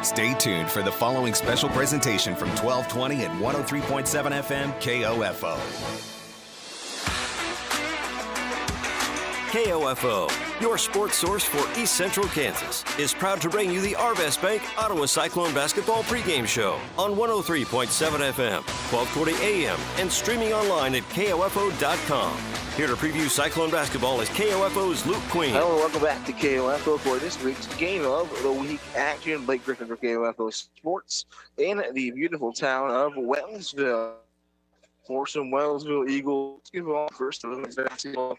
Stay tuned for the following special presentation from 1220 at 103.7 FM KOFO. KOFO, your sports source for East Central Kansas, is proud to bring you the Arvest Bank Ottawa Cyclone Basketball Pregame Show on 103.7 FM, 1220 AM, and streaming online at KOFO.com. Here to preview Cyclone basketball is KOFO's Luke Queen. Hello, welcome back to KOFO for this week's Game of the Week action. Blake Griffin for KOFO Sports in the beautiful town of Wellsville. For some Wellsville Eagles basketball, first of the basketball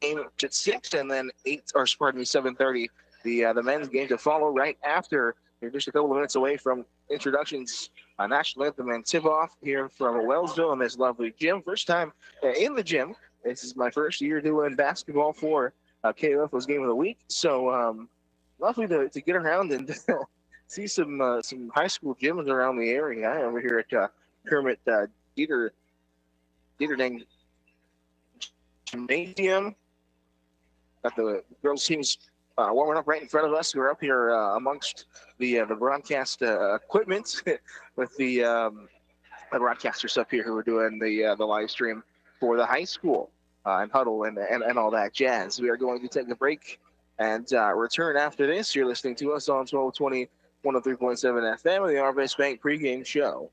game at 6, and then 7:30. The men's game to follow right after. They're just a couple of minutes away from introductions. National anthem and tip-off here from Wellsville in this lovely gym. First time in the gym. This is my first year doing basketball for KOFO's Game of the Week. So lovely to get around and see some high school gyms around the area. Over here at Kermit Dieterding Gymnasium. Got the girls' teams warming up right in front of us. We're up here amongst the broadcast equipment with the broadcasters up here who are doing the live stream for the high school and huddle and all that jazz. We are going to take a break and return after this. You're listening to us on 1220, 103.7 FM of the Arvest Bank Pregame Show.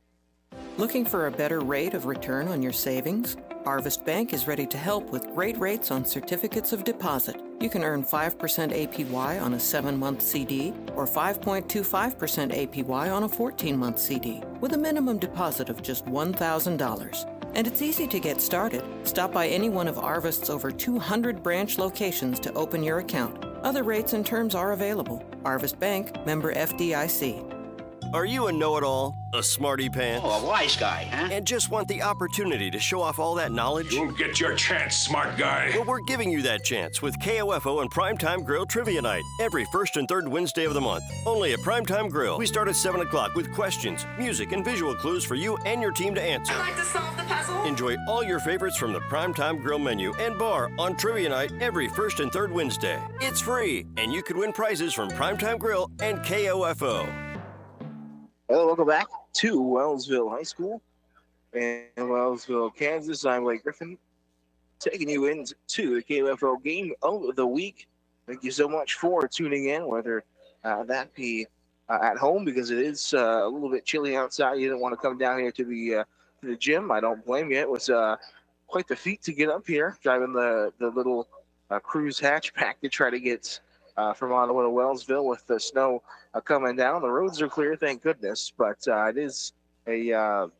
Looking for a better rate of return on your savings? Arvest Bank is ready to help with great rates on certificates of deposit. You can earn 5% APY on a 7-month CD or 5.25% APY on a 14-month CD with a minimum deposit of just $1,000. And it's easy to get started. Stop by any one of Arvest's over 200 branch locations to open your account. Other rates and terms are available. Arvest Bank, member FDIC. Are you a know-it-all, a smarty pants? Oh, a wise guy, huh? And just want the opportunity to show off all that knowledge? You'll get your chance, smart guy. Well, we're giving you that chance with KOFO and Primetime Grill Trivia Night every first and third Wednesday of the month. Only at Primetime Grill. We start at 7 o'clock with questions, music, and visual clues for you and your team to answer. I'd like to solve the puzzle. Enjoy all your favorites from the Primetime Grill menu and bar on Trivia Night every first and third Wednesday. It's free, and you could win prizes from Primetime Grill and KOFO. Hello, welcome back to Wellsville High School in Wellsville, Kansas. I'm Blake Griffin, taking you into the KOFO Game of the Week. Thank you so much for tuning in, whether that be at home because it is a little bit chilly outside. You didn't want to come down here to the gym. I don't blame you. It was quite the feat to get up here, driving the little cruise hatchback to try to get from Ottawa to Wellsville with the snow coming down. The roads are clear, thank goodness, but it is a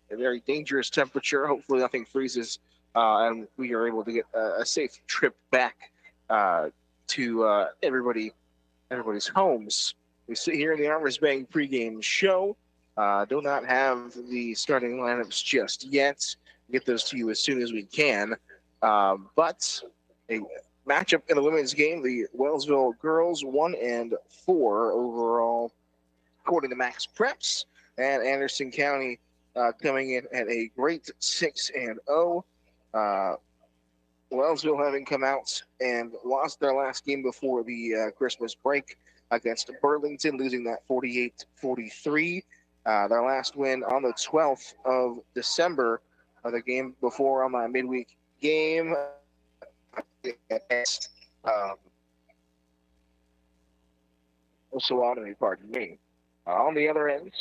very dangerous temperature. Hopefully nothing freezes and we are able to get a safe trip back to everybody's homes. We sit here in the Arvest Bank pregame show. Do not have the starting lineups just yet. Get those to you as soon as we can. But a matchup in the women's game, the Wellsville girls 1-4 overall, according to Max Preps, and Anderson County coming in at a great 6-0. Wellsville having come out and lost their last game before the Christmas break against Burlington, losing that 48-43. Their last win on the 12th of December, the game before on my midweek game. Osawatomie, pardon me. On the other end,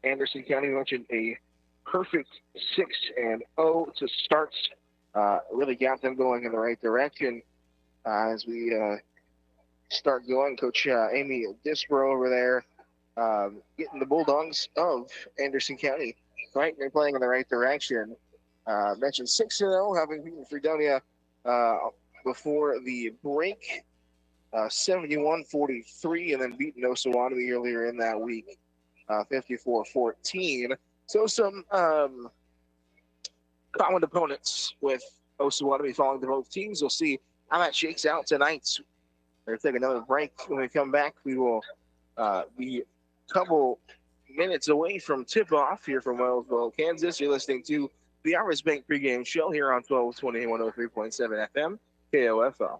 Anderson County mentioned a perfect 6-0 to start. Really got them going in the right direction as we start going. Coach Amy Disbro over there getting the Bulldogs of Anderson County right. They're playing in the right direction. Mentioned 6-0, having beaten Fredonia before the break, 71-43, and then beaten Osawatomie earlier in that week, 54-14. So some common opponents with Osawatomie falling to both teams. We'll see how that shakes out tonight. We'll take another break. When we come back, we will be a couple minutes away from tip-off here from Wellsville, Kansas. You're listening to the Arvest Bank pregame show here on 1220 103.7 FM. KOFO.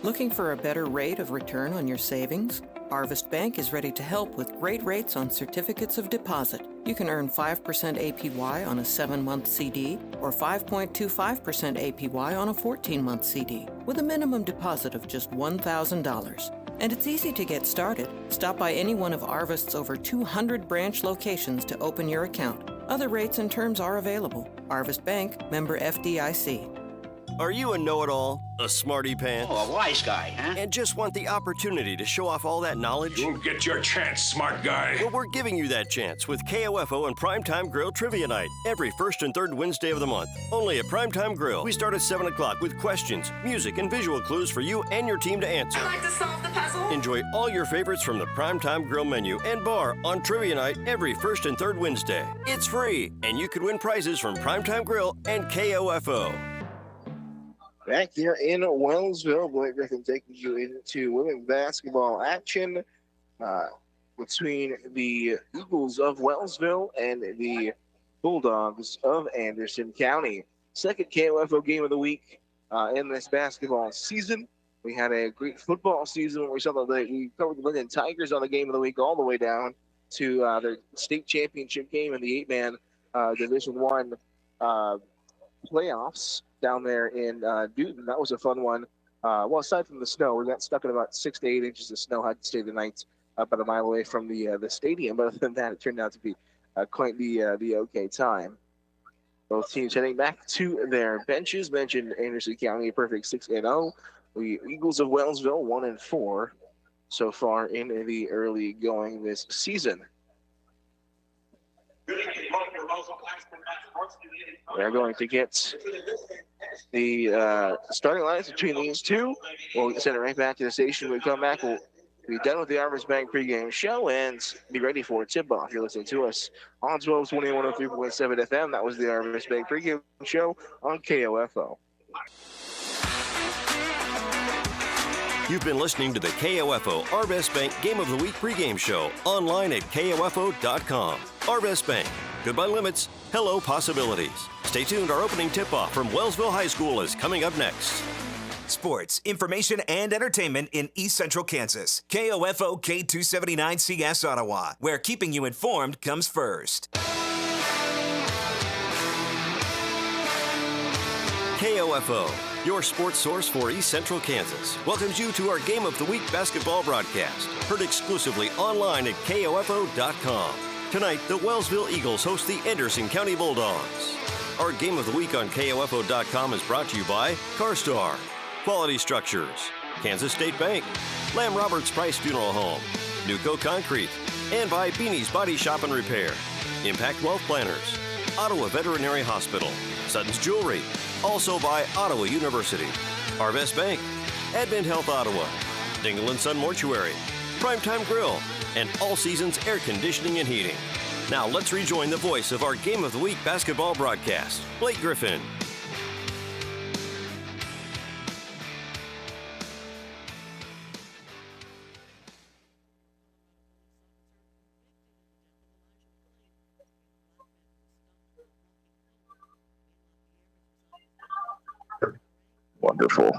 Looking for a better rate of return on your savings? Arvest Bank is ready to help with great rates on certificates of deposit. You can earn 5% APY on a 7-month CD or 5.25% APY on a 14-month CD with a minimum deposit of just $1,000. And it's easy to get started. Stop by any one of Arvest's over 200 branch locations to open your account. Other rates and terms are available. Arvest Bank, member FDIC. Are you a know-it-all? A smarty pants? Oh, a wise guy, huh? And just want the opportunity to show off all that knowledge? You'll get your chance, smart guy. Well, we're giving you that chance with KOFO and Primetime Grill Trivia Night every first and third Wednesday of the month. Only at Primetime Grill. We start at 7 o'clock with questions, music, and visual clues for you and your team to answer. I'd like to solve the puzzle. Enjoy all your favorites from the Primetime Grill menu and bar on Trivia Night every first and third Wednesday. It's free, and you could win prizes from Primetime Grill and KOFO. Back here in Wellsville, Blake Griffin taking you into women's basketball action between the Eagles of Wellsville and the Bulldogs of Anderson County. Second KOFO game of the week in this basketball season. We had a great football season where we covered the Linden Tigers on the game of the week all the way down to their state championship game in the 8-man Division I playoffs down there in Newton. That was a fun one. Well, aside from the snow, we got stuck in about 6 to 8 inches of snow. Had to stay the night about a mile away from the stadium. But other than that, it turned out to be quite the okay time. Both teams heading back to their benches. Mentioned Anderson County, a perfect 6-0. The Eagles of Wellsville, 1-4 so far in the early going this season. They're going to get the starting lines between these two. We'll send it right back to the station. When we come back, we'll be done with the Arvest Bank pregame show and be ready for tip-off. You're listening to us on 1220 103.7 FM. That was the Arvest Bank pregame show on KOFO. You've been listening to the KOFO Arvest Bank Game of the Week pregame show online at KOFO.com. Arvest Bank. Goodbye limits. Hello possibilities. Stay tuned. Our opening tip-off from Wellsville High School is coming up next. Sports, information, and entertainment in East Central Kansas. KOFO K279CS Ottawa, where keeping you informed comes first. KOFO, your sports source for East Central Kansas, welcomes you to our Game of the Week basketball broadcast, heard exclusively online at KOFO.com. Tonight, the Wellsville Eagles host the Anderson County Bulldogs. Our Game of the Week on KOFO.com is brought to you by CarStar, Quality Structures, Kansas State Bank, Lamb Roberts Price Funeral Home, Nuco Concrete, and by Beanie's Body Shop and Repair, Impact Wealth Planners, Ottawa Veterinary Hospital, Sutton's Jewelry, also by Ottawa University, Arvest Bank, Advent Health Ottawa, Dingle & Son Mortuary, Primetime Grill, and All Seasons Air Conditioning and Heating. Now let's rejoin the voice of our Game of the Week basketball broadcast, Blake Griffin. Wonderful.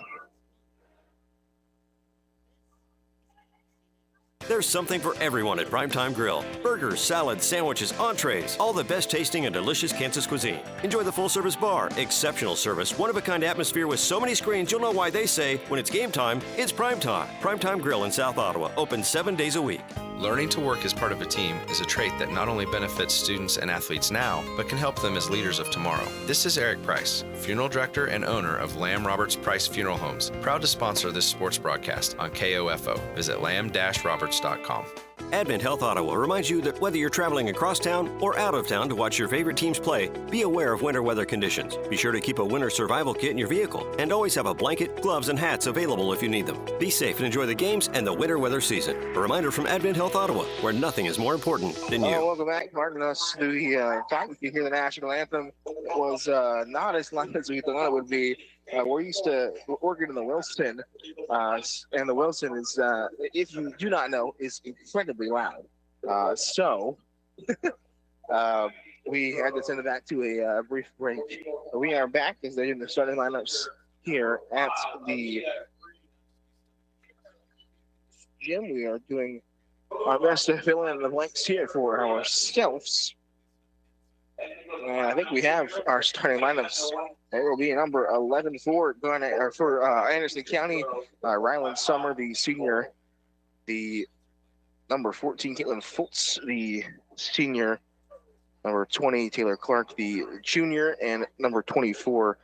There's something for everyone at Primetime Grill. Burgers, salads, sandwiches, entrees, all the best tasting and delicious Kansas cuisine. Enjoy the full-service bar, exceptional service, one-of-a-kind atmosphere with so many screens you'll know why they say, when it's game time, it's prime time. Primetime Grill in South Ottawa, open 7 days a week. Learning to work as part of a team is a trait that not only benefits students and athletes now, but can help them as leaders of tomorrow. This is Eric Price, funeral director and owner of Lamb Roberts Price Funeral Homes, proud to sponsor this sports broadcast on KOFO. Visit lamb-roberts.com. Advent Health Ottawa reminds you that whether you're traveling across town or out of town to watch your favorite teams play, be aware of winter weather conditions. Be sure to keep a winter survival kit in your vehicle and always have a blanket, gloves, and hats available if you need them. Be safe and enjoy the games and the winter weather season. A reminder from Advent Health Ottawa, where nothing is more important than you. Welcome back. Pardon us. The time you hear the national anthem was not as loud as we thought it would be. We're used to working in the Wilson, and the Wilson is, if you do not know, is incredibly loud. So we had to send it back to a brief break. We are back as they're in the starting lineups here at the Jim. We are doing our best to fill in the blanks here for ourselves. And I think we have our starting lineups. There will be number 11 for Anderson County, Ryland Summer, the senior, the number 14, Caitlin Fultz, the senior, number 20, Taylor Clark, the junior, and number 24,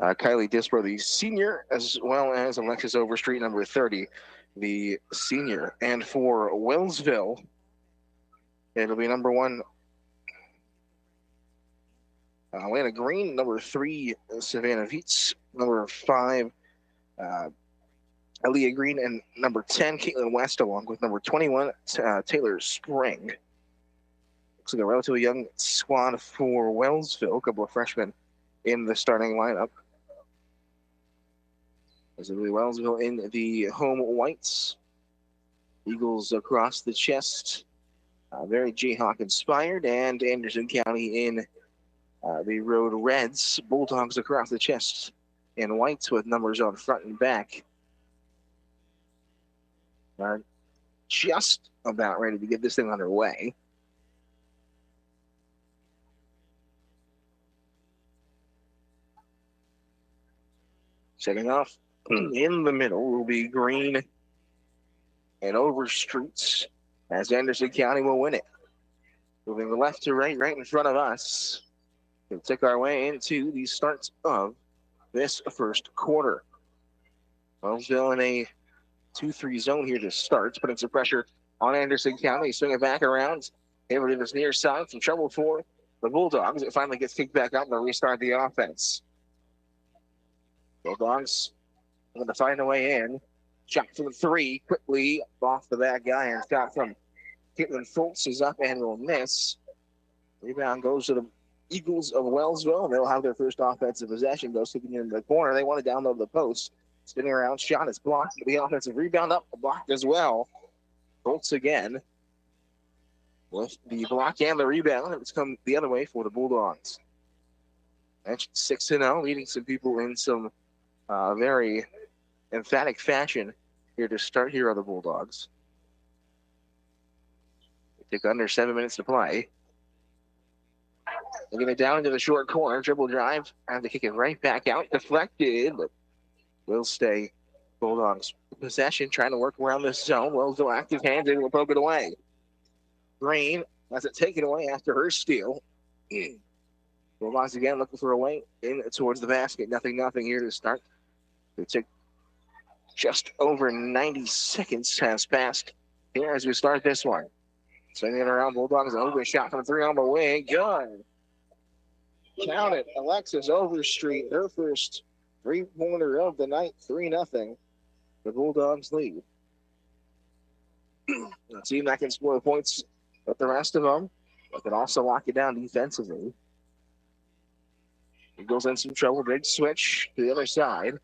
Kylie Dispro, the senior, as well as Alexis Overstreet, number 30, the senior. And for Wellsville, it'll be number 1, Atlanta Green, number 3, Savannah Vietz, number 5, Aaliyah Green, and number 10, Caitlin West, along with number 21, Taylor Spring. Looks like a relatively young squad for Wellsville, a couple of freshmen in the starting lineup. As it'll be Wellsville in the home whites. Eagles across the chest, very Jayhawk inspired, and Anderson County in the road reds. Bulldogs across the chest in whites with numbers on front and back. Are just about ready to get this thing underway. Setting off in the middle will be Green and Overstreet as Anderson County will win it. Moving the left to right in front of us. We'll take our way into the start of this first quarter. Wellsville in a 2-3 zone here to start, putting some pressure on Anderson County. Swing it back around. Able to this near side. Some trouble for the Bulldogs. It finally gets kicked back out and restart the offense. Bulldogs going to find a way in. Shot for the 3 quickly off the back guy, and shot from Caitlin Fultz is up and will miss. Rebound goes to the Eagles of Wellsville. They'll have their first offensive possession. Goes sticking in the corner. They want to download the post. Spinning around, shot is blocked. The offensive rebound up, blocked as well. Fultz again with the block and the rebound. It's come the other way for the Bulldogs. That's 6-0, leading some people in some very emphatic fashion here to start. Here are the Bulldogs. They take under 7 minutes to play. They're going to down into the short corner. Dribble drive. Have to kick it right back out. Deflected, but will stay Bulldogs possession. Trying to work around this zone. Wellsville active hands. Able to poke it away. Green has it taken away after her steal. Bulldogs again looking for a way in towards the basket. Nothing here to start. They took just over 90 seconds has passed here as we start this one. Swinging it around, Bulldogs, an open shot from 3 on the wing. Good. Count it. Alexis Overstreet, her first 3-pointer of the night, 3-0. The Bulldogs lead. A team that can score points with the rest of them, but can also lock it down defensively. Eagles in some trouble. Big switch to the other side.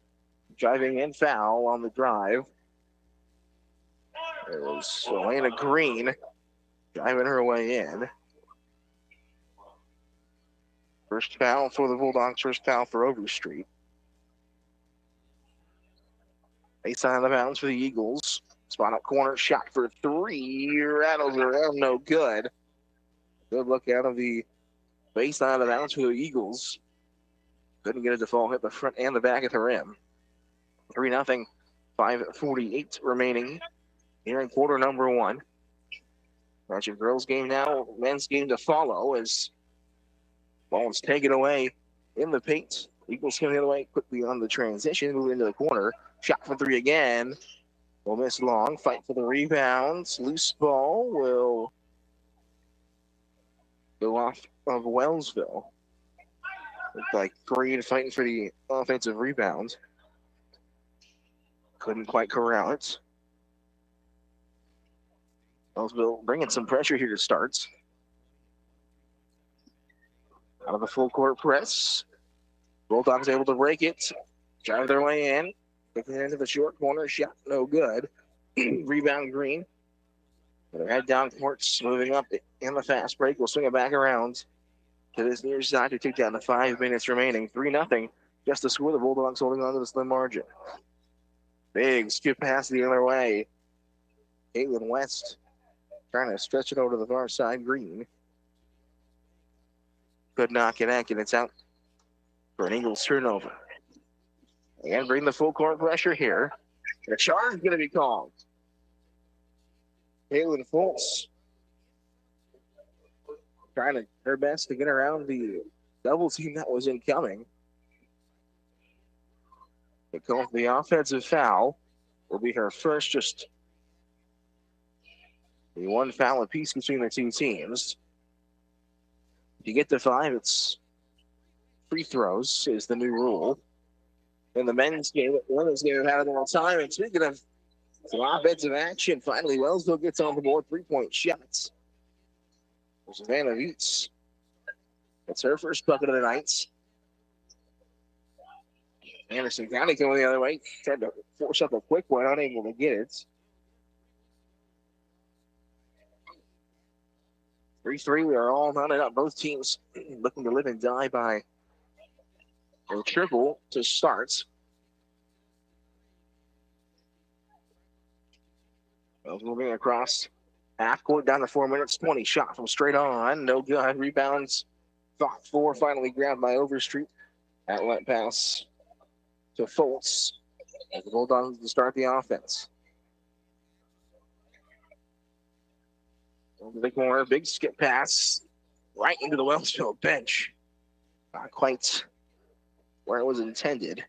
Driving in, foul on the drive. There's Elena Green driving her way in. First foul for the Bulldogs, first foul for Overstreet. Baseline of the bounds for the Eagles. Spot up corner, shot for 3. Rattles around, no good. Good look out of the baseline of the bounds for the Eagles. Couldn't get a default, hit the front and the back of the rim. 3-0, 5:48 remaining here in quarter number 1. That's your girls' game now, men's game to follow as ball is taken away in the paint. Eagles coming the other way quickly on the transition, moving into the corner. Shot for 3 again. Will miss long. Fight for the rebounds. Loose ball will go off of Wellsville. Looked like Green fighting for the offensive rebound. Couldn't quite corral it. Wellsville bringing some pressure here to start. Out of the full court press. Bulldogs able to break it. Drive their way in. Taking it into the short corner. Shot no good. Rebound Green. Their head down courts. Moving up in the fast break. We'll swing it back around to this near side to take down the 5 minutes remaining. 3-0. Just to score. The Bulldogs holding on to the slim margin. Big skip pass the other way. Caitlin West trying to stretch it over to the far side. Green could not connect, and it's out for an Eagles turnover. And bring the full court pressure here. The charge is going to be called. Caitlin Fultz trying her best to get around the double team that was incoming. The offensive foul will be her first, just the one foul apiece between the two teams. If you get to 5, it's free throws is the new rule. In the men's game, women's game, have had it all the time. And speaking of some offensive action, finally Wellsville gets on the board. 3-point shots. There's Savannah Eats. That's her first bucket of the night. Anderson County coming the other way. Tried to force up a quick one, unable to get it. 3-3, we are all done and up. Both teams looking to live and die by a triple to start. Well, moving across half court down to 4 minutes, 20. Shot from straight on. No good. Rebounds. Thought 4 finally grabbed by Overstreet. That went pass to Fultz as the Bulldogs to start the offense. Over the corner, big skip pass right into the Wellsville bench. Not quite where it was intended.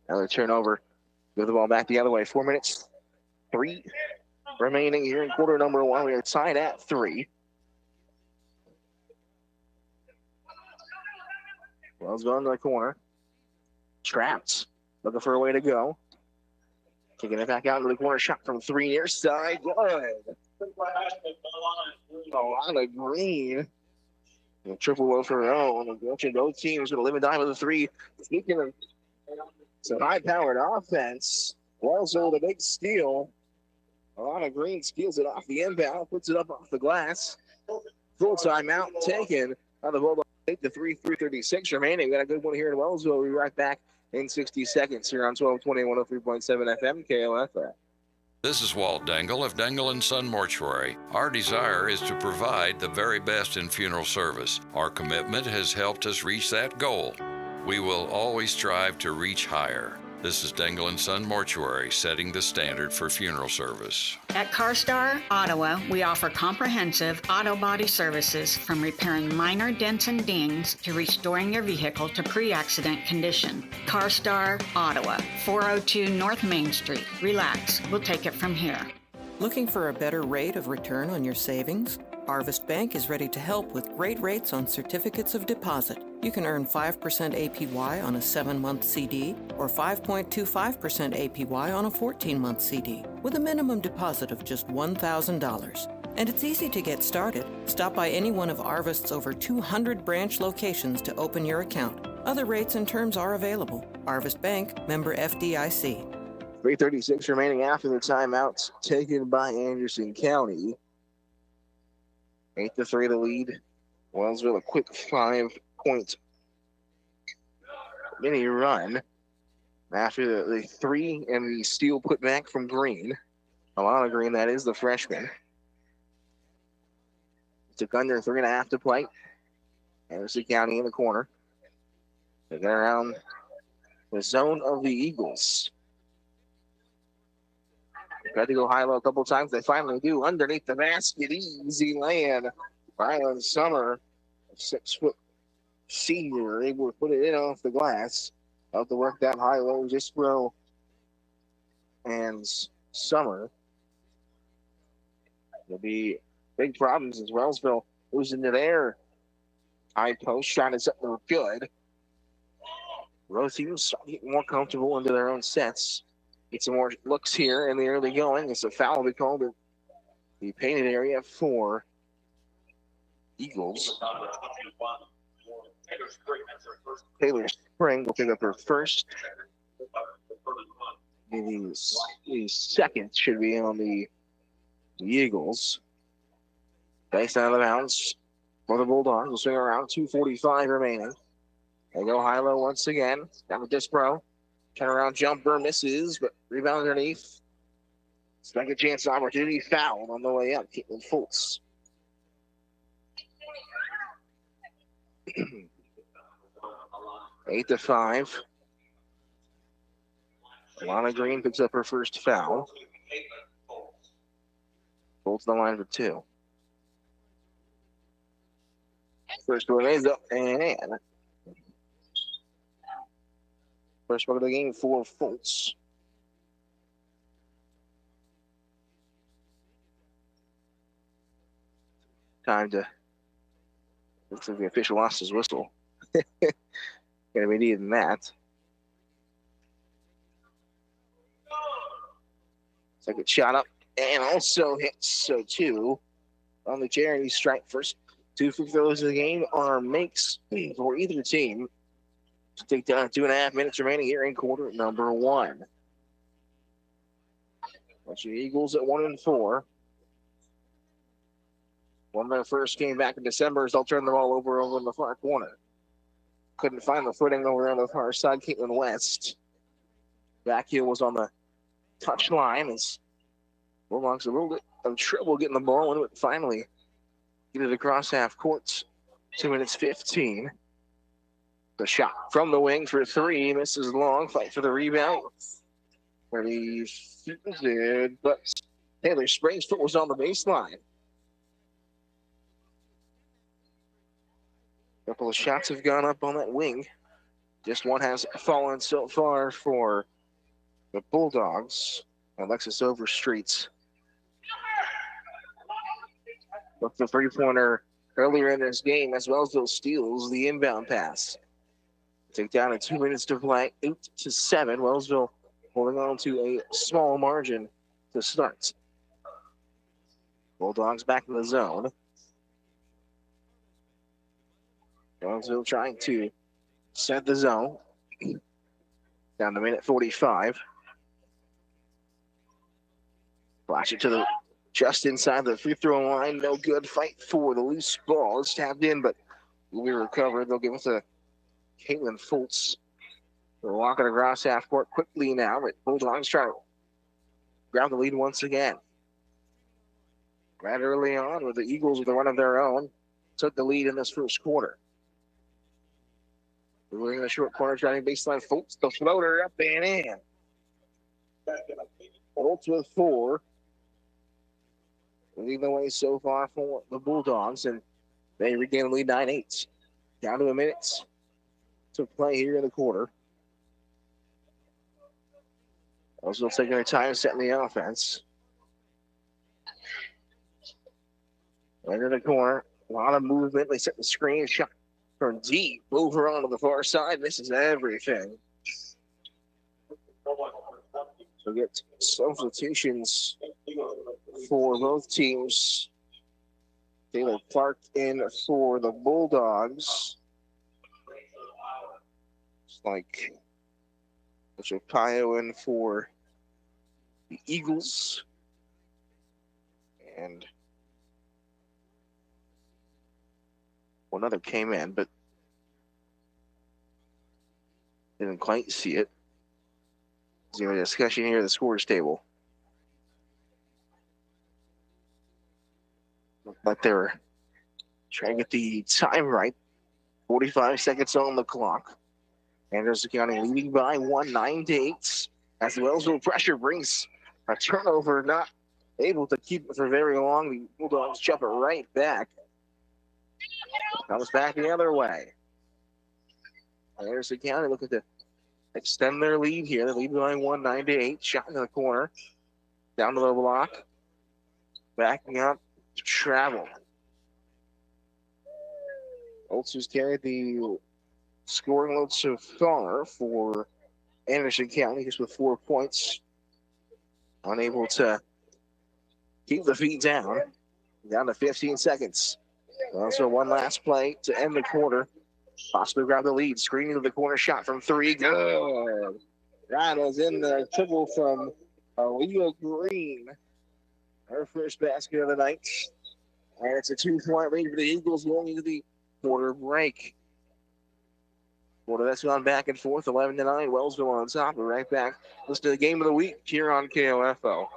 Another turnover. Give the ball back the other way. 4 minutes. 3 remaining here in quarter number 1. We are tied at 3. Wellsville in the corner. Trapped. Looking for a way to go. Taking it back out into the corner. Shot from 3 near side. Good. Alana Green. A triple low for her own. Both teams going to live and die with a 3. Speaking of some high-powered offense, Wellsville with a big steal. Alana Green steals it off the inbound, puts it up off the glass. Full timeout taken by the Bulldogs. 8-3, 3:36 remaining. We got a good one here in Wellsville. We'll be right back in 60 seconds here on 1220, 103.7 FM, KOFO. This is Walt Dangle of Dangle & Son Mortuary. Our desire is to provide the very best in funeral service. Our commitment has helped us reach that goal. We will always strive to reach higher. This is Dangle & Son Mortuary, setting the standard for funeral service. At CarStar Ottawa, we offer comprehensive auto body services, from repairing minor dents and dings to restoring your vehicle to pre-accident condition. CarStar Ottawa, 402 North Main Street. Relax, we'll take it from here. Looking for a better rate of return on your savings? Arvest Bank is ready to help with great rates on certificates of deposit. You can earn 5% APY on a 7-month CD or 5.25% APY on a 14-month CD with a minimum deposit of just $1,000. And it's easy to get started. Stop by any one of Arvest's over 200 branch locations to open your account. Other rates and terms are available. Arvest Bank, member FDIC. 3:36 remaining after the timeouts taken by Anderson County. 8-3 the lead. Wellsville a quick 5-point mini run after the 3 and the steal put back from Green. Alana Green, that is the freshman. Took under 3.5 to play. Anderson County in the corner. They get around the zone of the Eagles. Tried to go high-low a couple times. They finally do. Underneath the basket, easy land. Rylan Summer, a 6-foot senior, able to put it in off the glass. Out to work that high-low, just throw. And Summer. There'll be big problems as Wellsville moves into their high post. Shot is up there good. Both teams getting more comfortable into their own sets. Get some more looks here in the early going. It's a foul will be called in the painted area for Eagles. Taylor Spring will pick up her first. The second should be on the Eagles. Based out of bounds for the Bulldogs. We'll swing around. 2:45 remaining. They go high-low once again. Down to Dispro. Turn around jumper misses, but rebound underneath. Second chance opportunity fouled on the way up. Caitlin Fultz. Eight to 5. Alana Green picks up her first foul. Fultz on the line for 2. First one is up and first one of the game for Fultz. Time to, looks like the official lost his whistle. Gonna be needing that. Second shot up and also hits. So 2 on the charity strike. First 2 free throws of the game are makes for either team. To take down 2.5 minutes remaining here in quarter number 1. Bunch of Eagles at 1-4. One of their first came back in December as they'll turn the ball over in the far corner. Couldn't find the footing over there on the far side. Caitlin West. Back heel was on the touch line as Bulldogs a little bit of trouble getting the ball and would finally get it across half court. 2 minutes 15. The shot from the wing for 3. Misses long. Fight for the rebound. Where he did, but Taylor Springs' foot was on the baseline. A couple of shots have gone up on that wing. Just one has fallen so far for the Bulldogs. Alexis Overstreet's looked the three-pointer earlier in this game as Wellsville steals the inbound pass. Take down in 2 minutes to play, 8 to 7. Wellsville holding on to a small margin to start. Bulldogs back in the zone. Wellsville trying to set the zone. Down to minute 45. Flash it to the just inside the free throw line. No good. Fight for the loose ball. It's tapped in, but will be recovered. They'll give it to Caitlin Fultz. They're walking across half court quickly now, but Bulldogs try to grab the lead once again. Right early on with the Eagles with a run of their own. Took the lead in this first quarter. We're in the short corner, driving baseline. Fultz, the floater up and in. Fultz with 4. Leading the way so far for the Bulldogs, and they regain the lead 9-8. Down to a minute to play here in the quarter. Also taking their time setting the offense. Right in the corner, a lot of movement. They set the screen, shot from deep over onto the far side. This is everything. So get substitutions for both teams. Taylor Clark in for the Bulldogs. It's like Chapayo in for the Eagles. And one other came in, but didn't quite see it. There's a discussion here at the scores table. Looked like they were trying to get the time right. 45 seconds on the clock. Anderson County leading by 1, 9-8. As the Wellsville pressure brings a turnover, not able to keep it for very long. The Bulldogs jump it right back. Comes back the other way. Anderson County looking to extend their lead here. They lead by 1, 9-8. Shot into the corner. Down to the block. Backing up to travel. Olds has carried the scoring load so far for Anderson County, just with 4 points. Unable to keep the feet down. Down to 15 seconds. Also one last play to end the quarter. Possibly grab the lead. Screening to the corner, shot from 3. Good. That was in the triple from Aaliyah Green. Her first basket of the night. And it's a 2-point lead for the Eagles going into the quarter break. Quarter that's gone back and forth, 11-9. Wellsville on top. We're right back. Listen to the game of the week here on KOFO.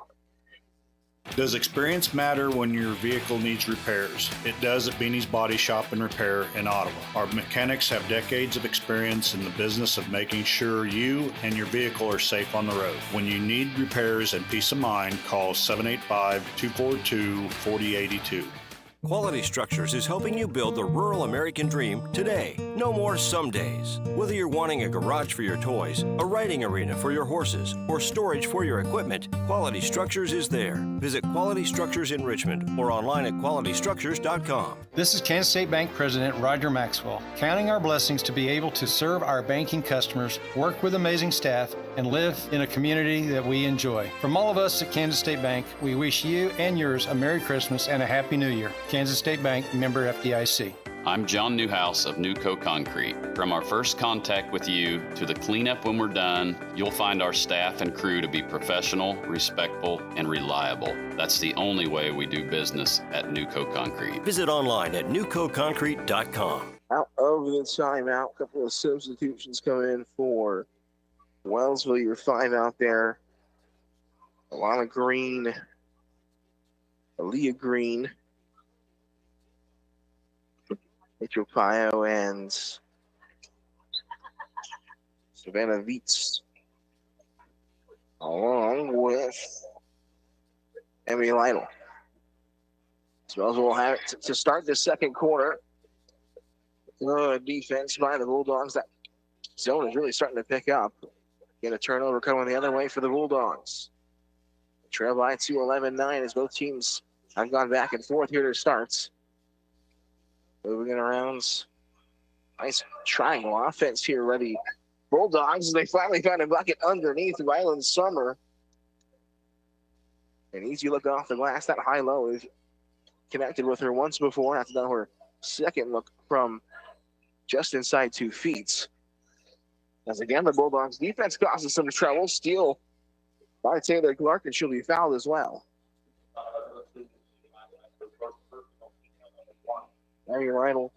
Does experience matter when your vehicle needs repairs? It does at Beanie's Body Shop and Repair in Ottawa. Our mechanics have decades of experience in the business of making sure you and your vehicle are safe on the road. When you need repairs and peace of mind, call 785-242-4082. Quality Structures is helping you build the rural American dream today. No more some days. Whether you're wanting a garage for your toys, a riding arena for your horses, or storage for your equipment, Quality Structures is there. Visit Quality Structures in Richmond or online at qualitystructures.com. This is Kansas State Bank President Roger Maxwell, counting our blessings to be able to serve our banking customers, work with amazing staff, and live in a community that we enjoy. From all of us at Kansas State Bank, we wish you and yours a Merry Christmas and a Happy New Year. Kansas State Bank, member FDIC. I'm John Newhouse of Newco Concrete. From our first contact with you to the cleanup when we're done, you'll find our staff and crew to be professional, respectful, and reliable. That's the only way we do business at Newco Concrete. Visit online at newcoconcrete.com. Out of the timeout, a couple of substitutions come in for Wellsville. Your 5 out there. Alana Green, Aaliyah Green, Mitchell Pio, and Savannah Viets, along with Emmy Lytle. So Wellsville will have it to start the second quarter. Good defense by the Bulldogs. That zone is really starting to pick up. Get a turnover coming the other way for the Bulldogs. Trail by 11-9 as both teams have gone back and forth here to starts. Moving it around. Nice triangle offense here, ready. Bulldogs, they finally found a bucket underneath Ryland Summer. An easy look off the glass. That high-low is connected with her once before. After that, her second look from just inside 2 feet. As again, the Bulldogs defense causes some trouble. Steal by Taylor Clark, and she'll be fouled as well. Mary Rydell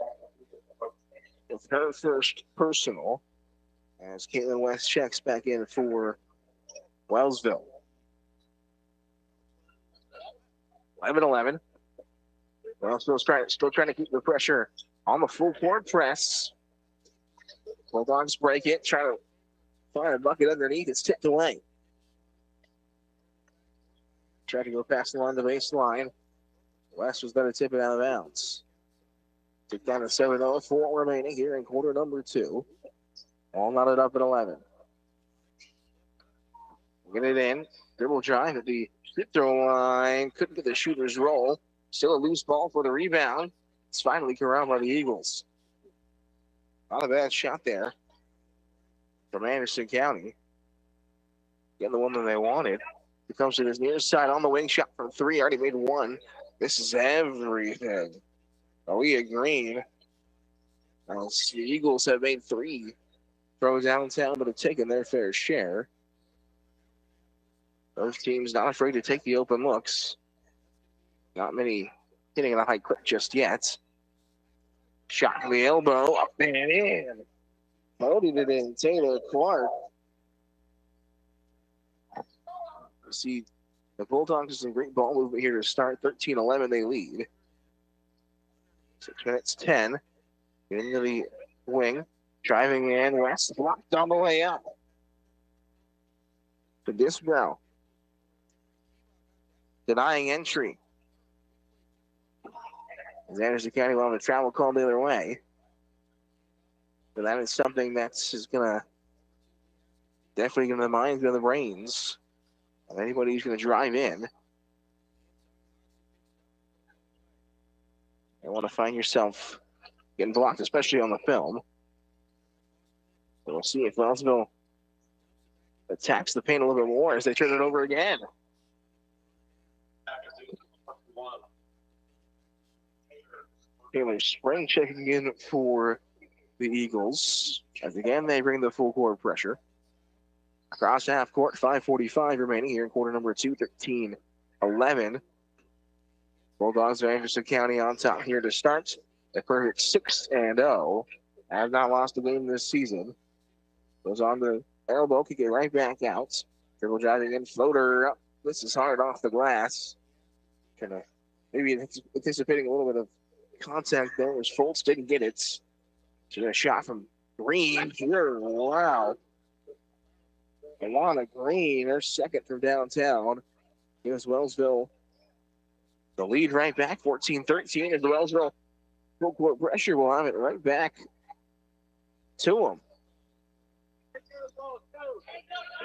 with her first personal as Caitlin West checks back in for Wellsville. 11-11. Wellsville's still trying to keep the pressure on the full court press. Bulldogs break it, try to find a bucket underneath. It's tipped away. Try to go past the line the baseline. West was going to tip it out of bounds. Took down to 7-0, 4 remaining here in quarter number 2. All knotted up at 11. Get it in. Dribble drive at the free throw line. Couldn't get the shooter's roll. Still a loose ball for the rebound. It's finally corralled by the Eagles. Not a bad shot there from Anderson County. Getting the one that they wanted. He comes to his near side on the wing, shot from 3. Already made 1. This is everything. Aaliyah Green. The Eagles have made 3 throws downtown, but have taken their fair share. Those teams not afraid to take the open looks. Not many hitting at a high clip just yet. Shot from the elbow, up and in. Loaded it in, Taylor Clark. You see the Bulldogs some great ball movement here to start. 13-11 they lead. 6 minutes 10. Into the wing. Driving in. West blocked on the way up. To Disbrow. Denying entry. As Anderson County will have a travel call the other way. But that is something that's just definitely going to mind the brains of anybody who's going to drive in. You want to find yourself getting blocked, especially on the film. So we'll see if Wellsville attacks the paint a little bit more as they turn it over again. Taylor Spring checking in for the Eagles. As again, they bring the full court pressure. Across half court, 5:45 remaining here in quarter number 2, 13-11. Bulldogs of Anderson County on top here to start. A perfect 6-0. Have not lost a game this season. Goes on the elbow, kick it right back out. Dribble driving in, floater up. This is hard off the glass. Kind of maybe anticipating a little bit of contact there as Fultz didn't get it. So a shot from Green here. Wow. Alana Green, her second from downtown. Gives Wellsville the lead right back, 14-13, as the Wellsville full court pressure will have it right back to them.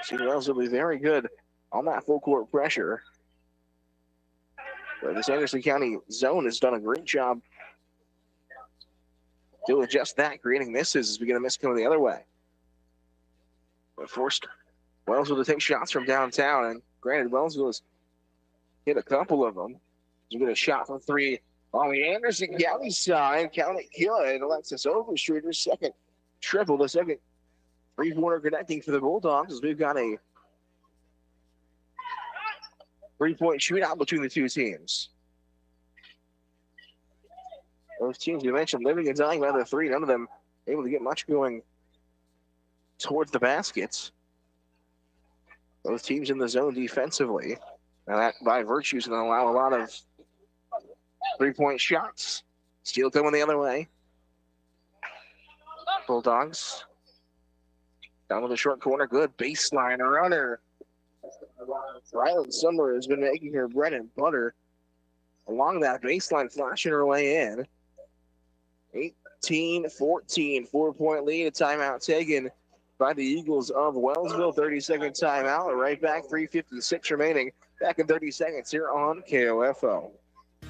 The Wellsville will be very good on that full court pressure. But this Anderson County zone has done a great job doing just that, creating misses as we get a miss coming the other way. But forced Wellsville to take shots from downtown, and granted, Wellsville has hit a couple of them. You get a shot from three on the Anderson County side. Count it good. Alexis Overstreeter's second triple, the second three-pointer connecting for the Bulldogs, as we've got a three-point shootout between the two teams. Those teams you mentioned living and dying by the three, none of them able to get much going towards the baskets. Those teams in the zone defensively. Now that by virtue is going to allow a lot of three-point shots. Steele coming the other way. Bulldogs down to the short corner. Good baseline runner. Ryland Summer has been making her bread and butter along that baseline, flashing her way in. 18-14, 4-point lead. A timeout taken by the Eagles of Wellsville. 30-second timeout. Right back, 3:56 remaining. Back in 30 seconds here on KOFO.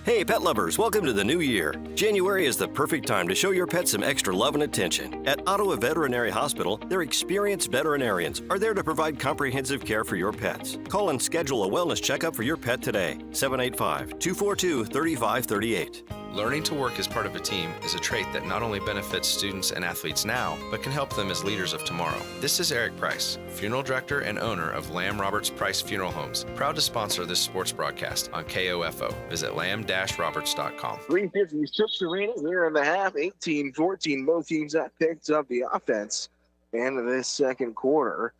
Hey, pet lovers, welcome to the new year. January is the perfect time to show your pet some extra love and attention. At Ottawa Veterinary Hospital, their experienced veterinarians are there to provide comprehensive care for your pets. Call and schedule a wellness checkup for your pet today. 785-242-3538. Learning to work as part of a team is a trait that not only benefits students and athletes now, but can help them as leaders of tomorrow. This is Eric Price, funeral director and owner of Lamb Roberts Price Funeral Homes, proud to sponsor this sports broadcast on KOFO. Visit lamb-roberts.com. 3:56 remaining here in the half. 18-14. Both teams have picked up the offense in this second quarter.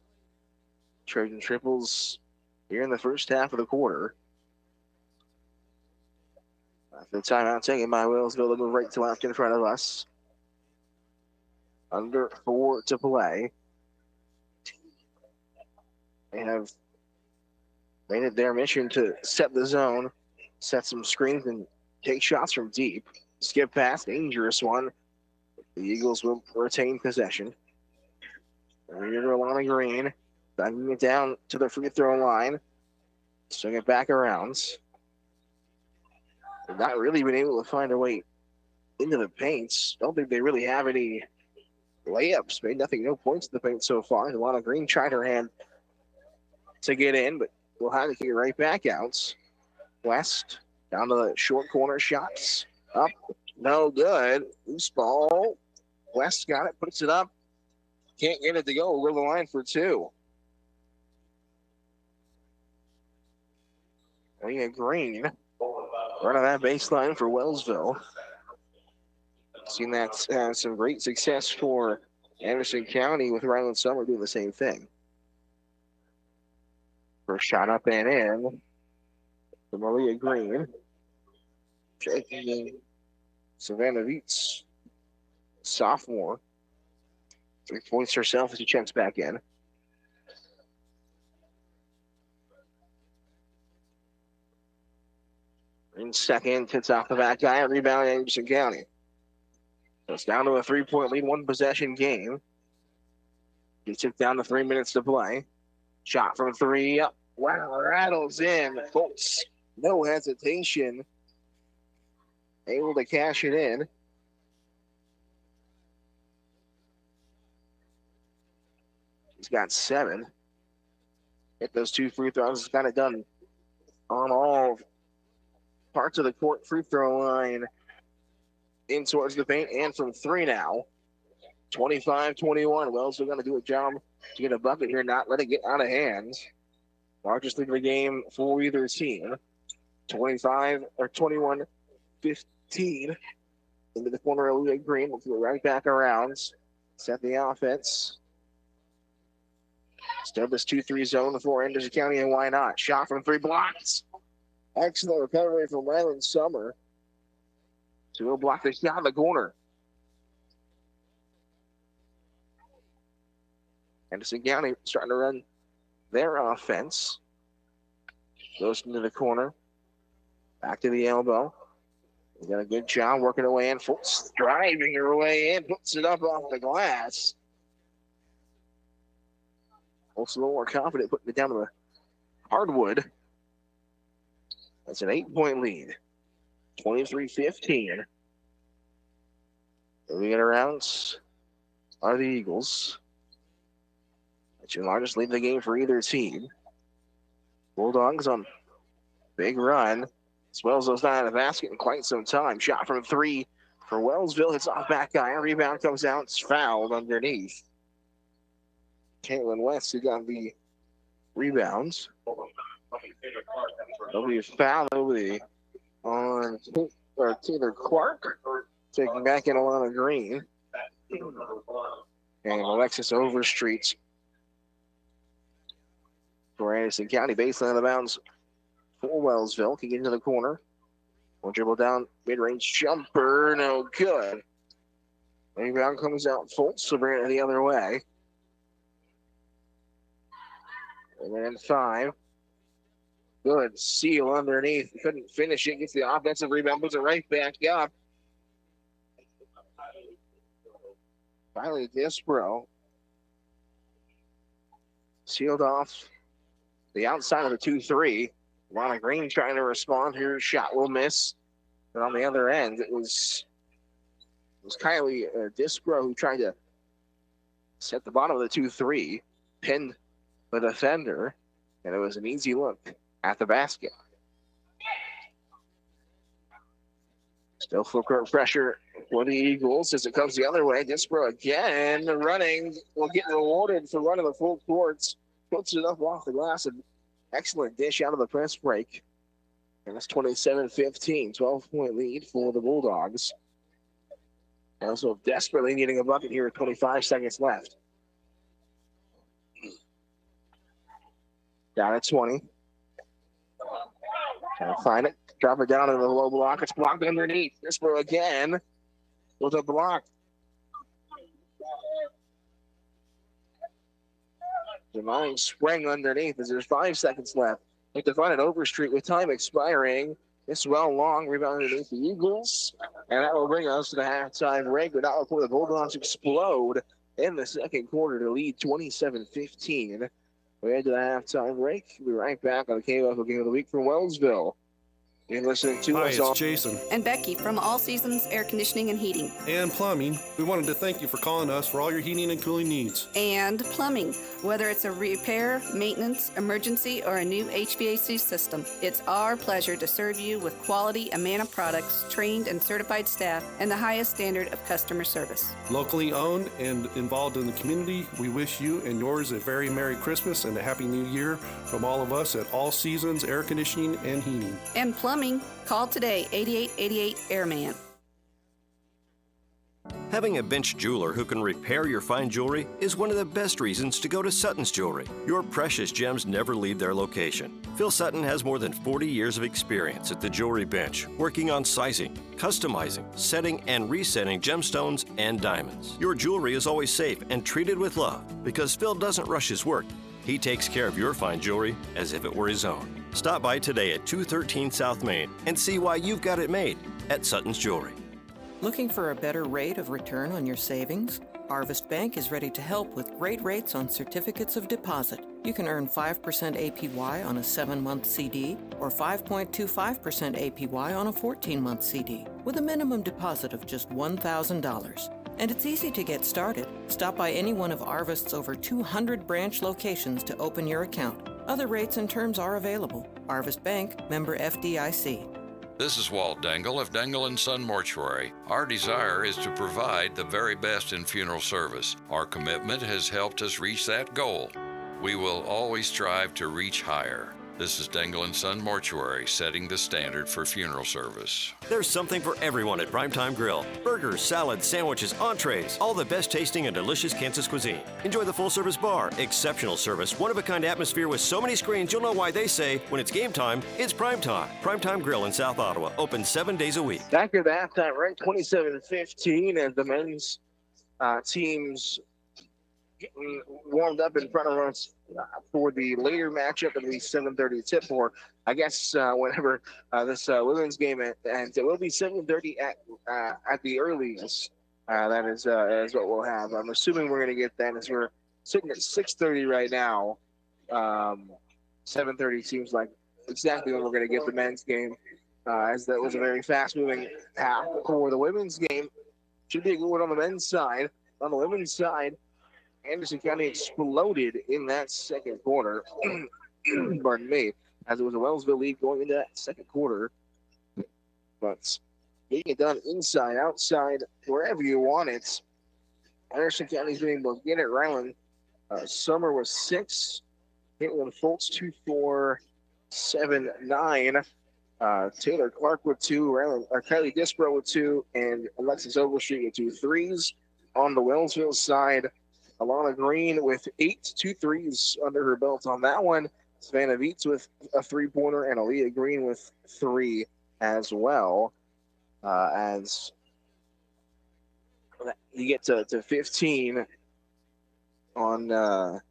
Trojan triples here in the first half of the quarter. After the timeout taken by Wellsville, they move right to left in front of us. Under 4 to play. They have made it their mission to set the zone, set some screens, and take shots from deep. Skip pass, dangerous one. The Eagles will retain possession. Here to Alana Green, backing it down to the free throw line. Swing it back around. They've not really been able to find a way into the paints. Don't think they really have any layups. Made nothing, no points in the paint so far. Alana Green tried her hand to get in, but we'll have to kick it right back out. West down to the short corner, shots up, no good. Loose ball. West got it, puts it up. Can't get it to go. We're the line for two. Leah Green running that baseline for Wellsville. Seen that some great success for Anderson County with Ryland Summer doing the same thing. First shot up and in for Maria Green. Checking Savannah Viets, sophomore. 3 points herself as she checks back in. In second, hits off the back guy, rebound Anderson County. So it's down to a 3-point lead, one possession game. He took down to 3 minutes to play. Shot from three, up. Wow, rattles in. Folks, no hesitation. Able to cash it in. He's got 7. Hit those 2 free throws. He's got it done on all parts of the court. Free throw line in towards the paint and from 3 now. 25-21. Wellsville going to do a job to get a bucket here, not let it get out of hand. Largest lead of the game for either team. 21-15 into the corner of Leah Green. We'll go right back around. Set the offense. Still this 2-3 zone for Anderson County, and why not? Shot from 3, blocks. Excellent recovery from Ryland Summer. So he'll block the shot in the corner. Henderson County starting to run their offense. Goes into the corner. Back to the elbow. They got a good job working her way in. Fultz driving her way in. Puts it up off the glass. Also a little more confident putting it down to the hardwood. That's an 8-point lead. 23-15. Moving it around are the Eagles. That's your largest lead in the game for either team. Bulldogs on big run. Wellsville's not out of the basket in quite some time. Shot from 3 for Wellsville. Hits off back iron. Rebound comes out. It's fouled underneath. Caitlin West who got the rebounds. There'll be a foul on Taylor Clark. Taking back in Alana Green. And Alexis Overstreet for Anderson County. Baseline out of bounds for Wellsville. Can get into the corner. One dribble down. Mid-range jumper. No good. Rebound comes out full. So bring it the other way. And then 5. Good seal underneath. Couldn't finish it. Gets the offensive rebound. Puts it right back up. Finally, Dispro sealed off the outside of the 2-3. Lana Green trying to respond. Her shot will miss. But on the other end, it was Kylie Dispro who tried to set the bottom of the 2-3, pinned the defender, and it was an easy look at the basket. Still full court pressure for the Eagles as it comes the other way. Dispro again running. Will get rewarded for running the full courts. Puts it up off the glass. An excellent dish out of the press break. And that's 27-15. 12-point lead for the Bulldogs. Also desperately needing a bucket here with 25 seconds left. Down at 20. Trying to find it. Drop it down into the low block. It's blocked underneath. Dispro again with a block. Denying Spring underneath as there's 5 seconds left. They have to find it Overstreet with time expiring. This long rebound underneath the Eagles. And that will bring us to the halftime break. But not before the Bulldogs explode in the second quarter to lead 27-15. We head to the halftime break. We'll be right back on the KOFO Game of the Week from Wellsville. You're listening to Hi, us it's on Jason. And Becky from All Seasons Air Conditioning and Heating. And Plumbing. We wanted to thank you for calling us for all your heating and cooling needs. And plumbing. Whether it's a repair, maintenance, emergency, or a new HVAC system, it's our pleasure to serve you with quality Amana products, trained and certified staff, and the highest standard of customer service. Locally owned and involved in the community, we wish you and yours a very Merry Christmas and a Happy New Year from all of us at All Seasons Air Conditioning and Heating. And plumbing. Call today, 8888 Airman. Having a bench jeweler who can repair your fine jewelry is one of the best reasons to go to Sutton's Jewelry. Your precious gems never leave their location. Phil Sutton has more than 40 years of experience at the jewelry bench, working on sizing, customizing, setting, and resetting gemstones and diamonds. Your jewelry is always safe and treated with love because Phil doesn't rush his work. He takes care of your fine jewelry as if it were his own. Stop by today at 213 South Main and see why you've got it made at Sutton's Jewelry. Looking for a better rate of return on your savings? Arvest Bank is ready to help with great rates on certificates of deposit. You can earn 5% APY on a 7-month CD or 5.25% APY on a 14-month CD with a minimum deposit of just $1,000. And it's easy to get started. Stop by any one of Arvest's over 200 branch locations to open your account. Other rates and terms are available. Arvest Bank, member FDIC. This is Walt Dangle of Dangle & Son Mortuary. Our desire is to provide the very best in funeral service. Our commitment has helped us reach that goal. We will always strive to reach higher. This is Dangle & Son Mortuary, setting the standard for funeral service. There's something for everyone at Primetime Grill. Burgers, salads, sandwiches, entrees, all the best tasting and delicious Kansas cuisine. Enjoy the full-service bar, exceptional service, one-of-a-kind atmosphere with so many screens you'll know why they say, when it's game time, it's prime time. Primetime Grill in South Ottawa, open 7 days a week. Back at that time, right, 27-15, as the men's teams getting warmed up in front of us for the later matchup in the 7:30 tip, or I guess whenever this women's game ends. It will be 7:30 at the earliest. That is what we'll have. I'm assuming we're going to get that, as we're sitting at 6:30 right now. 7:30 seems like exactly when we're going to get the men's game, as that was a very fast-moving half. For the women's game, should be a good one on the men's side. On the women's side, Anderson County exploded in that second quarter. Pardon me, as it was a Wellsville lead going into that second quarter. But getting it done inside, outside, wherever you want it. Anderson County's been able to get it. Ryland Summer was 6. Caitlin Foltz 2 for 7, 9. Taylor Clark with 2. Kylie Disbro with 2. And Alexis Ogletree with 2 threes. On the Wellsville side, Alana Green with 2 threes under her belt on that one. Savannah Vietz with a 3-pointer, and Aaliyah Green with 3 as well. As you get to 15 on that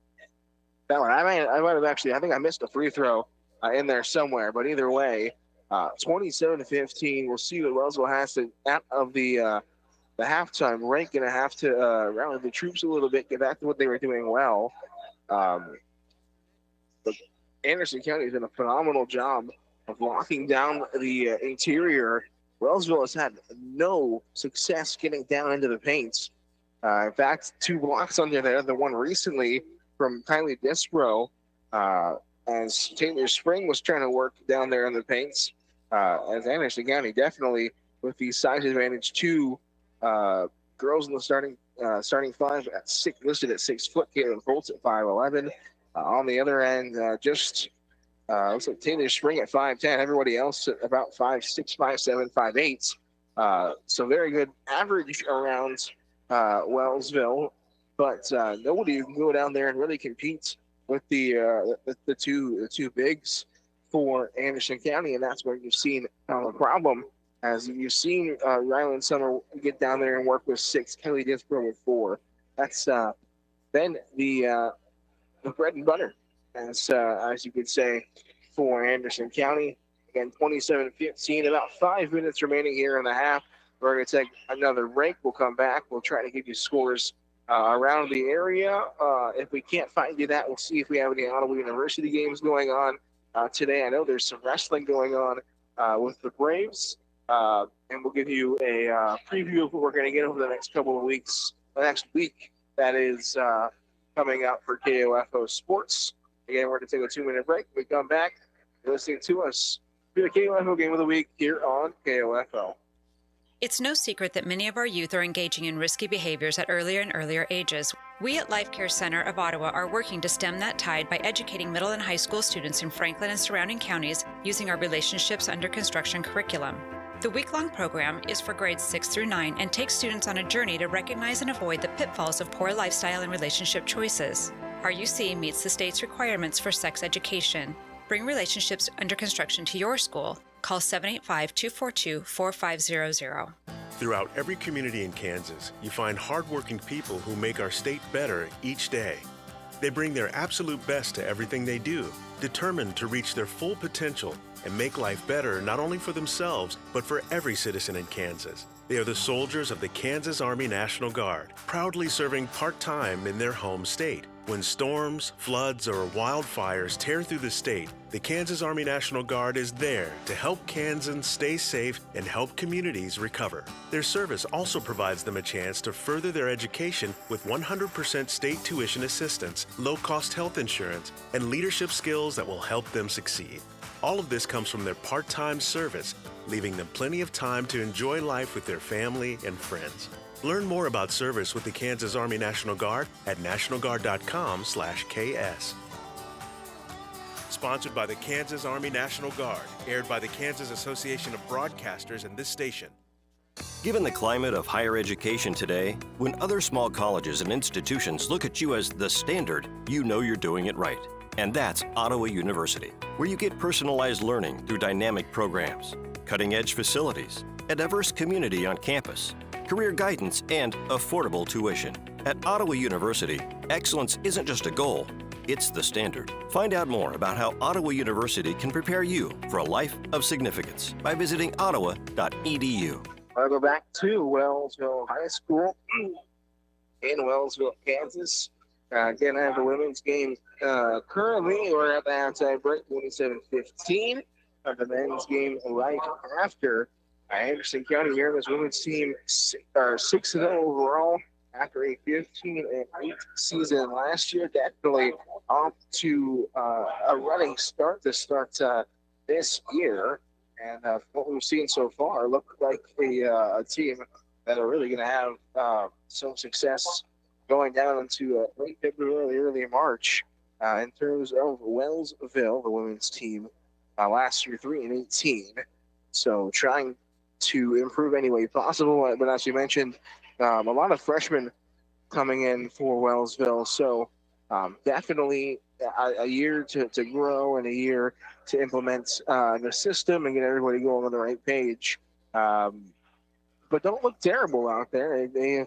one. I might have actually, I think I missed a free throw in there somewhere, but either way, 27-15. We'll see what Wellsville has to, out of the halftime break, going to have to rally the troops a little bit, get back to what they were doing well. But Anderson County has done a phenomenal job of locking down the interior. Wellsville has had no success getting down into the paint. In fact, 2 blocks under there, the one recently from Kylie Disbro, as Taylor Spring was trying to work down there in the paints. As Anderson County definitely, with the size advantage, 2 girls in the starting 5 at 6, listed at 6 foot. Caitlin Foltz at 5'11". On the other end, looks like Taylor Spring at 5'10". Everybody else at about 5'6", 5'7", 5'8". So very good average around Wellsville, but nobody can go down there and really compete with the two bigs for Anderson County, and that's where you've seen a problem. As you've seen Ryland Summer get down there and work with 6, Kelly Disbro with 4. That's been the bread and butter, as you could say, for Anderson County. Again, 27-15, about 5 minutes remaining here in the half. We're going to take another break. We'll come back. We'll try to give you scores around the area. If we can't find you that, we'll see if we have any Ottawa University games going on today. I know there's some wrestling going on with the Braves. And we'll give you a preview of what we're going to get over the next couple of weeks, the next week, that is coming out for KOFO Sports. Again, we're going to take a 2-minute break. When we come back, you're listening to us for the KOFO Game of the Week here on KOFO. It's no secret that many of our youth are engaging in risky behaviors at earlier and earlier ages. We at Life Care Center of Ottawa are working to stem that tide by educating middle and high school students in Franklin and surrounding counties using our Relationships Under Construction curriculum. The week-long program is for grades 6 through 9 and takes students on a journey to recognize and avoid the pitfalls of poor lifestyle and relationship choices. RUC meets the state's requirements for sex education. Bring Relationships Under Construction to your school. Call 785-242-4500. Throughout every community in Kansas, you find hardworking people who make our state better each day. They bring their absolute best to everything they do, determined to reach their full potential and make life better not only for themselves, but for every citizen in Kansas. They are the soldiers of the Kansas Army National Guard, proudly serving part-time in their home state. When storms, floods, or wildfires tear through the state, the Kansas Army National Guard is there to help Kansans stay safe and help communities recover. Their service also provides them a chance to further their education with 100% state tuition assistance, low-cost health insurance, and leadership skills that will help them succeed. All of this comes from their part-time service, leaving them plenty of time to enjoy life with their family and friends. Learn more about service with the Kansas Army National Guard at nationalguard.com/KS. sponsored by the Kansas Army National Guard, aired by the Kansas Association of Broadcasters and this station. Given the climate of higher education today, when other small colleges and institutions look at you as the standard, you know you're doing it right. And that's Ottawa University, where you get personalized learning through dynamic programs, cutting-edge facilities, a diverse community on campus, career guidance, and affordable tuition. At Ottawa University, excellence isn't just a goal, it's the standard. Find out more about how Ottawa University can prepare you for a life of significance by visiting ottawa.edu. I'll go back to Wellsville High School in Wellsville, Kansas. Again, I have the women's game currently. We're at the halftime break, 27-15. The men's game right after. Anderson County here, this women's team are 6-0 overall after a 15-8 season last year. Definitely off to a running start to start this year. And what we've seen so far look like a team that are really going to have some success going down into late February, early March. In terms of Wellsville, the women's team last year 3-18. So trying to improve any way possible. But as you mentioned, a lot of freshmen coming in for Wellsville. So definitely a year to grow and a year to implement the system and get everybody going on the right page. But don't look terrible out there. They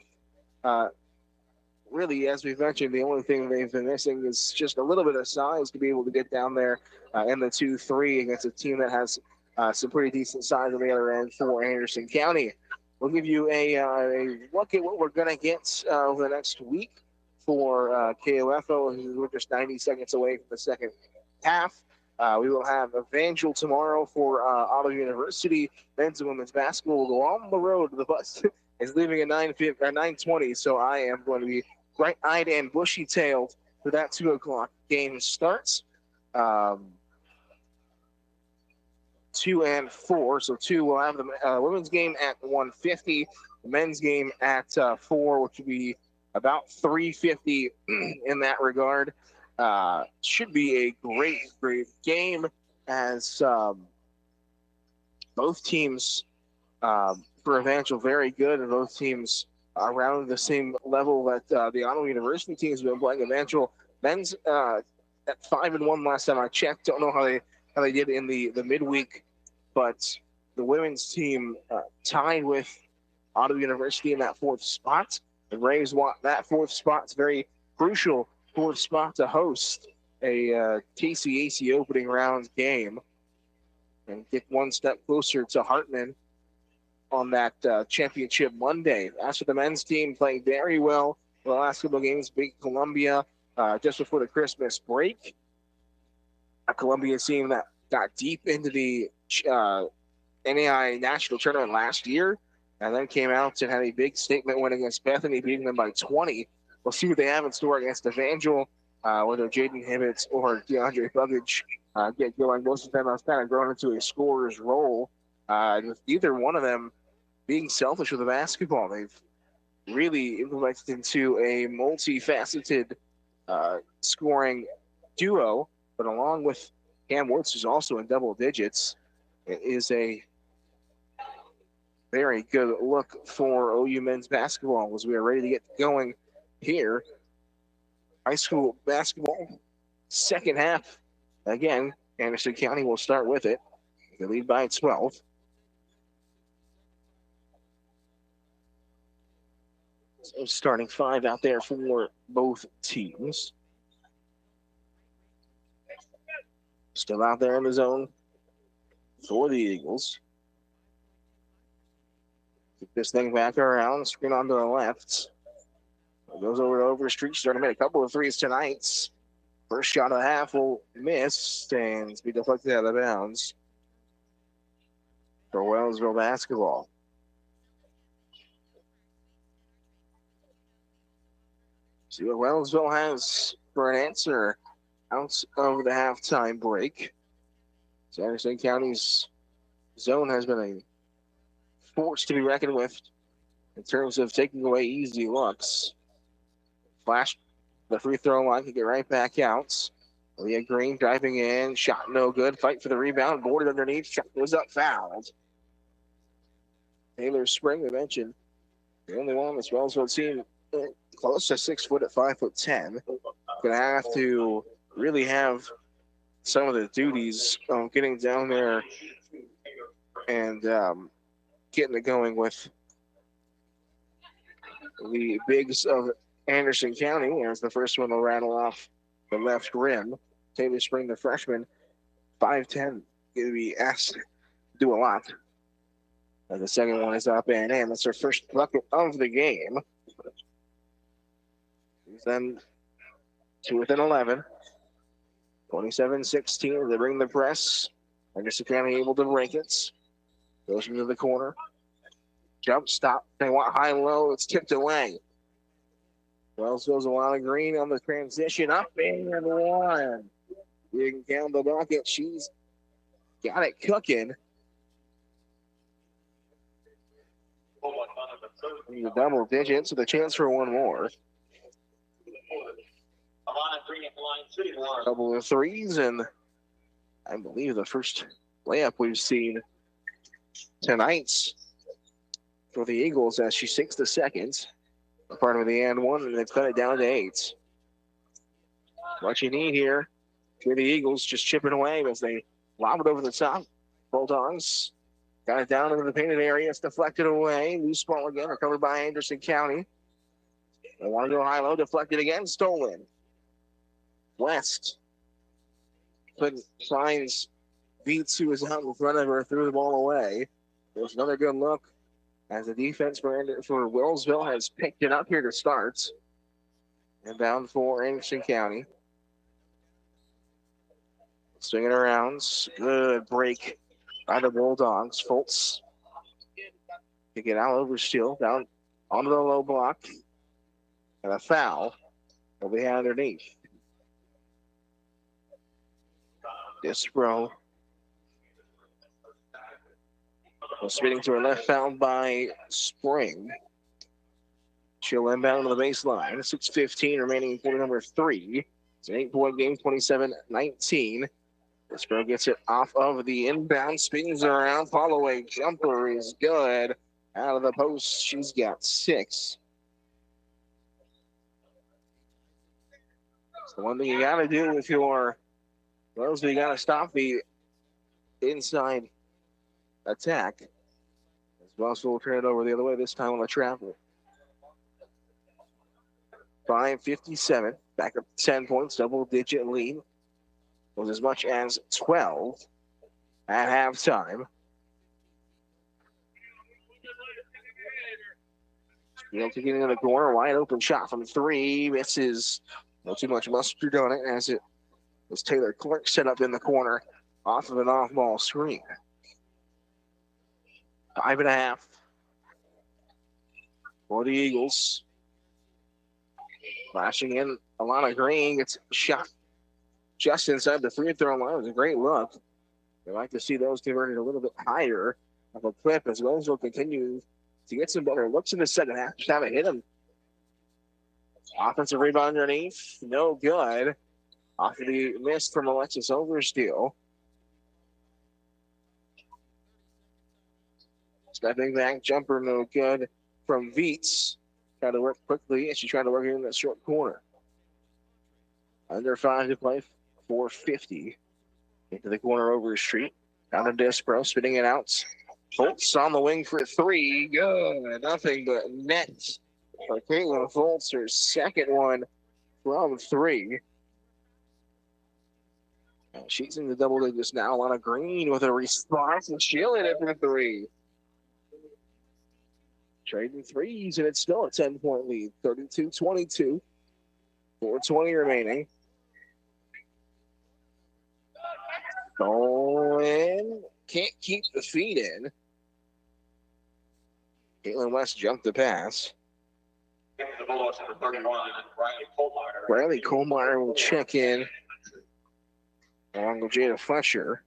really, as we've mentioned, the only thing they've been missing is just a little bit of size to be able to get down there in the 2-3 against a team that has some pretty decent size on the other end for Anderson County. We'll give you a look at what we're going to get over the next week for KOFO. We're just 90 seconds away from the second half. We will have Evangel tomorrow for Ottawa University. Men's and women's basketball will go on the road. The bus is leaving at 9:20, so I am going to be bright-eyed and bushy-tailed for that 2 o'clock game starts. 2 and 4, so 2 will have the women's game at 1:50, the men's game at 4, which will be about 3:50 in that regard. Should be a great game as both teams for Evangel very good, and both teams around the same level that the Ottawa University teams have been playing. Evangel men's at 5-1 last time I checked. Don't know how they did in the midweek, but the women's team tied with Ottawa University in that 4th spot. The Braves want that 4th spot. It's very crucial 4th spot to host a KCAC opening round game and get one step closer to Hartman on that championship Monday. As for the men's team, playing very well the last couple of games, beat Columbia just before the Christmas break. A Columbia team that got deep into the NAI National Tournament last year and then came out and had a big statement win against Bethany, beating them by 20. We'll see what they have in store against Evangel, whether Jaden Hibbets or DeAndre Buggage get going. Most of them have kind of grown into a scorer's role. With either one of them being selfish with the basketball, they've really implemented into a multifaceted scoring duo. But along with Cam Woods, who's also in double digits, it is a very good look for OU men's basketball as we are ready to get going here. High school basketball, second half. Again, Anderson County will start with it. They lead by 12. So starting 5 out there for both teams. Still out there in the zone for the Eagles. Keep this thing back around, screen onto the left. It goes over to Overstreet. She's already made a couple of threes tonight. First shot of the half will miss and be deflected out of bounds for Wellsville basketball. See what Wellsville has for an answer out of the halftime break. So Anderson County's zone has been a force to be reckoned with in terms of taking away easy looks. Flash the free throw line, can get right back out. Leah Green driving in, shot no good, fight for the rebound, boarded underneath, shot goes up, fouled. Taylor Spring, I mentioned, the only one on this Wellsville team close to 6 foot at 5'10". Gonna have to really have some of the duties of getting down there and getting it going with the bigs of Anderson County. As the first one will rattle off the left rim. Taylor Spring, the freshman, 5'10", going to be asked to do a lot. And the second one is up and in. That's her first bucket of the game. Then to within 11. 27-16. They bring the press. Anderson County able to break it. Goes into the corner. Jump stop. They want high low. It's tipped away. Wellsville's Alana Green on the transition. Up and one. You can count the bucket. She's got it cooking. The double digits with a chance for one more. Double of threes, and I believe the first layup we've seen tonight for the Eagles as she sinks the second. Part of the and one, and they've cut it down to 8. What you need here for the Eagles, just chipping away as they lob it over the top. Bulldogs got it down into the painted area. It's deflected away. Loose ball again, recovered by Anderson County. They want to go high-low, deflected again, stolen. West finds Beats, who was out in front of her, threw the ball away. There's another good look as the defense for Wellsville has picked it up here to start. And down for Anderson County. Swinging around. Good break by the Bulldogs. Fultz to get out over Steele. Down onto the low block. And a foul will be underneath. Disbro was spinning to her left, fouled by Spring. She'll inbound to the baseline. 6:15 remaining in quarter number 3. It's an 8-point game, 27-19. Disbro gets it off of the inbound, spins around. Follow-away jumper is good. Out of the post, she's got 6. So one thing you got to do if you're Wellsville, you got to stop the inside attack. As Wellsville will turn it over the other way, this time on the travel. 5:57, back up 10 points, double-digit lead. Was as much as 12 at halftime. Steele taking it in the corner, wide open shot from 3, misses. Not too much mustard on it as it was Taylor Clark set up in the corner off of an off-ball screen. 5.5 for the Eagles. Flashing in Alana Green gets shot just inside the free throw line. It was a great look. We'd like to see those converted a little bit higher of a clip as Wellsville continues to get some better looks in the second half. Just haven't hit them. Offensive rebound underneath. No good. Off of the miss from Alexis Oversteel. Stepping back, jumper no good from Viets. Tried to work quickly, and she tried to work it in that short corner. Under 5 to play, 4:50. Into the corner over Street. Down to Disbro, spinning it out. Fultz on the wing for 3. Good. Nothing but net for Caitlin Fultz, her second one from 3. And she's in the double digits now. Alana Green with a response, and she'll hit it for 3. Trading threes, and it's still a 10-point lead. 32-22. 4:20 remaining. Going. Can't keep the feet in. Caitlin West jumped the pass. Riley Kohlmeyer will check in along with Jada Fletcher.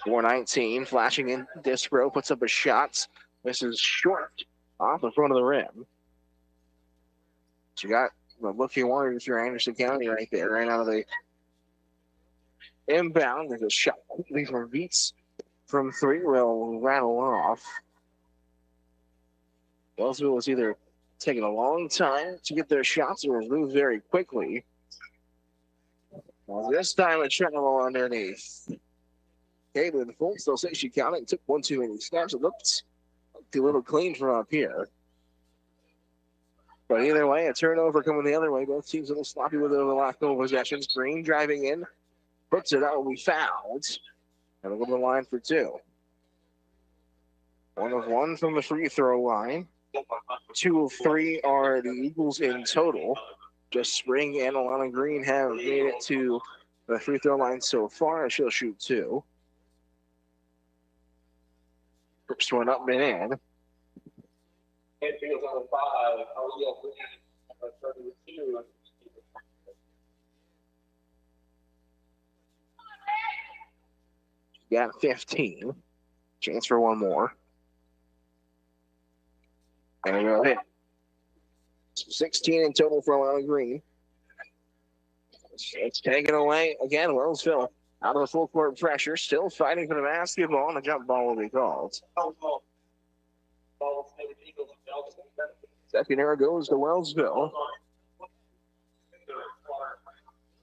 4:19, flashing in. Disbro puts up a shot. This is short off the front of the rim. You got the looking Warriors for Anderson County right there, right out of the inbound. There's a shot quickly from Beats from three. Will rattle off. Wellsville was either taking a long time to get their shots or was moved very quickly. Well, this time a travel underneath. Caitlin Fultz, they'll say she counted. Took one too many snaps. It looked a little clean from up here. But either way, a turnover coming the other way. Both teams a little sloppy with the last couple possessions. Green driving in. Puts it out. Will be fouled. And we'll go to the line for two. 1 of 1 from the free throw line. 2 of 3 are the Eagles in total. Just Spring and Alana Green have made it to the free throw line so far. She'll shoot 2. First one up and in. Got 15. Chance for one more. And we'll hit. 16 in total for Alana Green. It's taken away again. Wellsville out of the full court pressure. Still fighting for the basketball, and a jump ball will be called. Second arrow goes to Wellsville.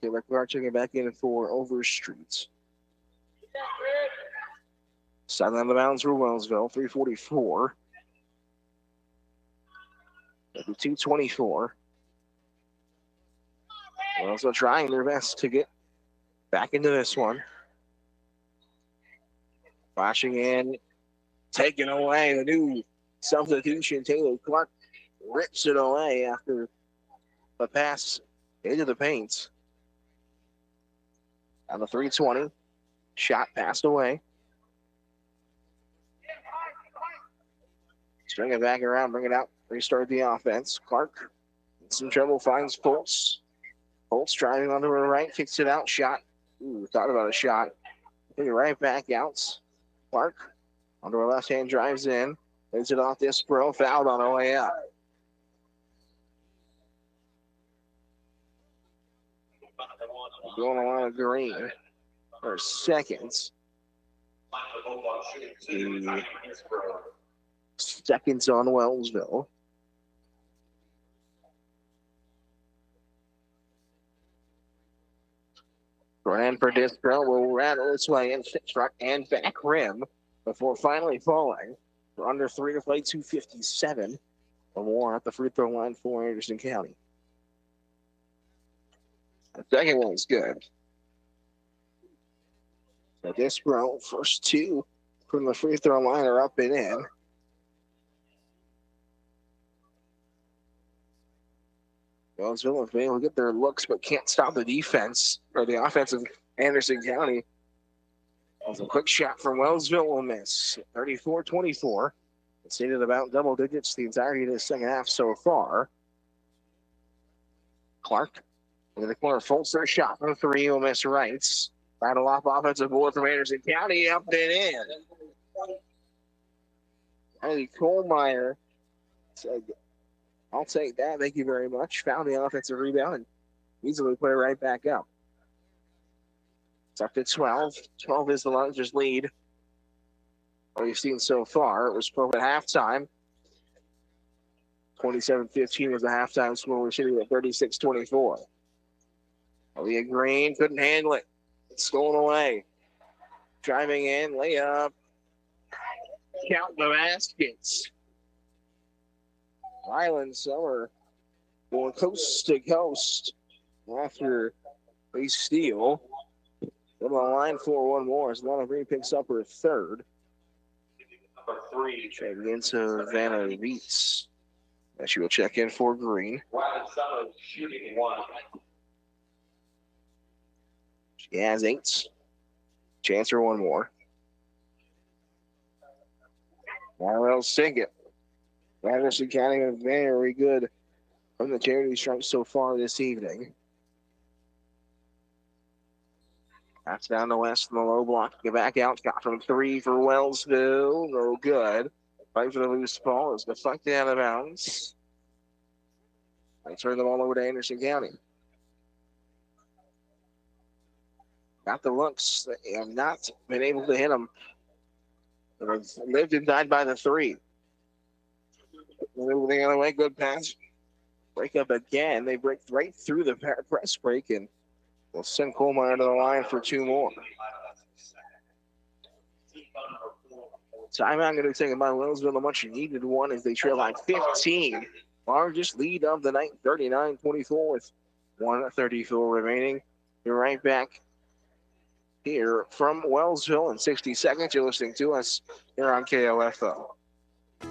Taylor Clark checking back in for Overstreet. Side on the bounds for Wellsville. 3:44. 2:24. Also trying their best to get back into this one. Flashing in, taking away the new substitution. Taylor Clark rips it away after the pass into the paint. On the 3:20, shot passed away. String it back around, bring it out, restart the offense. Clark in some trouble, finds Fultz. Fultz driving onto her right, kicks it out, shot. Ooh, thought about a shot. Take it right back out. Clark onto her left hand, drives in, lays it off this pro, fouled on her way up. Going along with Green for seconds. Seconds on Wellsville. Brand for Distro will rattle its way in front and back rim before finally falling. For under 3 to play, 2:57 or more at the free throw line for Anderson County. The second one's good. So Distro, first 2 from the free throw line are up and in. Wellsville have been able to get their looks, but can't stop the defense or the offense of Anderson County. As a quick shot from Wellsville will miss. 34-24. It's stayed at about double digits the entirety of the second half so far. Clark into the corner. Fultz their shot from 3 will miss rights. Battle off offensive board from Anderson County, up and in. Eddie Kohlmeyer said, I'll take that. Thank you very much. Found the offensive rebound and easily put it right back up. It's up to 12. 12 is the Lungers' lead. What we've seen so far, it was 12 at halftime. 27-15 was the halftime score. We're sitting at 36-24. Aaliyah Green couldn't handle it. It's going away. Driving in, layup. Count the baskets. Ryland Summer going coast to coast after a steal. On the line for one more as Lana Green picks up her third. Checking into Vanna Beats. And she will check in for Green. She has 8. Chance for one more. Marlell Siggett. Anderson County is very good from the charity stripe so far this evening. That's down the west from the low block. Get back out. Got from 3 for Wellsville. No good. Fight for the loose ball is deflected out of bounds. They turn the ball over to Anderson County. Got the looks. They have not been able to hit them. They've lived and died by the three. Moving the other way, good pass. Break up again. They break right through the press break and will send Coleman to the line for two more. Timeout going to be taken by Wellsville. A much needed one as they trail by 15. Largest lead of the night, 39-24 with 1:34 remaining. You're right back here from Wellsville in 60 seconds. You're listening to us here on KOFO.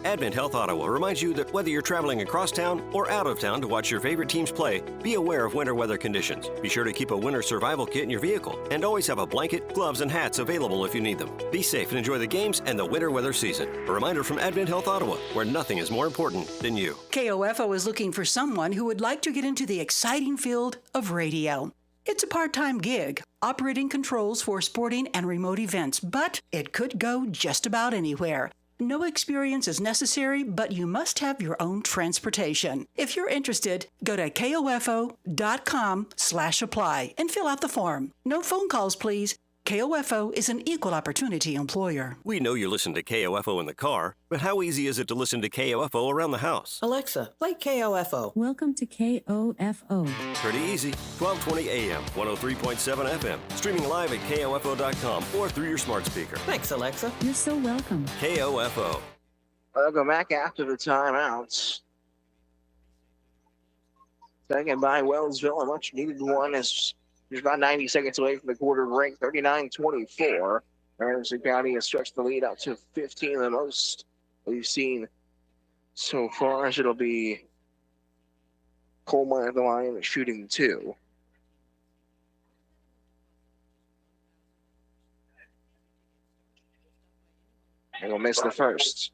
Advent Health Ottawa reminds you that whether you're traveling across town or out of town to watch your favorite teams play, be aware of winter weather conditions. Be sure to keep a winter survival kit in your vehicle and always have a blanket, gloves, and hats available if you need them. Be safe and enjoy the games and the winter weather season. A reminder from Advent Health Ottawa, where nothing is more important than you. KOFO is looking for someone who would like to get into the exciting field of radio. It's a part-time gig, operating controls for sporting and remote events, but it could go just about anywhere. No experience is necessary, but you must have your own transportation. If you're interested, go to kofo.com/apply and fill out the form. No phone calls, please. KOFO is an equal opportunity employer. We know you listen to KOFO in the car, but how easy is it to listen to KOFO around the house? Alexa, play KOFO. Welcome to KOFO. Pretty easy. 1220 AM, 103.7 FM. Streaming live at KOFO.com or through your smart speaker. Thanks, Alexa. You're so welcome. KOFO. I'll go back after the timeouts. Second by Wellsville, a much needed one as there's about 90 seconds away from the quarter break, 39-24. Anderson County has stretched the lead out to 15, the most we've seen so far, as it'll be Coleman at the line shooting two. And we'll miss the first.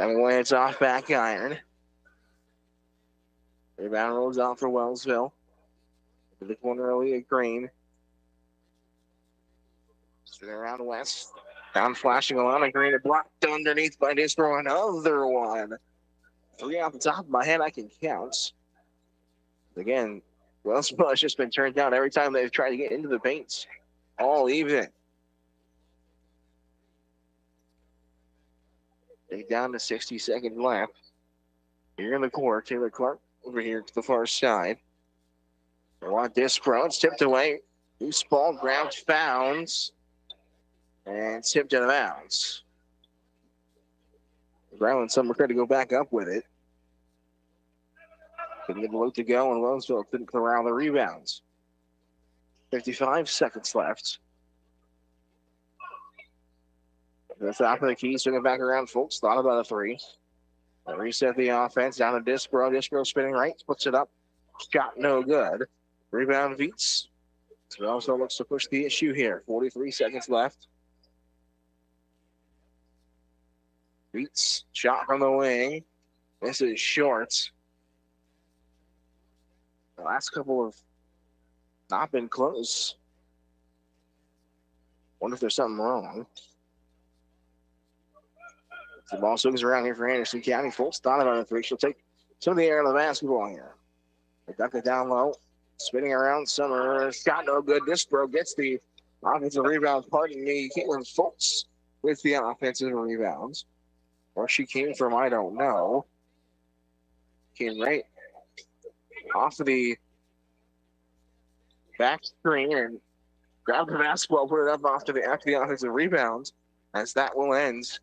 Hemingway, it's off back iron. Rebound rolls out for Wellsville. To the corner, Aaliyah Green. Spinning around West. Down flashing Alana Green. Blocked underneath by Disbro. Another one. Three off the top of my head, I can count. Again, Wellsville has just been turned down every time they've tried to get into the paint all evening. They down to 60 seconds left. Here in the court, Taylor Clark over here to the far side. They want Disbro. It's tipped away. Loose ball, grabbed, founds, and tipped out of bounds. Brown and Summer tried to go back up with it. Couldn't get the look to go, and Wellsville couldn't corral the rebounds. 55 seconds left. The top of the key, swinging back around. Folks thought about a three. They reset the offense down to Disbro. Disbro spinning right, puts it up. Shot no good. Rebound Veets. So also looks to push the issue here. 43 seconds left. Veets, shot from the wing. This is short. The last couple have not been close. Wonder if there's something wrong. The ball swings around here for Anderson County. Folks thought about a three. She'll take some of the air of the basketball here. They duck it down low. Spinning around. Summer. Shot no good. Disbro gets the offensive rebound. Pardon me. Caitlin Folks with the offensive rebounds. Where she came from, I don't know. Came right off of the back screen and grabbed the basketball, put it up after the offensive rebounds, as that will end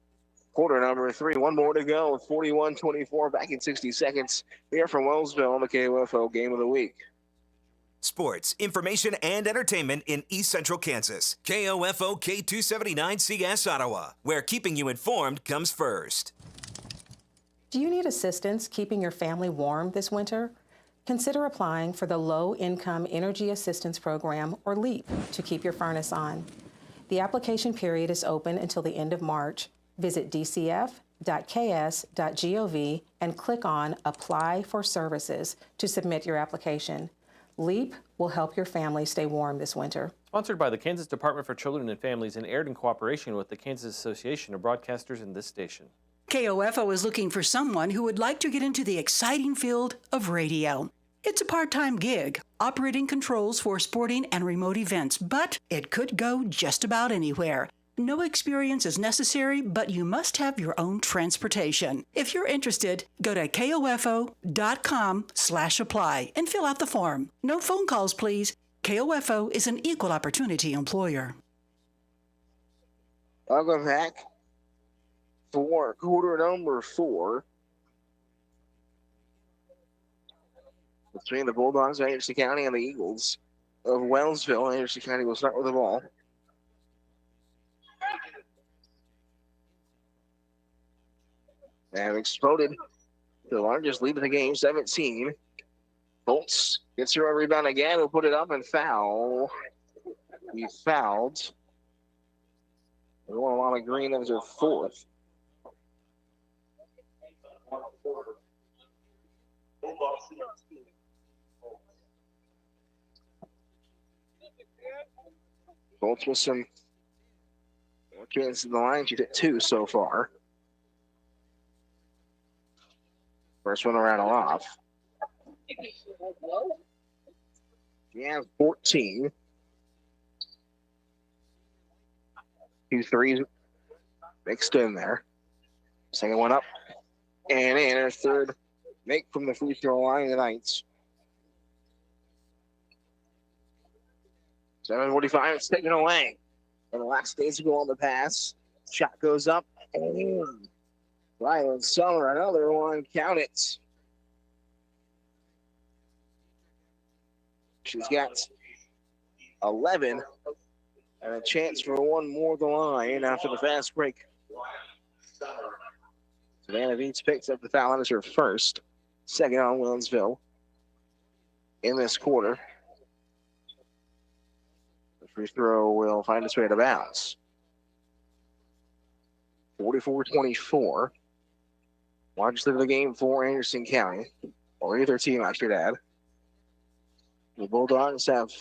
quarter number 3. One more to go. 41-24 back in 60 seconds. Here from Wellsville on the KOFO Game of the Week. Sports, information, and entertainment in East Central Kansas. KOFO K279CS Ottawa, where keeping you informed comes first. Do you need assistance keeping your family warm this winter? Consider applying for the Low Income Energy Assistance Program, or LEAP, to keep your furnace on. The application period is open until the end of March. Visit dcf.ks.gov and click on Apply for Services to submit your application. LEAP will help your family stay warm this winter. Sponsored by the Kansas Department for Children and Families and aired in cooperation with the Kansas Association of Broadcasters and this station. KOFO is looking for someone who would like to get into the exciting field of radio. It's a part-time gig, operating controls for sporting and remote events, but it could go just about anywhere. No experience is necessary, but you must have your own transportation. If you're interested, go to kofo.com/apply and fill out the form. No phone calls, please. KOFO is an equal opportunity employer. Welcome back for quarter number 4 between the Bulldogs of Anderson County and the Eagles of Wellsville. Anderson County will start with the ball. They have exploded the largest lead of the game, 17. Bolts gets her a rebound again. Will put it up and foul. He fouled. We want a lot of green as their 4th. Bolts with some more chances in the line. She's hit 2 so far. First one around off. She has 14. 2 threes mixed in there. Second one up and in. Her third make from the free throw line tonight. 7:45, it's taken away. And the last days to go on the pass. Shot goes up and in. Ryland Summer, another one. Count it. She's got 11 and a chance for one more at the line after the fast break. Savannah Beats picks up the foul and is her first. Second on Wellsville in this quarter. The free throw will find its way to bounds. 44-24. Largest lead of the game for Anderson County, or either team, I should add. The Bulldogs have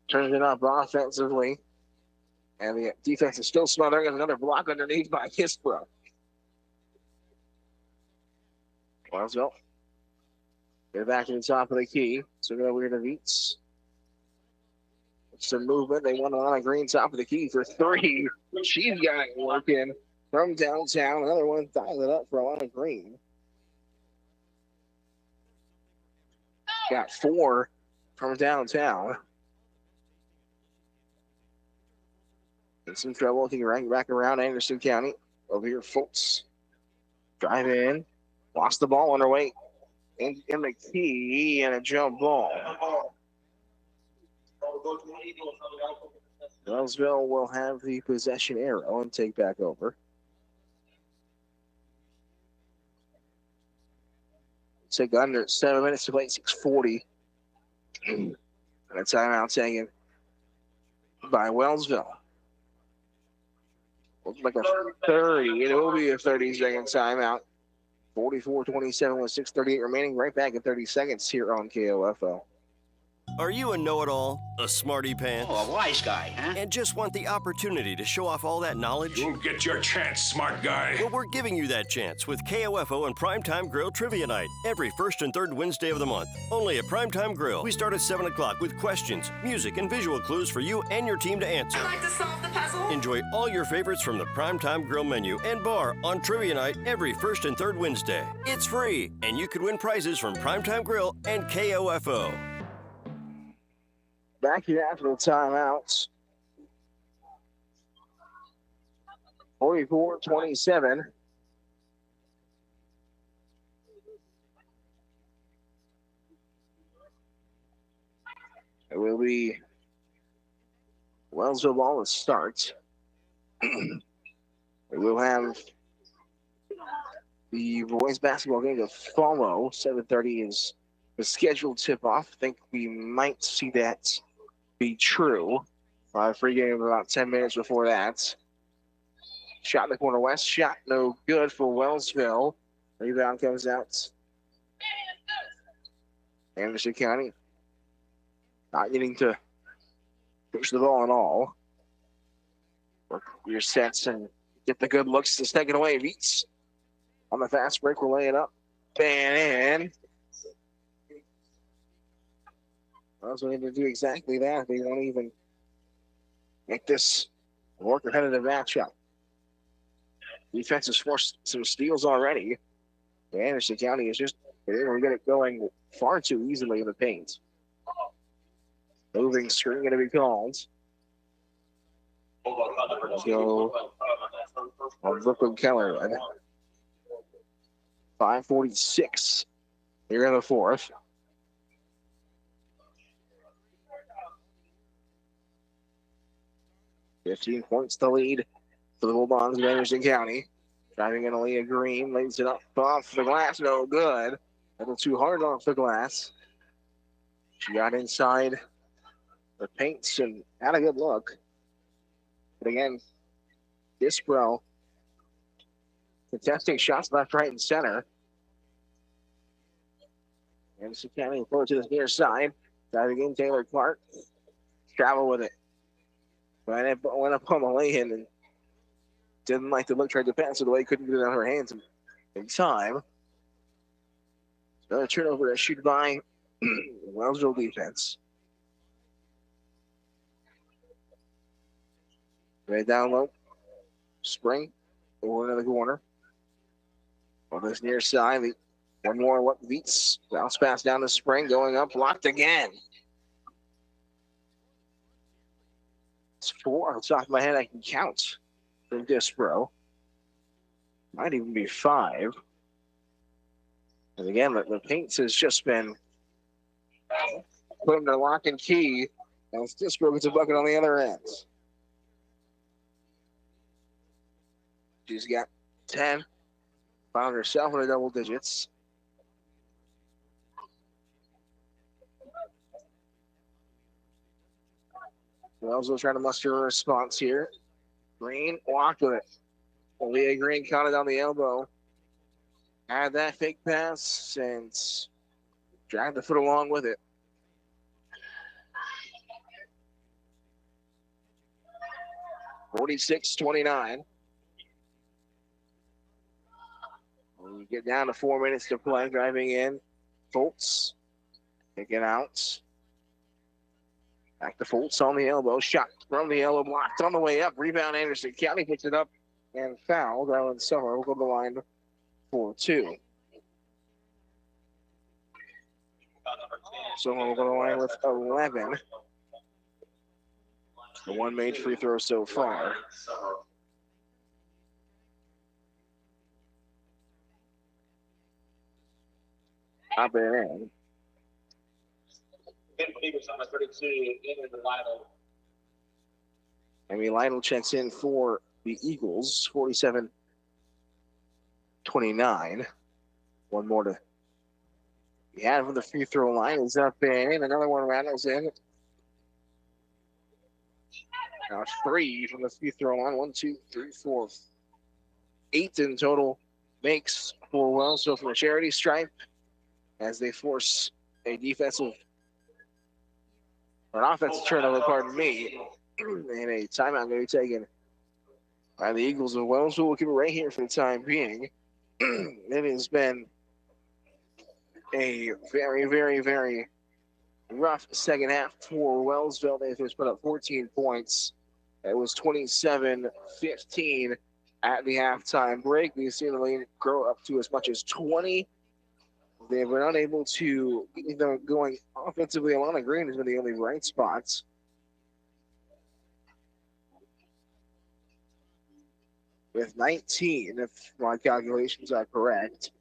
turned it up offensively, and the defense is still smothering. Another block underneath by Kispro. Wellsville, get back to the top of the key. So go over to Beats. Some movement. They want on a green top of the key for 3. She's got it working from downtown. Another one dialed it up for Alana Green. Got 4 from downtown. In some trouble looking right back around Anderson County. Over here, Fultz. Drive in. Lost the ball on her way. In the key and a jump ball. Wellsville will have the possession arrow and take back over. Take under 7 minutes to play, 6:40. And a timeout taken by Wellsville. Looks like a 30. It will be a 30-second timeout. 44-27 with 6:38 remaining. Right back in 30 seconds here on KOFO. Are you a know-it-all, a smarty pants? Oh, a wise guy, huh? And just want the opportunity to show off all that knowledge? You'll get your chance, smart guy. Well, we're giving you that chance with KOFO and Primetime Grill Trivia Night every first and third Wednesday of the month. Only at Primetime Grill. We start at 7 o'clock with questions, music, and visual clues for you and your team to answer. I'd like to solve the puzzle. Enjoy all your favorites from the Primetime Grill menu and bar on Trivia Night every first and third Wednesday. It's free, and you could win prizes from Primetime Grill and KOFO. Back here after the timeouts. 44-27. It will be Wellsville ball to start. We will have the boys basketball game to follow. 7:30 is the scheduled tip-off. I think we might see that be true. Free game about 10 minutes before that. Shot in the corner west. Shot no good for Wellsville. Rebound comes out. Anderson County not getting to push the ball at all. Work your sets and get the good looks to take it away. Beats on the fast break. We're laying up. And also need to do exactly that. They won't even make this a more competitive matchup. Defense has forced some steals already. Anderson County is just able to get it going far too easily in the paint. Moving screen going to be called. So, on Brooklyn Keller. 5:46 here in the fourth. $15 points to lead for the Bulldogs of Anderson County. Driving in Aaliyah Green, lays it up off the glass, no good. A little too hard off the glass. She got inside the paints and had a good look. But again, Disbro contesting shots left, right, and center. Anderson County forward to the near side. Diving in, Taylor Clark. Travel with it. Went up on the lay-in and didn't like the look, tried to pass it away, couldn't get it out of her hands in time. Another turnover issued by Wellsville defense. Right down low. Spring over into the corner. On this near side, one more what beats. Bounce pass down to Spring, going up, blocked again. It's 4 off the top of my head. I can count from Disbro. Might even be 5. And again, the paints has just been put into lock and key. And Disbro gets a bucket on the other end. She's got 10. Found herself in the double digits. Wellsville trying to muster a response here. Green walked with it. Aaliyah Green caught it on the elbow. Had that fake pass and dragged the foot along with it. (46-29). We get down to 4 minutes to play. Driving in. Fultz. Taking out. Back to Fultz on the elbow. Shot from the elbow, blocked on the way up. Rebound Anderson County picks it up and fouled. Alan Summer will go to the line for 2. Summer will go to the line with 11. The one made free throw so far. Up and in. Amy Lytle checks in for the Eagles, 47-29. One more to be had from the free throw line. Is up and in. Another one rattles in. Now 3 from the free throw line. 1, 2, 3, 4, 8 in total makes for Wellsville from a charity stripe as they force an offensive turnover, pardon me, and a timeout going to be taken by the Eagles of Wellsville. We'll keep it right here for the time being. It has been a very, very, very rough second half for Wellsville. They've just put up 14 points. It was 27-15 at the halftime break. We've seen the lead grow up to as much as 20. They were unable to get them going offensively. Alana Green has been the only bright spots. With 19, if my calculations are correct.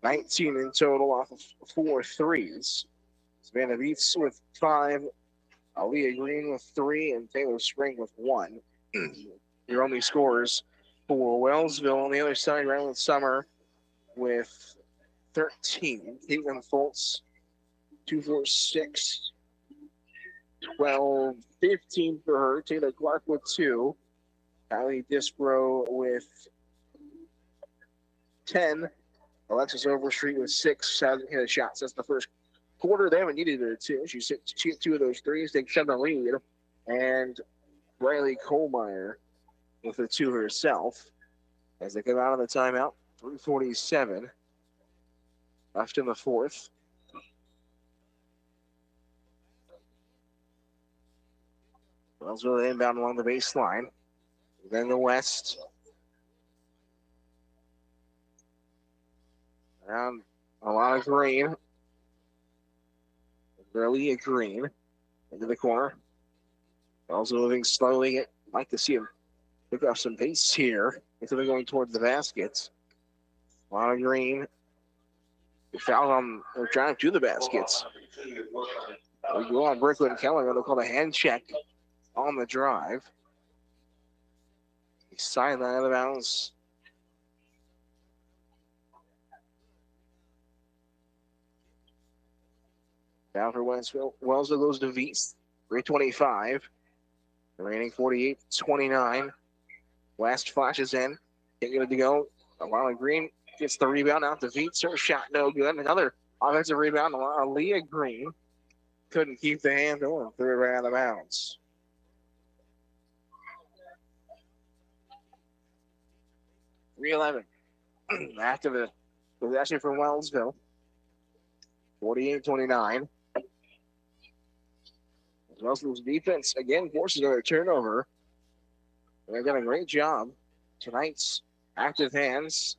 19 in total off of 4 threes. Savannah Beats with 5. Aaliyah Green with 3. And Taylor Spring with 1. Your only scorers for Wellsville. On the other side, Ryland Summer with 13. Caitlin Fultz, 2, 4, 6, 12, 15 for her. Taylor Clark with 2. Kylie Disbro with 10. Alexis Overstreet with 6. Hasn't hit a shot since the first quarter. They haven't needed her to. She hit 2 of those threes. They shut the lead. And Riley Kohlmeyer with the 2 herself as they come out of the timeout. 3:47 left in the fourth. Wellsville inbound along the baseline. Then the west. Around a lot of green. Barely a green. Into the corner. Also moving slowly. Like to see him pick up some pace here. Instead of going towards the baskets. A lot of green. They foul on their drive to the baskets. We go on Brooklyn Keller. They'll call a hand check on the drive. Sideline out of bounds. Down for Wellsville. Wellsville goes to Vies. 3:25. Remaining 48-29. West flashes in. Can't get it to go. Alana Green gets the rebound out to Vies. Her shot no good. Another offensive rebound. Leah Green couldn't keep the handle and threw it right out of bounds. .311 after the possession from Wellsville. 48-29. Wellsville's defense again forces another turnover. They've done a great job. Tonight's active hands.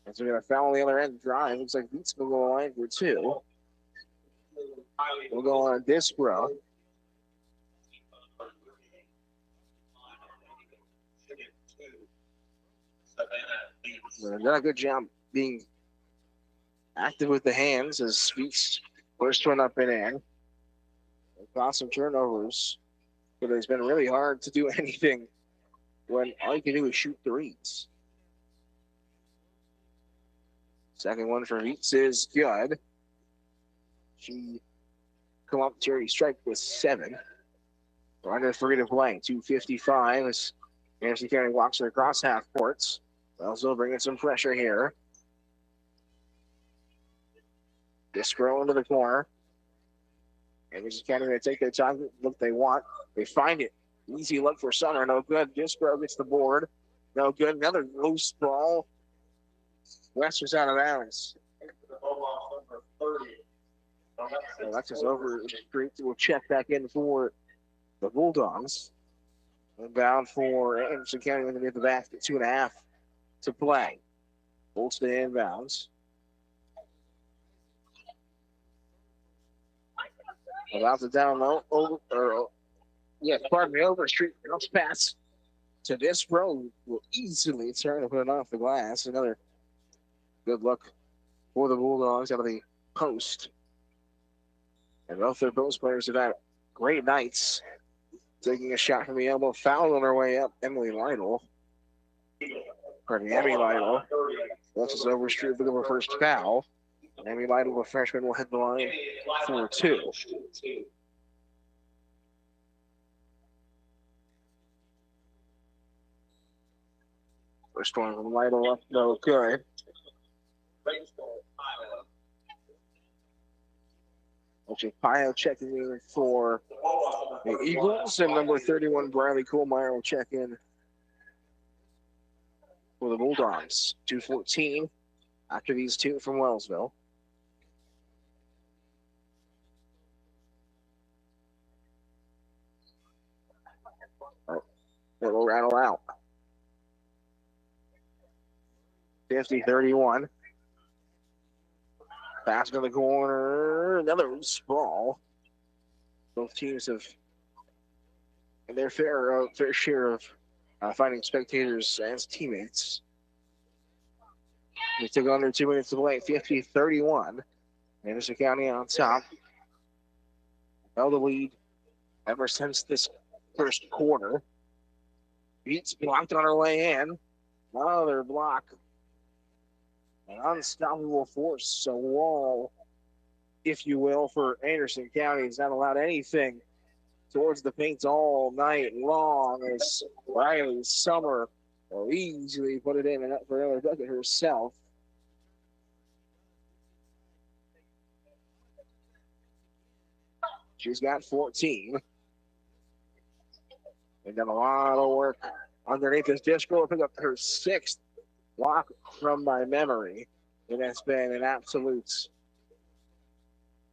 As we got a foul on the other end drive. Looks like Beats will go on line for 2. We'll go on a disc row. They've done a good job being active with the hands as Speaks first one up and in. They've got some turnovers, but it's been really hard to do anything when all you can do is shoot threes. Second one for Beats is good. She come up Terry strike with 7. We're under 3 to play. 2:55 as Anderson County walks her across half courts. Also bringing some pressure here. Disco into the corner. Anderson County going to take their time, look they want. They find it. Easy look for Summer. No good. Disco gets the board. No good. Another loose ball. West was out of bounds. Alexis over street will check back in for the Bulldogs. Inbound for Anderson County when they get the basket. 2.5 to play. Bulls stay inbounds. Allows it down low. Over street. Bounce pass to this row will easily turn and put it off the glass. Another good look for the Bulldogs out of the post. And both their post players have had great nights. Taking a shot from the elbow. Foul on her way up. Emmy Lytle. This is Overstreet with her first foul. Emmy Lytle, a freshman, will head the line for 2. First one from Lytle up, no good. Pio checking in for the Eagles, and number 31, Briley Kohlmeyer, will check in for the Bulldogs. 2:14 after these 2 from Wellsville. It'll rattle out. 50-31. Pass to the corner. Another loose ball. Both teams have their fair share of finding spectators as teammates. They took under 2 minutes to play. 50-31. Anderson County on top. Held the lead ever since this first quarter. Beats blocked on her way in. Another block. An unstoppable force, a wall, if you will, for Anderson County. He's not allowed anything towards the paint all night long as Riley Summer will easily put it in and up for another bucket herself. She's got 14. They've done a lot of work underneath this disc goal to pick up her 6th block from my memory. And that's been an absolute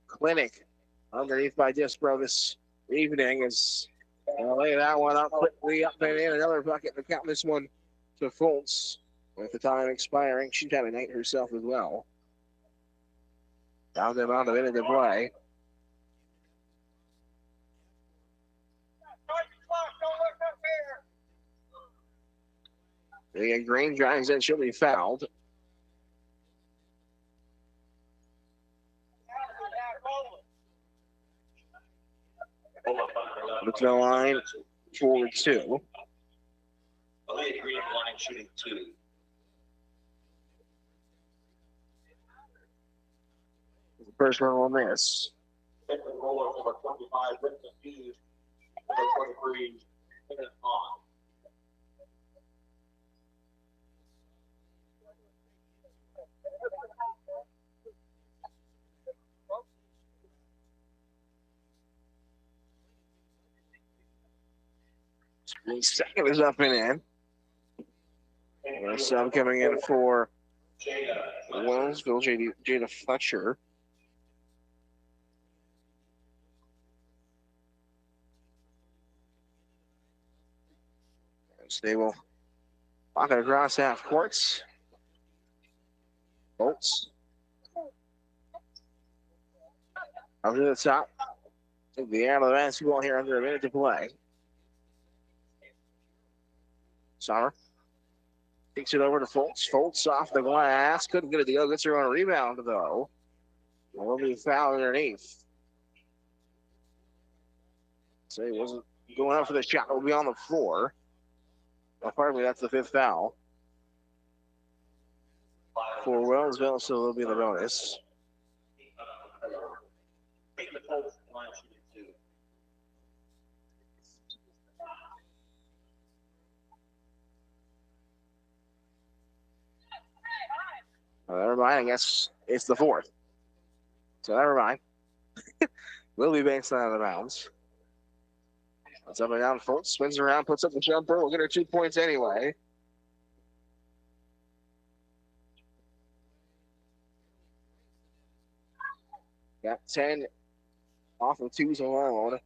clinic underneath by Disbro this evening. As lay that one up quickly up and in. Another bucket to count this one to Fultz. With the time expiring, she's had a night herself as well. Down to about a minute to play. Green drives in, she'll be fouled. Look to the line for 2. Green line shooting 2. The first one will miss. Number 25, Number 23, on. Second is up and in. And a sub coming in for Wellsville, Jada Fletcher. They will walk it across half courts. Bolts. Up to the top. Take the air of the basketball here under a minute to play. Sommer takes it over to Fultz. Fultz off the glass. Couldn't get it to go. Gets her on a rebound, though. Will be fouled underneath. So he wasn't going up for the shot. Will be on the floor. Well, pardon me, that's the 5th foul for Wellsville, so there'll be the bonus. Never mind, I guess it's the 4th. So never mind. Will be based out of the bounds. It's up and down. Fultz spins around, puts up the jumper. We'll get her 2 points anyway. Got 10 off of 2s alone.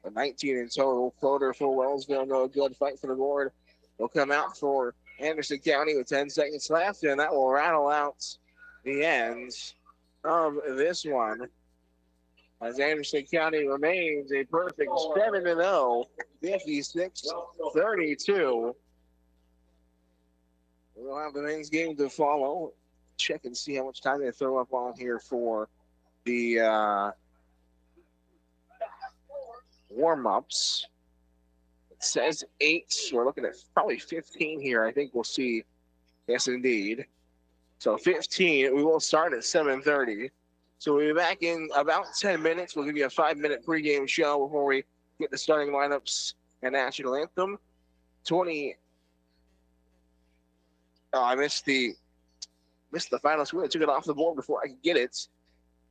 A 19 in total. Floater for Wellsville. No good. Fight for the board. Will come out for Anderson County with 10 seconds left, and that will rattle out the end of this one. As Anderson County remains a perfect 7-0, 56-32. We'll have the men's game to follow. Check and see how much time they throw up on here for the warm-ups. It says 8. We're looking at probably 15 here. I think we'll see. Yes, indeed. So 15. We will start at 7:30. So we'll be back in about 10 minutes. We'll give you a 5-minute pregame show before we get the starting lineups and national anthem. 20. Oh, I missed the final score. I took it off the board before I could get it.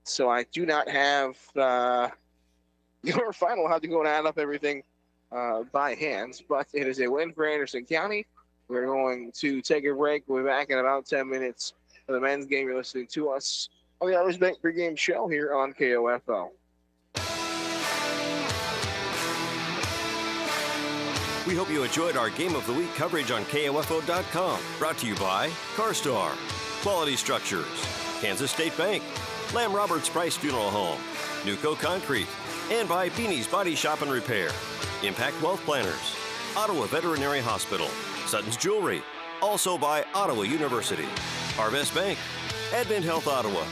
So I do not have your final. I'll have to go and add up everything by hand. But it is a win for Anderson County. We're going to take a break. We'll be back in about 10 minutes for the men's game. You're listening to us on the Arvest Bank Pregame Show here on KOFO. We hope you enjoyed our Game of the Week coverage on KOFO.com. Brought to you by CarStar, Quality Structures, Kansas State Bank, Lamb Roberts Price Funeral Home, Nuco Concrete, and by Beanie's Body Shop and Repair, Impact Wealth Planners, Ottawa Veterinary Hospital, Sutton's Jewelry, also by Ottawa University, Arvest Bank, Advent Health Ottawa,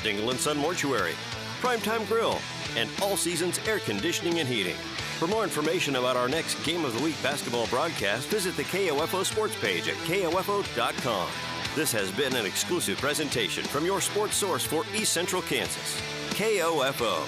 Dingle & Son Mortuary, Primetime Grill, and All Seasons Air Conditioning and Heating. For more information about our next Game of the Week basketball broadcast, visit the KOFO sports page at KOFO.com. This has been an exclusive presentation from your sports source for East Central Kansas, KOFO.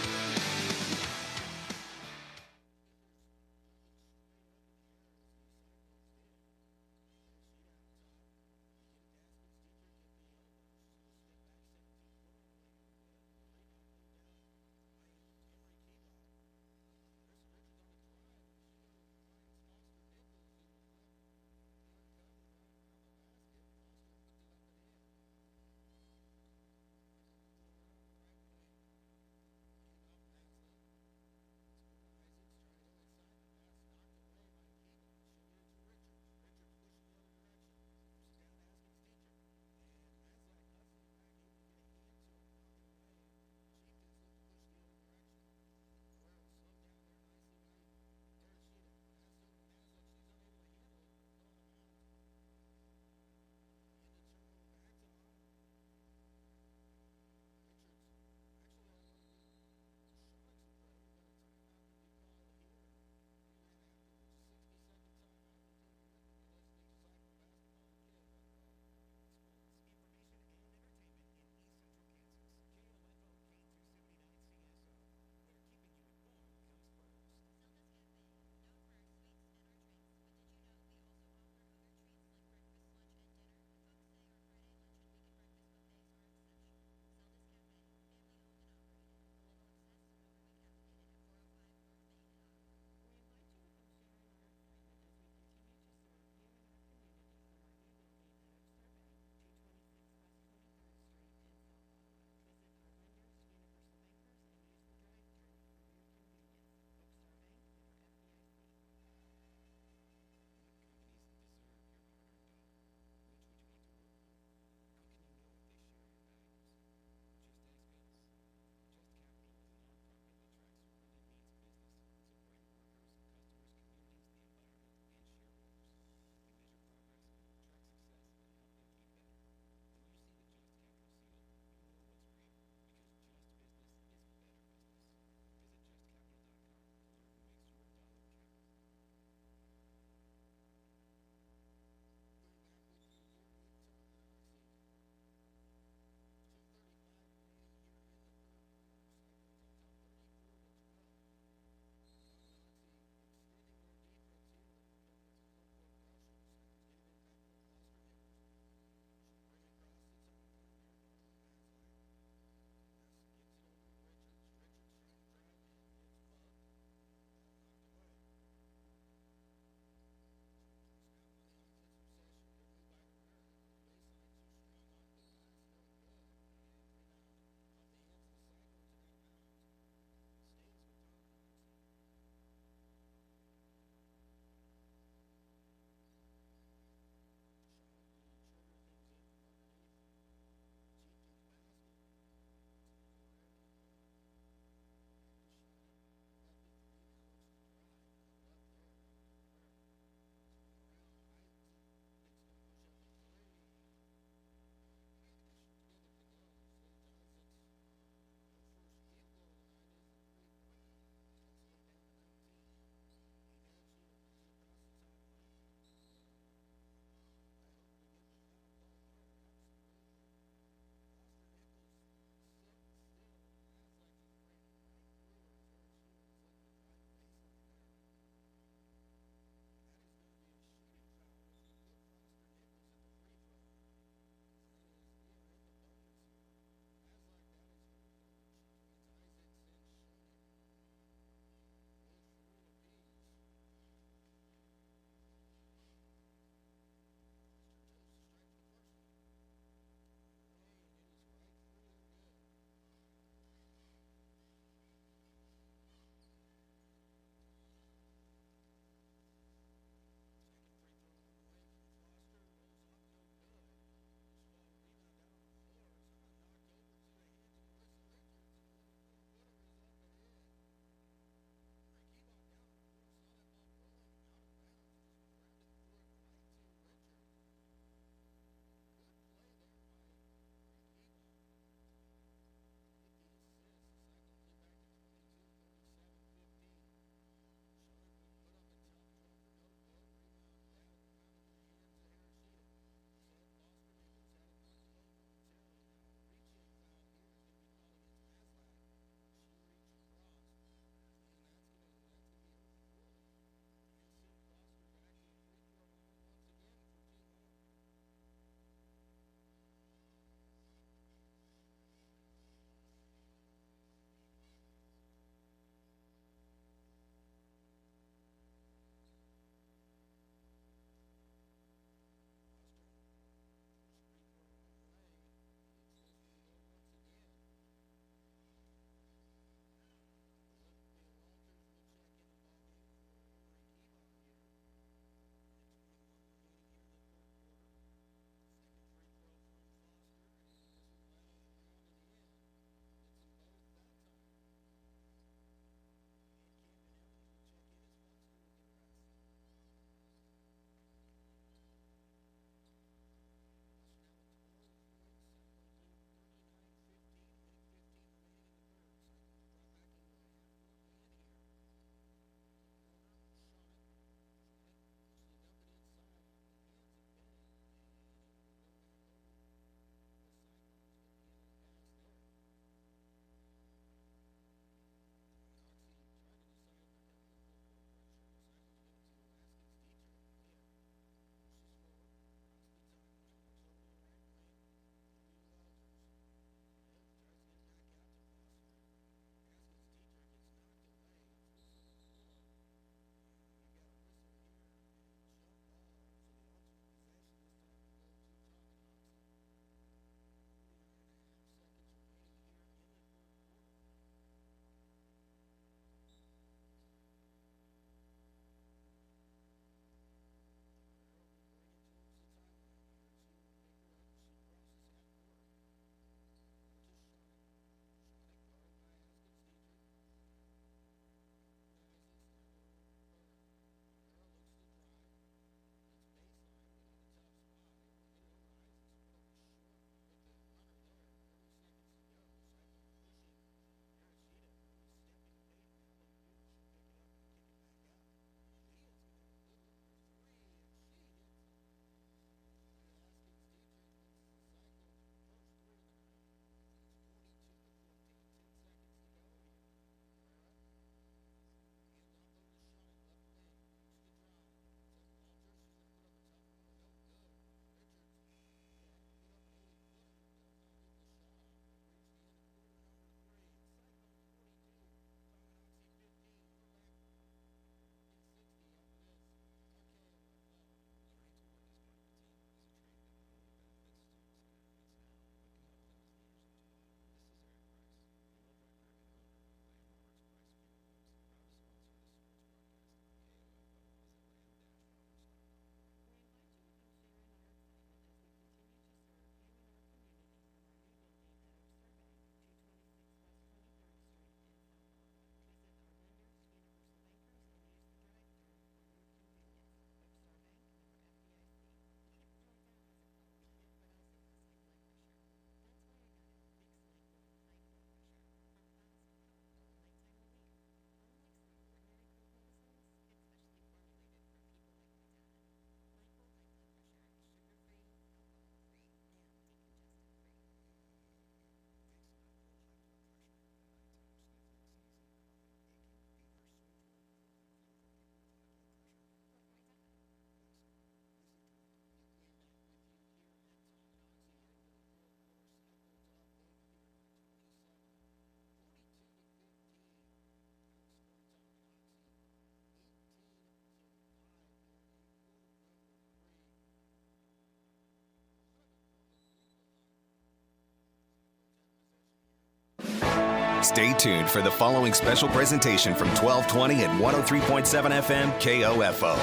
Stay tuned for the following special presentation from 1220 and 103.7 FM KOFO.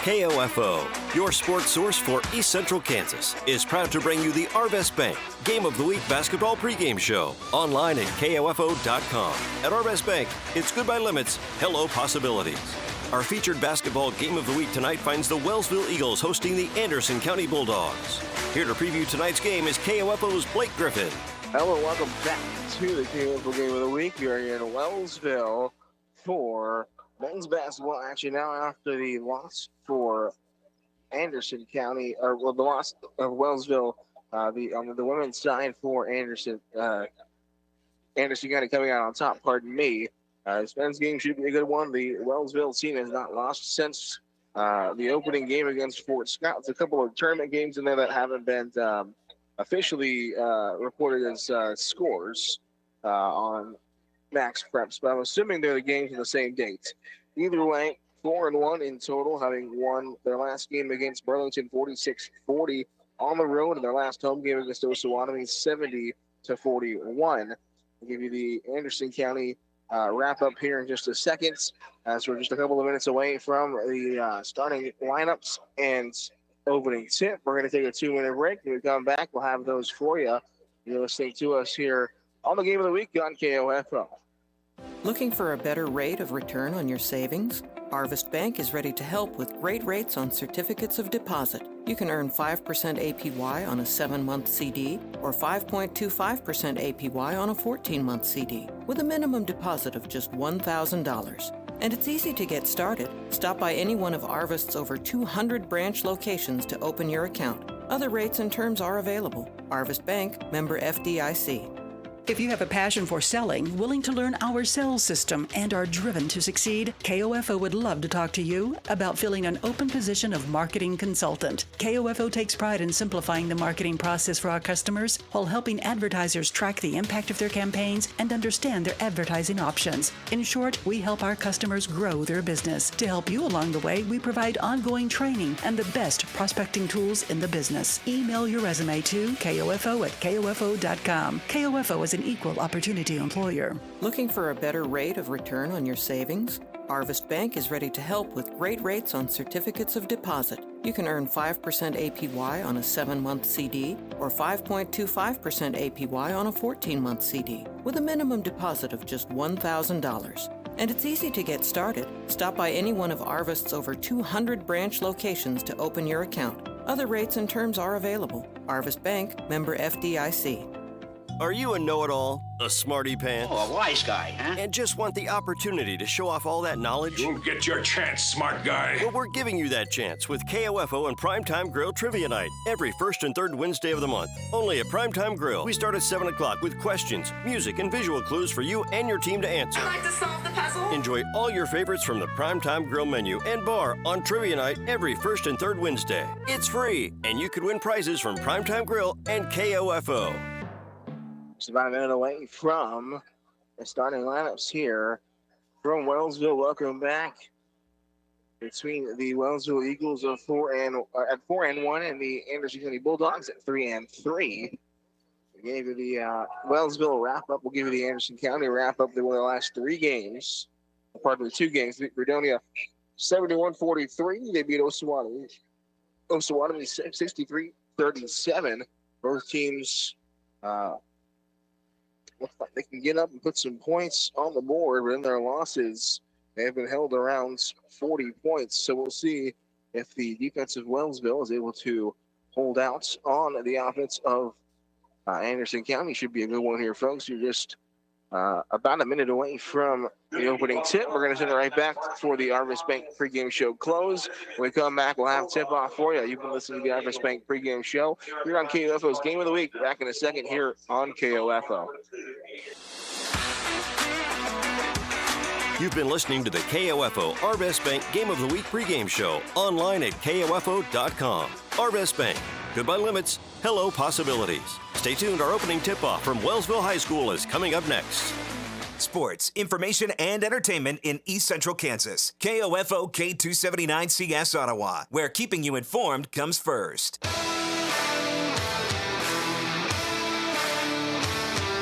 KOFO, your sports source for East Central Kansas, is proud to bring you the Arvest Bank Game of the Week basketball pregame show online at KOFO.com. At Arvest Bank, it's goodbye limits, hello possibilities. Our featured basketball game of the week tonight finds the Wellsville Eagles hosting the Anderson County Bulldogs. Here to preview tonight's game is KOFO's Blake Griffin. Hello, welcome back to the KOFO game of the week. We are here in Wellsville for men's basketball action now after the loss for Anderson County, the loss of Wellsville, on the women's side for Anderson County coming out on top, pardon me. This men's game should be a good one. The Wellsville team has not lost since the opening game against Fort Scott. There's a couple of tournament games in there that haven't been officially reported as scores on Max Preps, but I'm assuming they're the games on the same date. Either way, 4-1 in total, having won their last game against Burlington 46-40 on the road, and their last home game against Osawatomie 70-41. I'll give you the Anderson County wrap up here in just a second, as we're just a couple of minutes away from the starting lineups and opening tip. We're going to take a 2-minute break. When we come back, we'll have those for you. You're listening to us here on the Game of the Week on KOFO. Looking for a better rate of return on your savings? Arvest Bank is ready to help with great rates on certificates of deposit. You can earn 5% APY on a 7-month CD or 5.25% APY on a 14-month CD with a minimum deposit of just $1,000. And it's easy to get started. Stop by any one of Arvest's over 200 branch locations to open your account. Other rates and terms are available. Arvest Bank, member FDIC. If you have a passion for selling, willing to learn our sales system, and are driven to succeed, KOFO would love to talk to you about filling an open position of marketing consultant. KOFO takes pride in simplifying the marketing process for our customers while helping advertisers track the impact of their campaigns and understand their advertising options. In short, we help our customers grow their business. To help you along the way, we provide ongoing training and the best prospecting tools in the business. Email your resume to KOFO@KOFO.com. KOFO is an equal opportunity employer. Looking for a better rate of return on your savings? Arvest Bank is ready to help with great rates on certificates of deposit. You can earn 5% APY on a 7-month CD or 5.25% APY on a 14-month CD with a minimum deposit of just $1,000. And it's easy to get started. Stop by any one of Arvest's over 200 branch locations to open your account. Other rates and terms are available. Arvest Bank, member FDIC. Are you a know-it-all, a smarty pants? Oh, a wise guy, huh? And just want the opportunity to show off all that knowledge? You'll get your chance, smart guy. Well, we're giving you that chance with KOFO and Primetime Grill Trivia Night every first and third Wednesday of the month. Only at Primetime Grill. We start at 7 o'clock with questions, music, and visual clues for you and your team to answer. I'd like to solve the puzzle. Enjoy all your favorites from the Primetime Grill menu and bar on Trivia Night every first and third Wednesday. It's free, and you could win prizes from Primetime Grill and KOFO. Just about a minute away from the starting lineups here from Wellsville. Welcome back between the Wellsville Eagles of 4-1 and the Anderson County Bulldogs at 3-3. We gave you the Wellsville wrap up. We'll give you the Anderson County wrap up. They won their last 3 games. Pardon me, 2 games. Beat Fredonia 71-43. They beat Osawatomie 63-37. Both teams looks like they can get up and put some points on the board, but in their losses, they have been held around 40 points. So we'll see if the defense of Wellsville is able to hold out on the offense of Anderson County. Should be a good one here, folks. You're just about a minute away from the opening tip. We're going to send it right back for the Arvest Bank pregame show close. When we come back, we'll have tip-off for you. You've been listening to the Arvest Bank pregame show. You're on KOFO's Game of the Week. Back in a second here on KOFO. You've been listening to the KOFO Arvest Bank Game of the Week pregame show online at KOFO.com. Arvest Bank. Goodbye limits. Hello possibilities. Stay tuned. Our opening tip-off from Wellsville High School is coming up next. Sports, information, and entertainment in East Central Kansas. KOFO K279CS Ottawa, where keeping you informed comes first.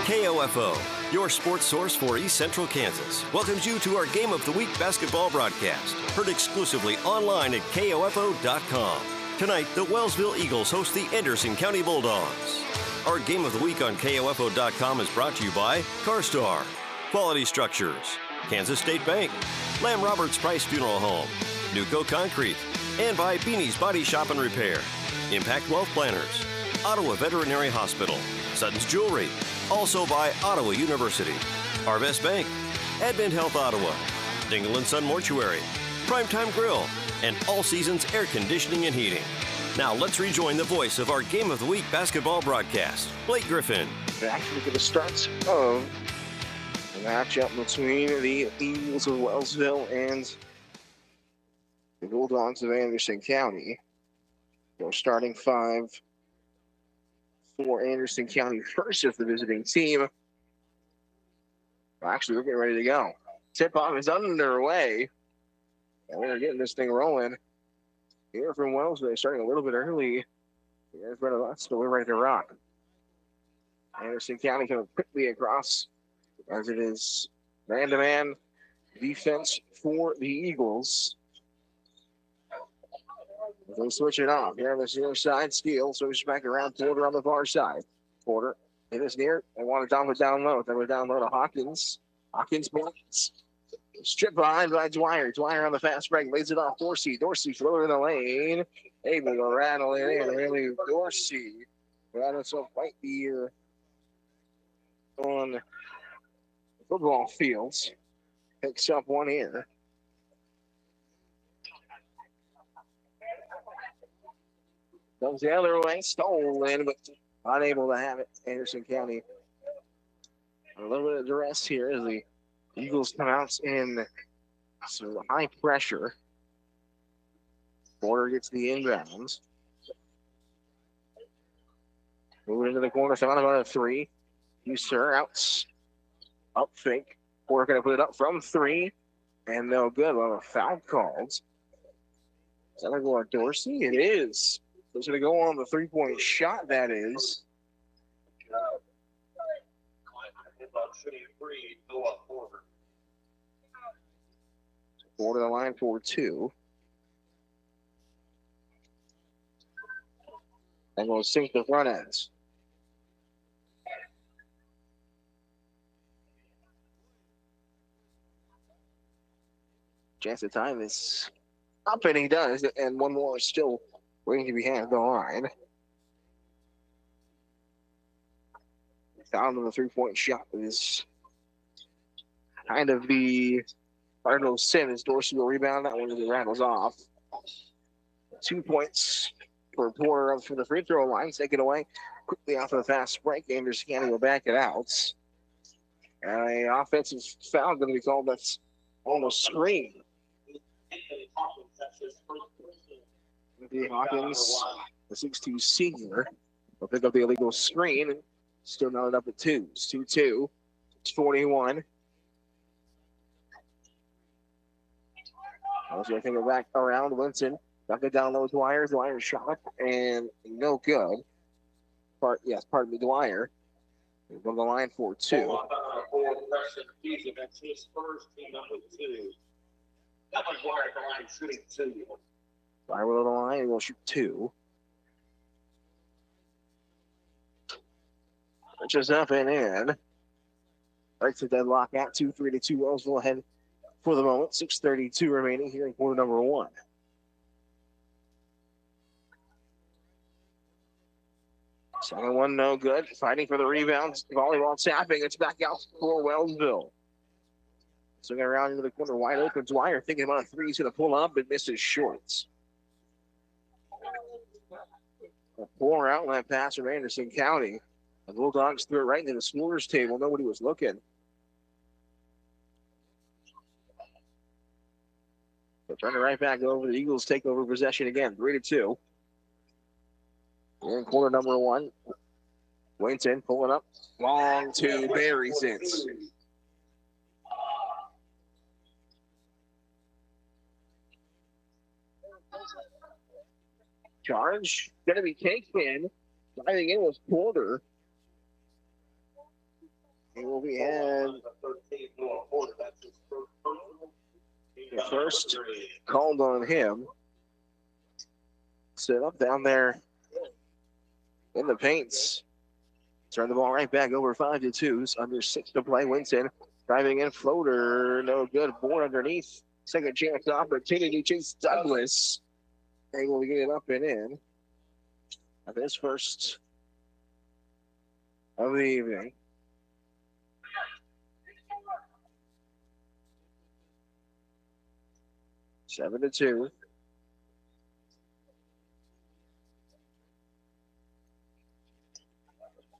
KOFO, your sports source for East Central Kansas, welcomes you to our Game of the Week basketball broadcast, heard exclusively online at KOFO.com. Tonight, the Wellsville Eagles host the Anderson County Bulldogs. Our Game of the Week on KOFO.com is brought to you by CarStar, Quality Structures, Kansas State Bank, Lamb Roberts Price Funeral Home, Nuco Concrete, and by Beanie's Body Shop and Repair, Impact Wealth Planners, Ottawa Veterinary Hospital, Sutton's Jewelry, also by Ottawa University, Arvest Bank, Advent Health Ottawa, Dingle & Son Mortuary, Primetime Grill, and All Seasons Air Conditioning and Heating. Now let's rejoin the voice of our Game of the Week basketball broadcast, Blake Griffin. Actually, to the start of the matchup between the Eagles of Wellsville and the Bulldogs of Anderson County. Your starting five for Anderson County first as the visiting team. Well, actually, we're getting ready to go. Tip-off is underway. And we're getting this thing rolling. Here from Wellsville, starting a little bit early. Here in front of us, but we're ready to rock. Anderson County coming quickly across as it is man-to-man defense for the Eagles. They switch it off. Here on this near side, Steele switches back around. Porter on the far side. Porter in this near. They want to dump it down low. They were down low to Hawkins. Hawkins blocks. Strip behind by Dwyer. Dwyer on the fast break. Lays it off Dorsey. Dorsey floating in the lane. Able to rattle it in. Really, Dorsey. Rattles up right here on the football fields. Picks up one here. Comes the other way, stolen, but unable to have it. Anderson County. A little bit of duress here as the Eagles come out in some high pressure. Porter gets the inbounds. Moving into the corner, found about a three. Husser out. Up fake. Porter going to put it up from three. And no good. A lot of foul calls. Is that going to go on Dorsey? It is. So it's going to go on the three-point shot, that is. Porter the line for two. And we'll sink the front ends. Chance of time is up, and he does. And one more is still waiting to be handed the line. Found on the three-point shot is kind of the Cardinal sin as Dorsey will rebound that one as it rattles off. 2 points for Porter up for the free throw line. Take it away quickly off of the fast break. Anderson County will back it out. And an offensive foul going to be called. That's almost screen. Hawkins, the 6'2 senior, will pick up the illegal screen. Still not up at two. It's 2-2. It's 41. I was going to take it back around. Winston got it down low. Dwyer. Dwyer shot and no good. Pardon me, Dwyer. He's on the line for two. That's his first team number two. That was Dwyer at the line shooting two. Dwyer will the line. He will shoot two. Just up and in. Breaks the deadlock at 2-3 to 2. Wellsville ahead for the moment. 6:32 remaining here in quarter number one. Second one, no good. Fighting for the rebounds. Volleyball tapping. It's back out for Wellsville. Swinging around into the corner. Wide open. Dwyer thinking about a three. He's going to pull up but misses shorts. A poor outlet pass from Anderson County. The Bulldogs threw it right into the scorer's table. Nobody was looking. So turn it right back over. The Eagles take over possession again. 3-2. We're in quarter number one. Winton pulling up. Long two. Buries it. Charge. Going to be taken. Driving in was Porter. He will be had the first called on him. Set up down there in the paints. Turn the ball right back over 5-2. Under 6 to play. Winston driving in, floater, no good. Board underneath. Second chance opportunity. Chase Douglas able to get it up and in. His first of the evening. Seven to 2.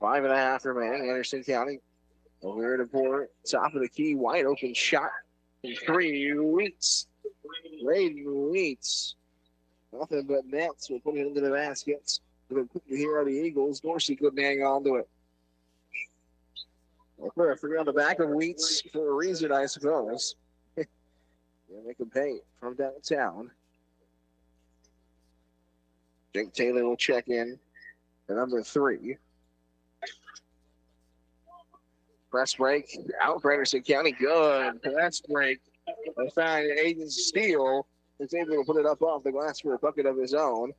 Five and a half remaining. Anderson County over to Porter. Top of the key. Wide open shot. From 3. Weeks. Raiden Weeks. Nothing but nets. We'll put it into the baskets. We're going to quickly here are the Eagles. Dorsey couldn't hang on to it. We'll put a free on the back of Weeks for a reason, I suppose. Make him pay from downtown. Jake Taylor will check in. The number 3. Press break. Out for Anderson County. Good. Press break. They find Aiden Steele is able to put it up off the glass for a bucket of his own.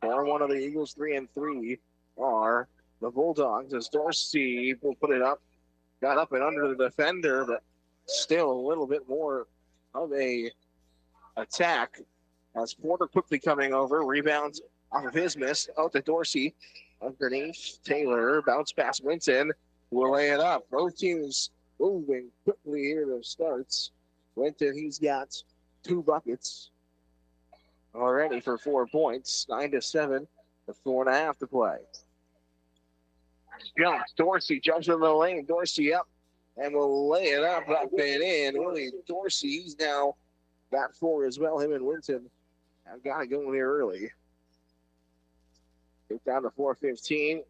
For one of the Eagles, 3 and 3 are the Bulldogs. As Dorsey will put it up. Got up and under the defender, but still a little bit more of a attack. As Porter quickly coming over. Rebounds off of his miss. Out to Dorsey. Underneath. Taylor. Bounce pass. Winton will lay it up. Both teams moving quickly here to starts. Winton, he's got 2 buckets already for 4 points. 9 to 7 with 4.5 to play. Jumps. Dorsey jumps in the lane. Dorsey up and will lay it up and in. Willie Dorsey, he's now got 4 as well. Him and Winton have got to go there early. Get down to 4:15.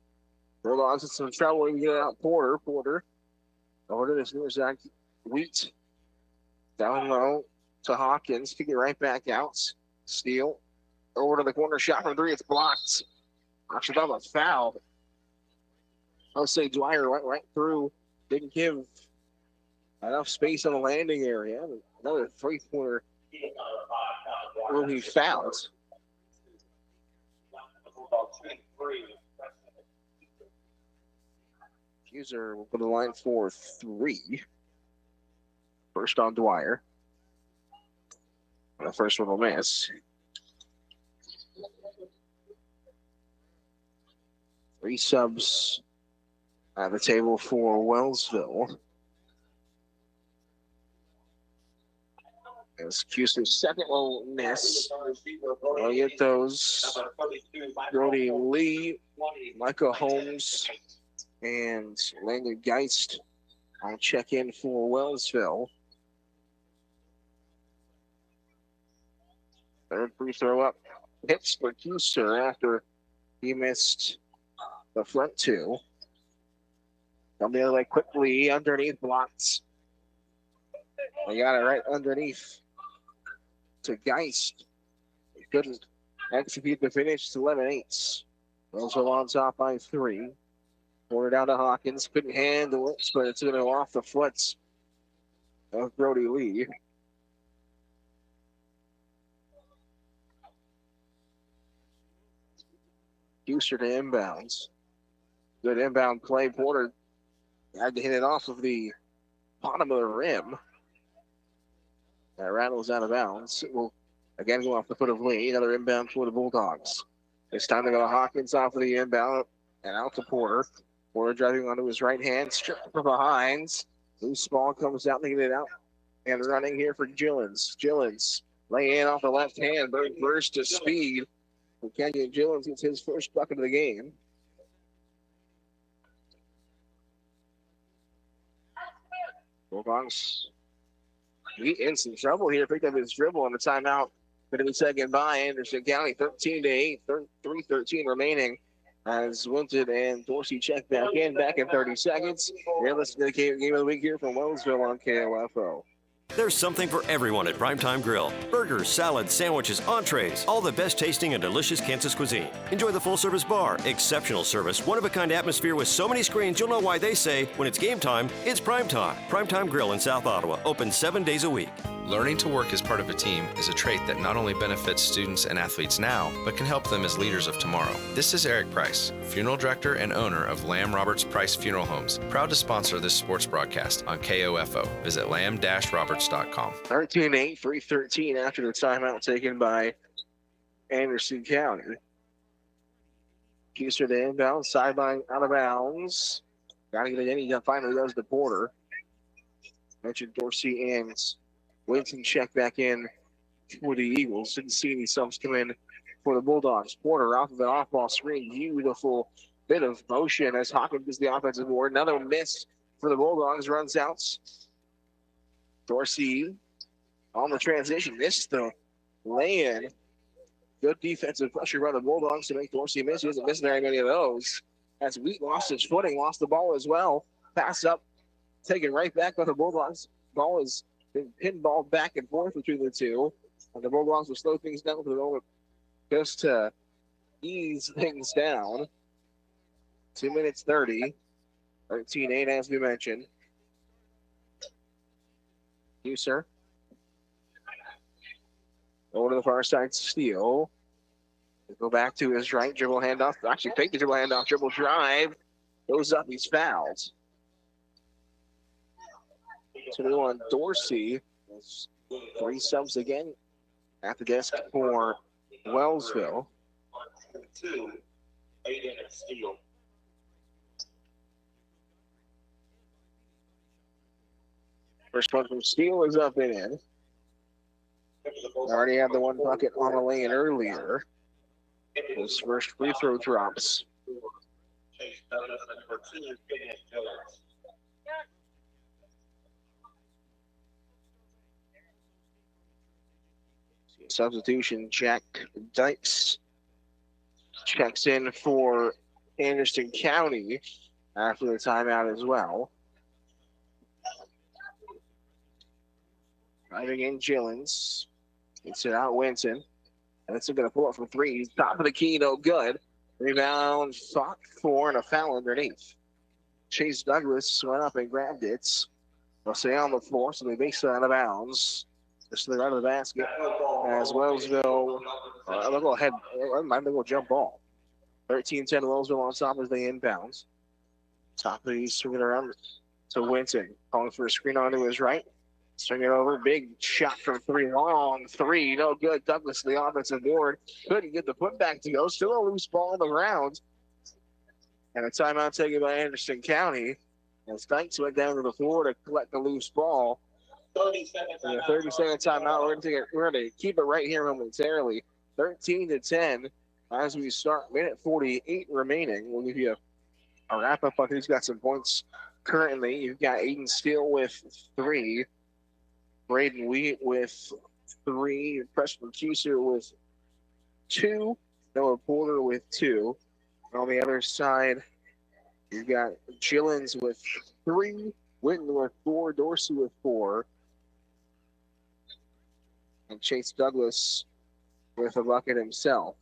Bulldogs in some trouble. We get out Porter. Porter over to this near side. Wheat down low to Hawkins. Kick it right back out. Steele over to the corner. Shot from 3. It's blocked. Actually, that was foul. I'll say Dwyer went right through. Didn't give enough space on the landing area. Another 3-pointer will be fouled. User will put the line for 3. First on Dwyer. The first one will miss. 3 subs at the table for Wellsville. As Custer's second will miss. I'll get those. Brody Lee, Micah Holmes, and Landon Geist. I'll check in for Wellsville. Third free throw up. Hits for Custer after he missed the front 2. Come the other way quickly. Underneath blocks. They got it right underneath to Geist. He couldn't execute the finish. 11-8. Wellsville on top by 3. Poured down to Hawkins. Couldn't handle it, but it's going to go off the foot of Brody Lee. Custer to inbounds. Good inbound play. Porter had to hit it off of the bottom of the rim. That rattles out of bounds. It will again go off the foot of Lee. Another inbound for the Bulldogs. It's time to go to Hawkins off of the inbound and out to Porter. Porter driving onto his right hand. Stripped from behind. Loose ball comes out to get it out. And running here for Gillens. Gillens laying in off the left hand. Burst to speed. Kenyon Gillens gets his first bucket of the game. Bulldogs in some trouble here. Picked up his dribble on the timeout. Going to be second by Anderson County. 13-8. 3:13 remaining. As Winton and Dorsey check back in 30 seconds. You're listening to the game of the week here from Wellsville on KOFO. There's something for everyone at Primetime Grill. Burgers, salads, sandwiches, entrees, all the best tasting and delicious Kansas cuisine. Enjoy the full-service bar, exceptional service, one-of-a-kind atmosphere with so many screens you'll know why they say, when it's game time, it's Primetime. Primetime Grill in South Ottawa, open 7 days a week. Learning to work as part of a team is a trait that not only benefits students and athletes now, but can help them as leaders of tomorrow. This is Eric Price, funeral director and owner of Lamb Roberts Price Funeral Homes, proud to sponsor this sports broadcast on KOFO. Visit lamb-roberts.com. 13-8, 3:13 after the timeout taken by Anderson County. Kuester to inbound, sideline out of bounds. Got to get it in. He finally does the Porter. Mentioned Dorsey and Winston check back in for the Eagles. Didn't see any subs come in for the Bulldogs. Porter off of an off-ball screen. Beautiful bit of motion as Hawkins is the offensive board. Another miss for the Bulldogs. Runs out. Dorsey on the transition. Missed the lay-in. Good defensive pressure by the Bulldogs to make Dorsey miss. He hasn't missed very many of those. As Wheat lost his footing, lost the ball as well. Pass up, taken right back by the Bulldogs. Ball is been pinballed back and forth between the two. And the Bulldogs will slow things down for the moment just to ease things down. 2 minutes 30. 13-8 as we mentioned. You, sir. Over to the far side, Steele. Go back to his right, dribble handoff. Actually, fake the dribble handoff, dribble drive. Goes up, he's fouled. 21 Dorsey. That's 3 subs again at the desk for Wellsville. 2, Aiden and Steele. First one from Steele is up and in. Already had the one bucket on the lane earlier. His first free throw drops. Substitution, Jack Dykes checks in for Anderson County after the timeout as well. Driving in Gillens. Gets it out Winton. And it's going to pull up from 3. He's top of the key, no good. Rebound fought for and a foul underneath. Chase Douglas went up and grabbed it. They'll stay on the floor, so they makes it out of bounds. Just to the right of the basket as Wellsville. They'll go ahead. They'll go jump ball. 13-10 Wellsville on top as they inbounds. Top of the swinging around to Winton. Calling for a screen onto his right. Swing it over. Big shot from 3. Long 3. No good. Douglas, the offensive board. Couldn't get the putback to go. Still a loose ball on the ground. And a timeout taken by Anderson County. As Dykes went down to the floor to collect the loose ball. 30-second 30-second timeout. We're going to keep it right here momentarily. 13-10 as we start. Minute 48 remaining. We'll give you a wrap-up on who's got some points currently. You've got Aiden Steele with 3. Braden Wheat with 3. Preston Kuester with 2. Noah Porter with 2. And on the other side, you've got Gillens with 3. Winton with 4. Dorsey with 4. And Chase Douglas with a bucket himself.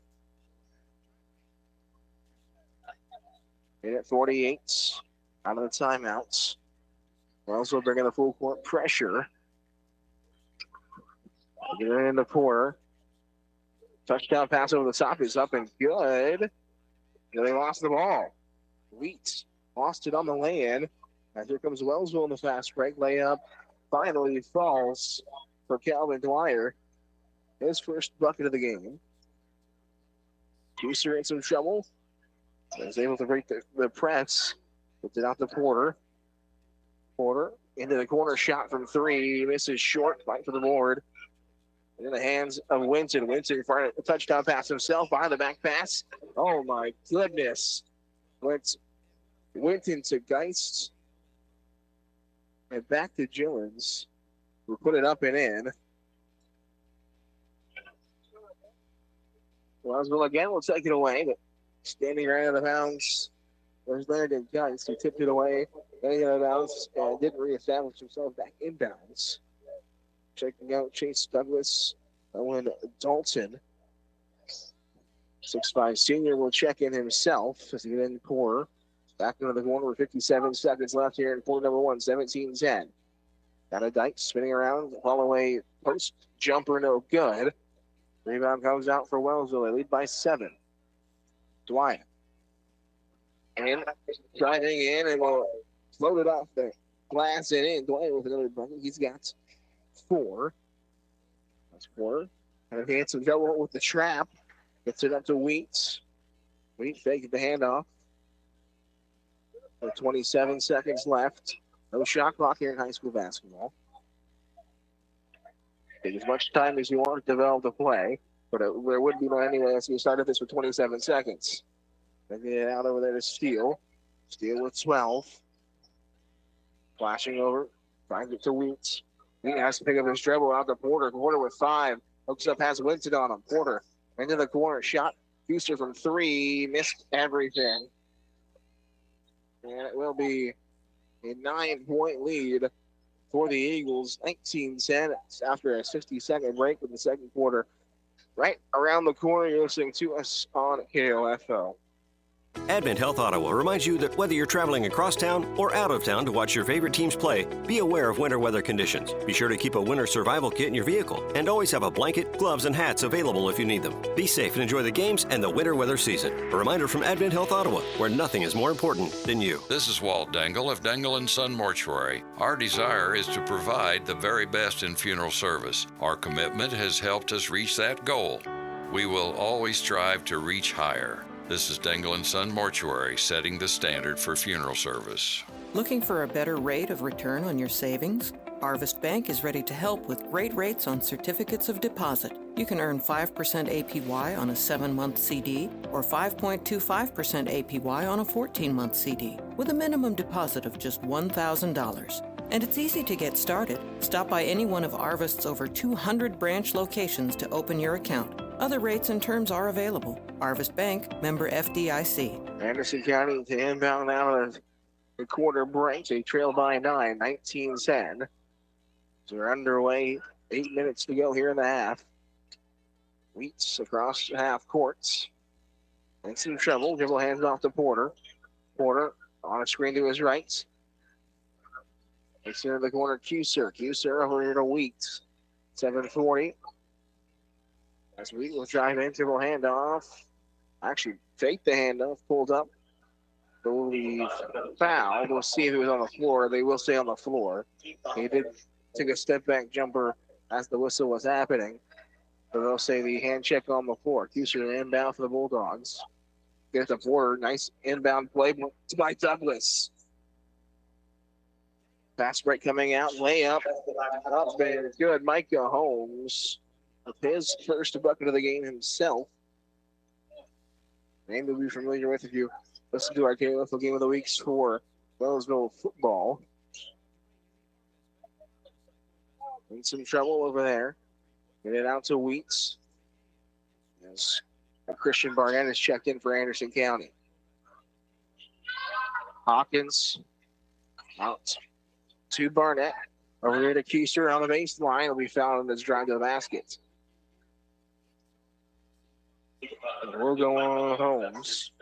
Minute 48 out of the timeouts. Wellsville bringing the full court pressure. Get it in the Porter. Touchdown pass over the top is up and good. And they lost the ball. Wheat lost it on the lay-in. And here comes Wellsville in the fast break. Layup finally falls for Calvin Dwyer. His first bucket of the game. Kuester in some trouble. Was able to break the press. Puts it out to Porter. Porter into the corner, shot from 3. Misses short. Fight for the board. In the hands of Winton. Winton for a touchdown pass himself. Behind the back pass. Oh my goodness. Went Winton to Geist. And back to Gillens. Who put it up and in. Wellsville again will take it away, but standing right out of bounds. There's Landon Geist, who tipped it away. Getting out of bounds and didn't reestablish himself back in bounds. Checking out Chase Douglas. Owen Dalton. 6'5" senior will check in himself as he get in Porter. Back into the corner with 57 seconds left here in quarter number 1, 17-10. Got a Dyke spinning around, Holloway post jumper, no good. Rebound comes out for Wellsville. They lead by 7. Dwight. And driving in and will float it off the glass and in. Dwight with another bucket. He's got 4. That's 4. And he had some trouble with the trap. Gets it up to Wheats. Wheat faked the handoff. With 27 seconds left. No shot clock here in high school basketball. Take as much time as you want to develop the play, but there would be none anyway as we started this with 27 seconds. They get it out over there to Steele. Steele with 12. Flashing over. Finds it to Wheat. Wheat has to pick up his dribble out to Porter. Porter with 5. Hooks up, has Winston on him. Porter into the corner. Shot. Houston from 3. Missed everything. And it will be a 9-point lead for the Eagles. 19-10 after a 60-second break in the second quarter. Right around the corner, you're listening to us on KOFO. Advent Health Ottawa reminds you that whether you're traveling across town or out of town to watch your favorite teams play, be aware of winter weather conditions. Be sure to keep a winter survival kit in your vehicle and always have a blanket, gloves, and hats available if you need them. Be safe and enjoy the games and the winter weather season. A reminder from Advent Health Ottawa, where nothing is more important than you. This is Walt Dangle of Dangle & Son Mortuary. Our desire is to provide the very best in funeral service. Our commitment has helped us reach that goal. We will always strive to reach higher. This is Dangle & Son Mortuary, setting the standard for funeral service. Looking for a better rate of return on your savings? Arvest Bank is ready to help with great rates on certificates of deposit. You can earn 5% APY on a 7-month CD or 5.25% APY on a 14-month CD with a minimum deposit of just $1,000. And it's easy to get started. Stop by any one of Arvest's over 200 branch locations to open your account. Other rates and terms are available. Arvest Bank, member FDIC. Anderson County to inbound out of the quarter break. They trail by 9, 19-10. So they're underway. 8 minutes to go here in the half. Wheats across the half courts. And some trouble. Dribble hands off to Porter. Porter on a screen to his right. It's in the corner, Cuser. Cuser over here to Wheats. 7:40. As Wheat will drive in, dribble handoff. Actually, fake the handoff, pulled up. Believe foul. We'll see if he was on the floor. They will stay on the floor. He did take a step back jumper as the whistle was happening. But they'll say the hand check on the floor. Cuser inbound for the Bulldogs. Gets the Porter. Nice inbound play by Douglas. Fast break coming out. Layup. Up and good. Micah Holmes with his first bucket of the game himself. Name you'll be familiar with if you listen to our KOFO Game of the Weeks for Wellsville football. In some trouble over there. Get it out to Wheats. Yes. Christian Barnett is checked in for Anderson County. Hawkins out to Barnett. Over here to Keister on the baseline. Will be fouled in this drive to the basket. And we'll go on Holmes.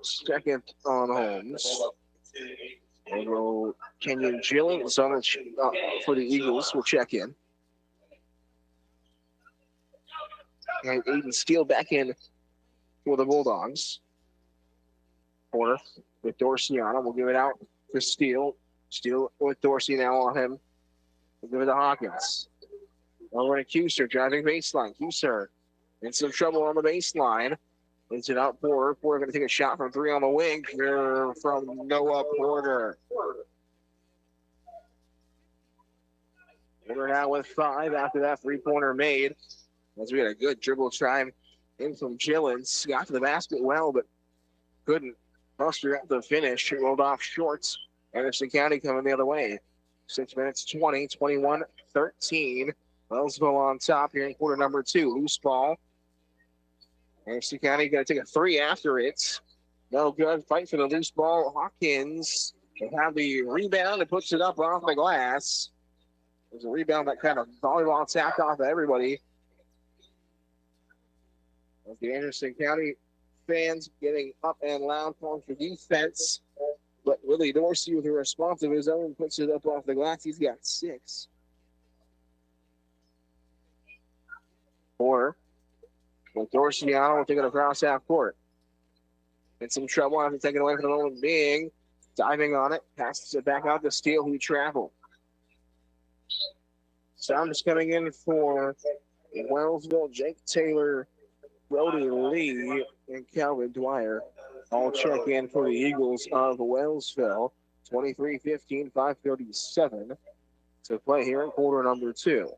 Second on Holmes. We'll go Kenyon Gillings on the, for the Eagles. We'll check in. And Aiden Steele back in for the Bulldogs. Porter with Dorsey on him. We'll give it out to Steele. Steele with Dorsey now on him. We'll give it to Hawkins. Over to Cuser, driving baseline. Cuser in some trouble on the baseline. It's it out Porter. Porter going to take a shot from 3 on the wing here from Noah Porter. Porter now with 5 after that three-pointer made. As we had a good dribble try in from Gillens. Got to the basket well, but couldn't muster at the finish. Rolled off short. Anderson County coming the other way. 6 minutes, 20, 21, 13. Wellsville on top here in quarter number 2. Loose ball. Anderson County going to take a 3 after it. No good. Fight for the loose ball. Hawkins will have the rebound and puts it up off the glass. There's a rebound that kind of volleyball tapped off of everybody. As the Anderson County fans getting up and loud calling for defense. But Willie Dorsey, with a response of his own, puts it up off the glass. He's got 6. Porter with Dorsey out, we'll take it across half court. In some trouble after taking away for the moment being. Diving on it, passes it back out to Steele, who traveled. Sounds coming in for Wellsville, Jake Taylor, Brody Lee, and Calvin Dwyer. All check in for the Eagles of Wellsville. 23-15, 5:37 to play here in quarter number 2.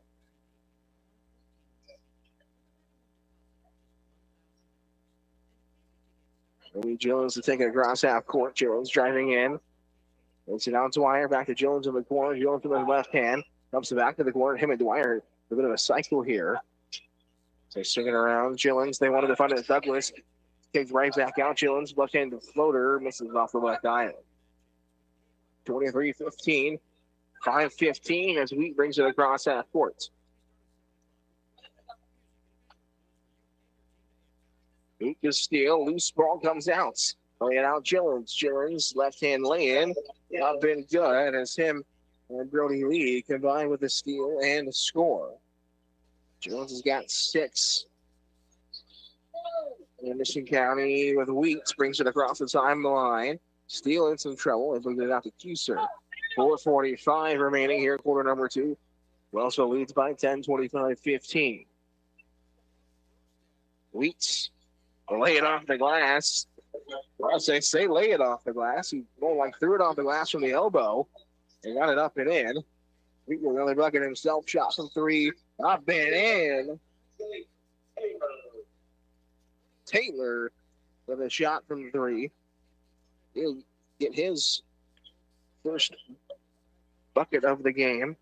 Lee Jones to take it across half court. Jones driving in. It's it out to Dwyer. Back to Jones in the corner. Jones with his left hand. Comes back to the corner. Him and Dwyer. A bit of a cycle here. So swinging around. Jones. They wanted to find it. Douglas takes right back out. Jones left-handed floater. Misses off the left island. 23-15. 5:15 as Wheat brings it across half court. Wheat to steal. Loose ball comes out. Lay it out, Jones. Jones, left-hand lay-in. Not been good as him and Brody Lee combined with the steal and the score. Jones has got 6. Anderson County with Wheats brings it across the timeline. Steele in some trouble and brings it out to Kuser. 4:45 remaining here, quarter number 2. Wellsville leads by 10, 25-15. Wheats lay it off the glass. Well, I say lay it off the glass. He threw it off the glass from the elbow and got it up and in. Wheat will really bucket himself. Shot from 3. Up and in. Taylor with a shot from 3. He'll get his first bucket of the game.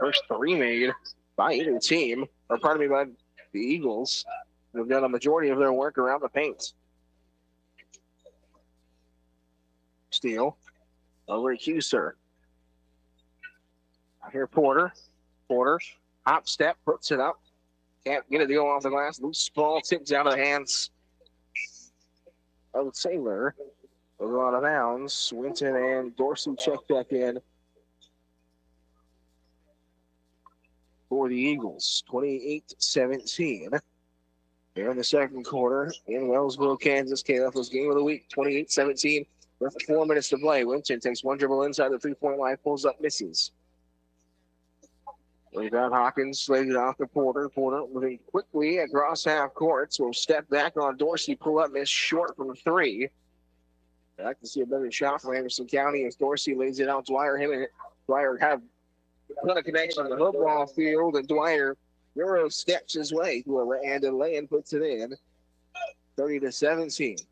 First 3 made by either team, or pardon me, by the Eagles. They've done a majority of their work around the paint. Steele over to Kuser. Here Porter. Porter, hop step, puts it up. Can't get it to go off the glass. Loose ball tips out of the hands of Taylor. Will go out of bounds. Winton and Dorsey check back in for the Eagles. 28-17. Here in the second quarter in Wellsville, Kansas. KOFO's game of the week. 28-17 with 4 minutes to play. Winton takes one dribble inside the 3-point line, pulls up, misses. Rebound Hawkins lays it off to Porter. Porter moving quickly across half court. So we'll step back on Dorsey, pull up, miss short from 3. I'd like to see a better shot from Anderson County as Dorsey lays it out. Dwyer, him and Dwyer have a connection on the football field, and Dwyer Euro steps his way to a right-handed lay and puts it in. 30-17.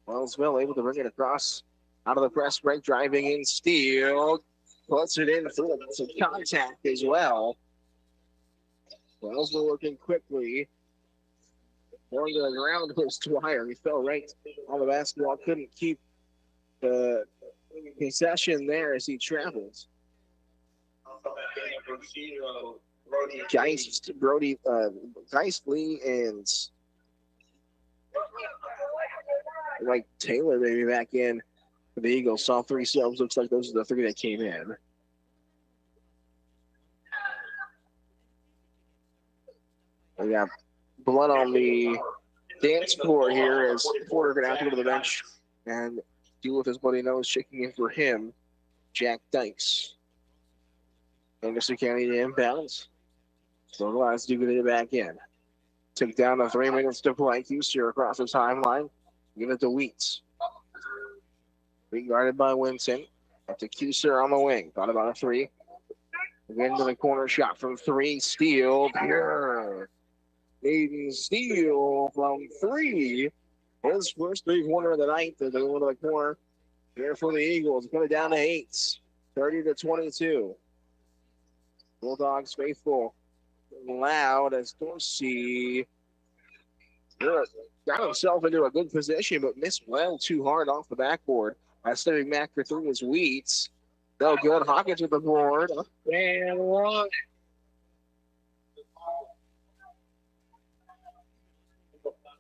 Wellsville able to bring it across out of the press break, driving in, steal. Puts it in for some contact as well. Wellsville working quickly. Going to the ground was Dwyer. He fell right on the basketball. Couldn't keep the possession there as he travels. Geistley and like Taylor maybe back in. The Eagles saw 3 subs. Looks like those are the 3 that came in. We got blood on the dance floor here as Porter going to have to go to the bench and deal with his bloody nose. Checking in for him, Jack Dykes. Anderson County to inbounds. So the last do get it back in. Took down to 3 minutes to play. Kuser across the timeline. Give it to Wheats. Guarded by Winton. Up to Kuser on the wing. Thought about a 3. Again to the corner shot from 3. Steele. Pure. Aiden Steele from 3. His first 3-pointer of the night. They're going to the corner. Here for the Eagles. Put it down to 8. 30-22. Bulldogs faithful. Loud as Dorsey got himself into a good position, but missed well too hard off the backboard. stepping back for three is Wheats. No good. Hawkins with the board. And one.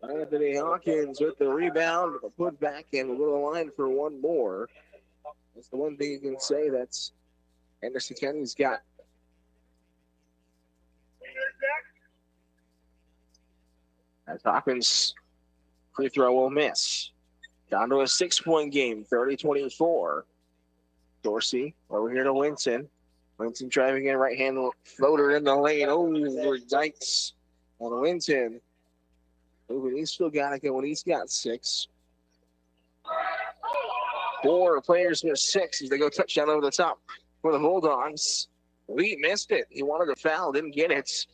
Anthony Hawkins with the rebound, put back and with a line for one more. That's the one thing you can say that's Anderson County's got. As Hawkins free throw will miss. Down to a 6-point game, 30-24. Dorsey over here to Winston. Winston driving in, right hand floater in the lane. Over Dykes on Winston. Moving, he's still got it going. He's got 6. 4 players with 6 as they go touchdown over the top for the Bulldogs. Lee missed it. He wanted a foul, didn't get it.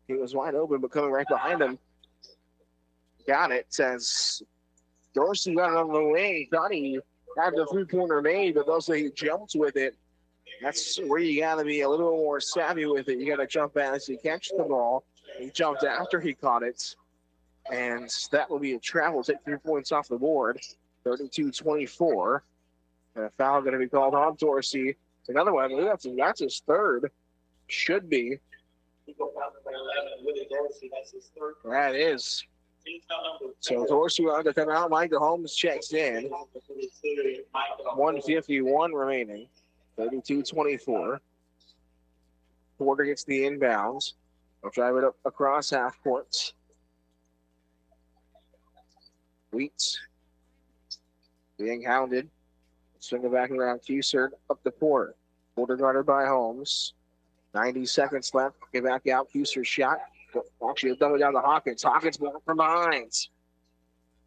He was wide open, but coming right behind him. Got it. Says Dorsey got it on the way. Thought he had the three-pointer made, but also he jumped with it. That's where you got to be a little more savvy with it. You got to jump as you catch the ball. He jumped after he caught it. And that will be a travel. Take 3 points off the board. 32-24. And a foul going to be called on Dorsey. Another one. I believe that's his third. Should be. That is. So Dorsey will have to come out. Michael Holmes checks in. 1:51 remaining. 32-24. Porter gets the inbounds. They'll drive it up across half court. Wheats being hounded. Swing it back around. Cusard up the Porter. Porter guarded by Holmes. 90 seconds left. Get back out. Cusard's shot. Actually, double down to Hawkins. Hawkins blocked from behind.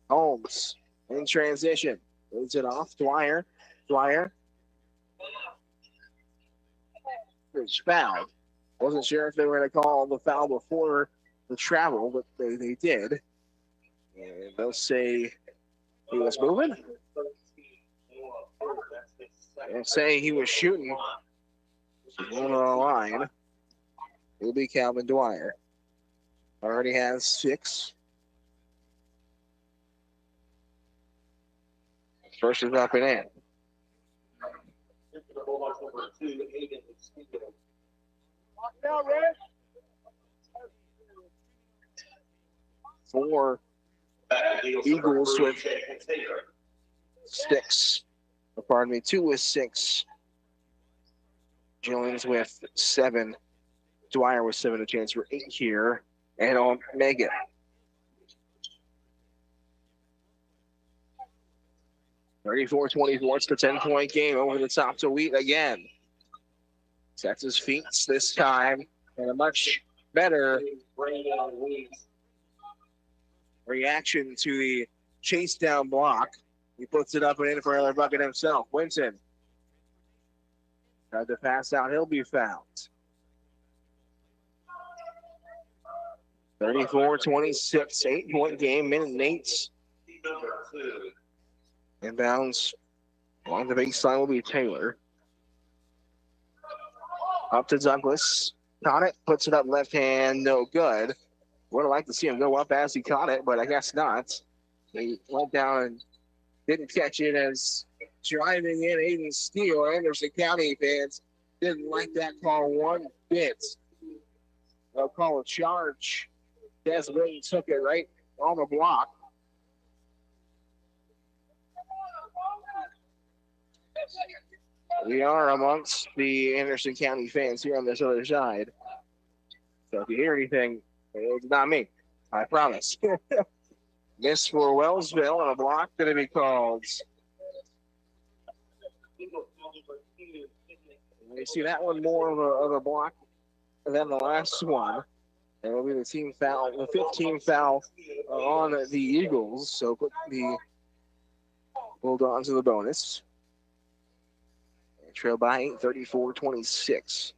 Holmes in transition. Moves it off. Dwyer. It's fouled. Wasn't sure if they were going to call the foul before the travel, but they did. And they'll say he was moving. And say he was shooting on the line. It'll be Calvin Dwyer. Already has 6. First is up and in. For Eagles with 6. Pardon me, 2 with 6. Jones with 7. Dwyer with 7. A chance for 8 here. And on Megan. (34-24). It's the 10-point game over the top to Wheat again. Sets his feet this time. And a much better reaction to the chase down block. He puts it up and in for another bucket himself. Winston tried to pass out. He'll be fouled. 34-26, 8-point game, minute and 8. Inbounds along the baseline will be Taylor. Up to Douglas. Caught it, puts it up left hand, no good. Would have liked to see him go up as he caught it, but I guess not. He went down and didn't catch it as driving in Aiden Steele. Anderson County fans didn't like that call one bit. They'll call a charge. Desmond took it right on the block. We are amongst the Anderson County fans here on this other side. So if you hear anything, it's not me. I promise. Miss for Wellsville and a block going to be called. You see that one more of a block than the last one. And it'll be the team foul, the 15th foul on the Eagles. So put the Bulldogs to the bonus. And trail by 8, 34-26.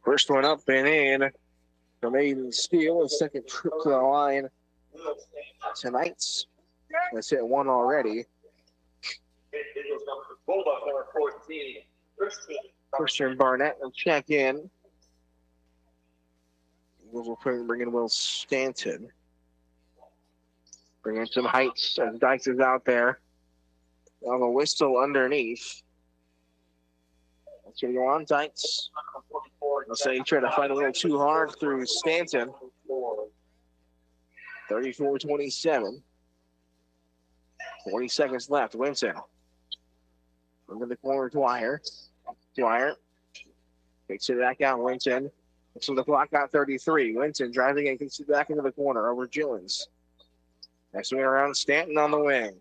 First one up and in from Aiden Steele. A second trip to the line tonight. That's hit one already. Christian Barnett will check in. Eagles will bring in Will Stanton. Bring in some heights, and Dykes is out there. On the whistle underneath. That's going to go on, Dykes. I'll say he tried to fight a little too hard through Stanton. 34-27. 40 seconds left. Winton. Into the corner, Dwyer. Dwyer takes it back out. Winton. So the clock got 33. Winton driving and gets it back into the corner over Gillens. Next wing around, Stanton on the wing.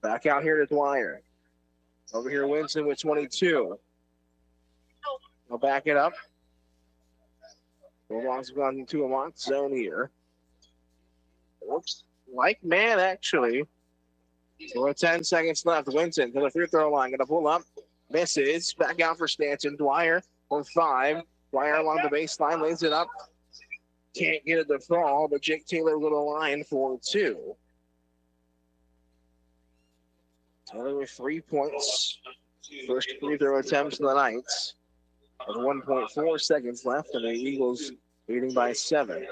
Back out here to Dwyer. Over here, Winton with 22. They'll back it up. Bulldogs have gone into a lock zone here. Looks like man, actually. So with 10 seconds left, Winton to the free throw line. Going to pull up. Misses. Back out for Stanton. Dwyer for 5. Dwyer along the baseline. Lays it up. Can't get it to fall, but Jake Taylor with a line for 2. Taylor with 3 points. First free throw attempts of the night. With 1.4 seconds left, and the Eagles leading by 7.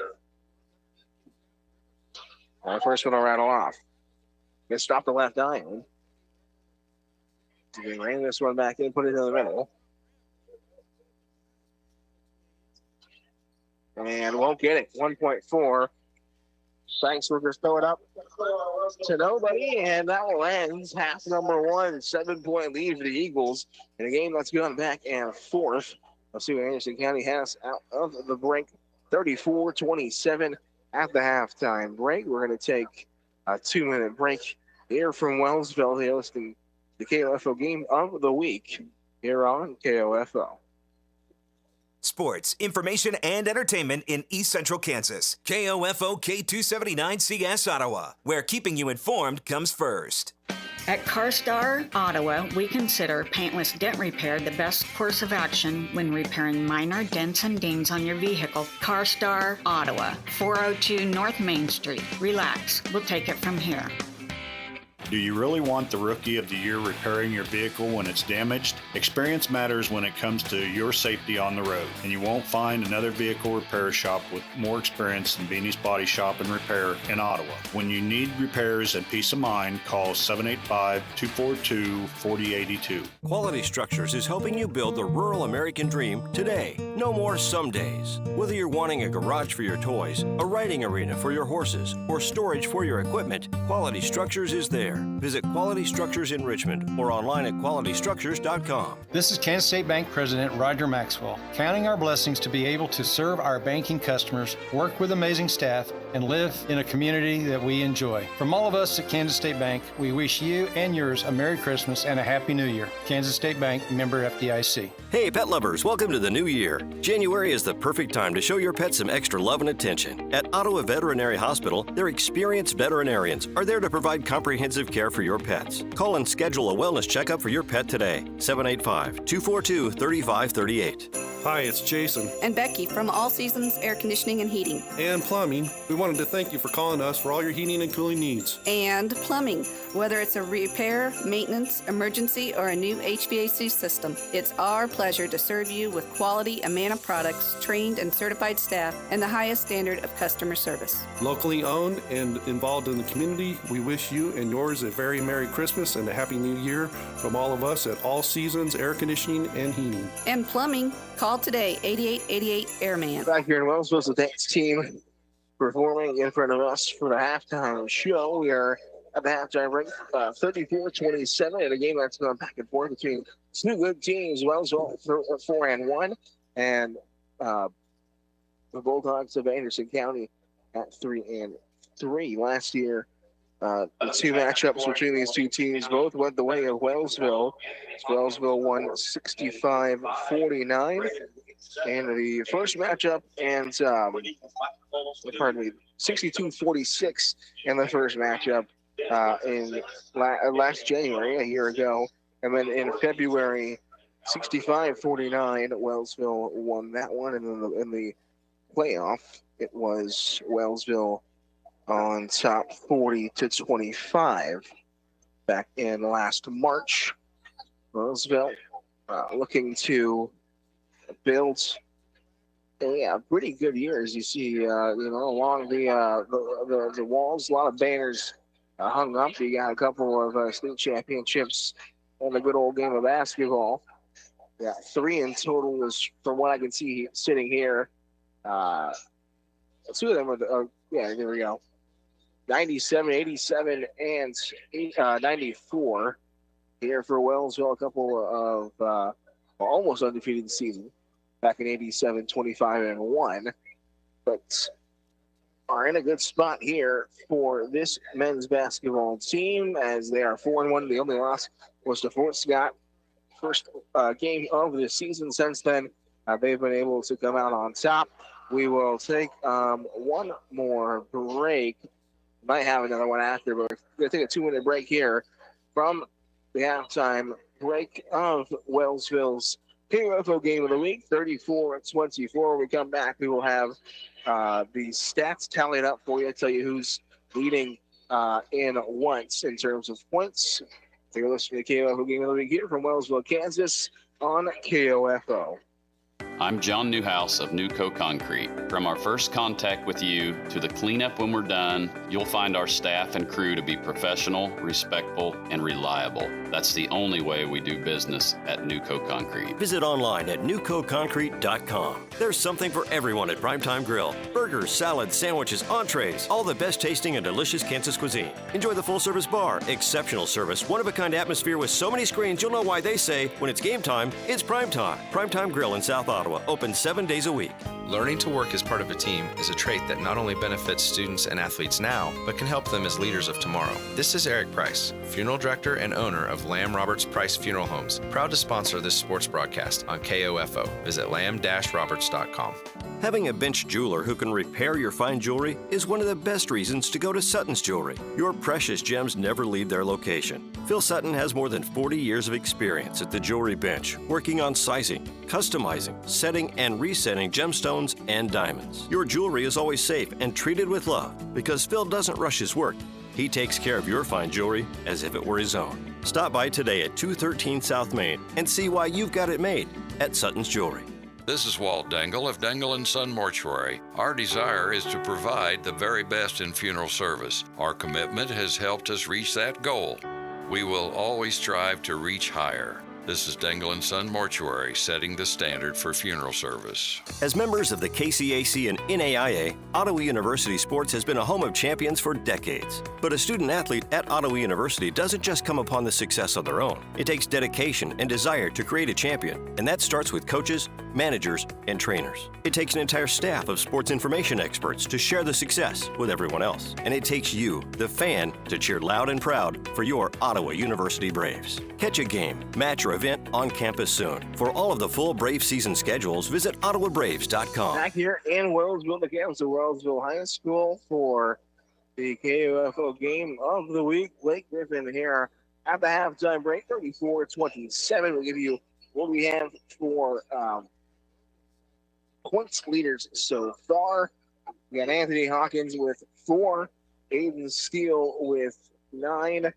The first one will rattle off. Gets stopped the left iron. They ran this one back in, put it in the middle. And won't get it. 1.4. Sykes workers throw it up to nobody, and that will end half number 1. 7-point lead for the Eagles in a game that's gone back and forth. Let's see what Anderson County has out of the break. 34-27 at the halftime break. We're going to take a 2-minute break here from Wellsville. They're listening to the KOFO game of the week here on KOFO. Sports, information, and entertainment in East Central Kansas. KOFO K279CS Ottawa, where keeping you informed comes first. At CarStar Ottawa, we consider paintless dent repair the best course of action when repairing minor dents and dings on your vehicle. CarStar Ottawa, 402 North Main Street. Relax, we'll take it from here. Do you really want the Rookie of the Year repairing your vehicle when it's damaged? Experience matters when it comes to your safety on the road, and you won't find another vehicle repair shop with more experience than Beanie's Body Shop and Repair in Ottawa. When you need repairs and peace of mind, call 785-242-4082. Quality Structures is helping you build the rural American dream today. No more some days. Whether you're wanting a garage for your toys, a riding arena for your horses, or storage for your equipment, Quality Structures is there. Visit Quality Structures in Richmond or online at qualitystructures.com. This is Kansas State Bank President Roger Maxwell, counting our blessings to be able to serve our banking customers, work with amazing staff, and live in a community that we enjoy. From all of us at Kansas State Bank, we wish you and yours a Merry Christmas and a Happy New Year. Kansas State Bank, member FDIC. Hey, pet lovers, welcome to the new year. January is the perfect time to show your pet some extra love and attention. At Ottawa Veterinary Hospital, their experienced veterinarians are there to provide comprehensive care for your pets. Call and schedule a wellness checkup for your pet today. 785-242-3538. Hi, it's Jason. And Becky from All Seasons Air Conditioning and Heating. And Plumbing. We wanted to thank you for calling us for all your heating and cooling needs. And Plumbing. Whether it's a repair, maintenance, emergency, or a new HVAC system, it's our pleasure to serve you with quality Amana products, trained and certified staff, and the highest standard of customer service. Locally owned and involved in the community, we wish you and yours a very Merry Christmas and a Happy New Year from all of us at All Seasons Air Conditioning and Heating. And Plumbing. Call today, 8888 Airman. Back here in Wellsville, the dance team performing in front of us for the halftime show. We are at the halftime break, 34-27 in a game that's going back and forth between two good teams. Wellsville 4-1, and the Bulldogs of Anderson County at 3-3. Last year, the two matchups between these two teams both went the way of Wellsville. Wellsville won 65-49. And the first matchup, and 62-46 in the first matchup in last January, a year ago. And then in February, 65-49, Wellsville won that one. And then in the playoff, it was Wellsville on top 40-25 back in last March. Wellsville looking to build Yeah, pretty good year as you see, along the walls, a lot of banners hung up. You got a couple of state championships and a good old game of basketball. Yeah, 3 in total is from what I can see sitting here. 2 of them are, there we go. 97, 87, and 94 here for Wellsville. A couple of almost undefeated season back in 87, 25, and 1. But are in a good spot here for this men's basketball team as they are 4-1. The only loss was to Fort Scott. First game of the season. Since then, they've been able to come out on top. We will take one more break. Might have another one after, but we're going to take a 2-minute break here from the halftime break of Wellsville's KOFO game of the week, 34-24. When we come back, we will have the stats tallied up for you. Tell you who's leading in once in terms of points. Take a listen to the KOFO game of the week here from Wellsville, Kansas on KOFO. I'm John Newhouse of Newco Concrete. From our first contact with you to the cleanup when we're done, you'll find our staff and crew to be professional, respectful, and reliable. That's the only way we do business at Newco Concrete. Visit online at newcoconcrete.com. There's something for everyone at Primetime Grill. Burgers, salads, sandwiches, entrees, all the best tasting and delicious Kansas cuisine. Enjoy the full-service bar, exceptional service, one-of-a-kind atmosphere with so many screens you'll know why they say, when it's game time, it's prime time. Primetime Grill in South Ottawa, open 7 days a week. Learning to work as part of a team is a trait that not only benefits students and athletes now, but can help them as leaders of tomorrow. This is Eric Price, funeral director and owner of Lamb Roberts Price Funeral Homes, proud to sponsor this sports broadcast on KOFO. Visit lamb-roberts.com. Having a bench jeweler who can repair your fine jewelry is one of the best reasons to go to Sutton's Jewelry. Your precious gems never leave their location. Phil Sutton has more than 40 years of experience at the jewelry bench, working on sizing, customizing, setting, and resetting gemstones and diamonds. Your jewelry is always safe and treated with love because Phil doesn't rush his work. He takes care of your fine jewelry as if it were his own. Stop by today at 213 South Main and see why you've got it made at Sutton's Jewelry. This is Walt Dangle of Dangle & Son Mortuary. Our desire is to provide the very best in funeral service. Our commitment has helped us reach that goal. We will always strive to reach higher. This is Dangle & Son Mortuary, setting the standard for funeral service. As members of the KCAC and NAIA, Ottawa University Sports has been a home of champions for decades. But a student athlete at Ottawa University doesn't just come upon the success on their own. It takes dedication and desire to create a champion, and that starts with coaches, managers, and trainers. It takes an entire staff of sports information experts to share the success with everyone else. And it takes you, the fan, to cheer loud and proud for your Ottawa University Braves. Catch a game, match, or event on campus soon. For all of the full Brave season schedules, visit ottawabraves.com. Back here in Wellsville, the campus of Wellsville High School for the KOFO game of the week. Blake Griffin here at the halftime break, 34-27. We'll give you what we have for points leaders so far. We got Anthony Hawkins with 4, Aiden Steele with 9,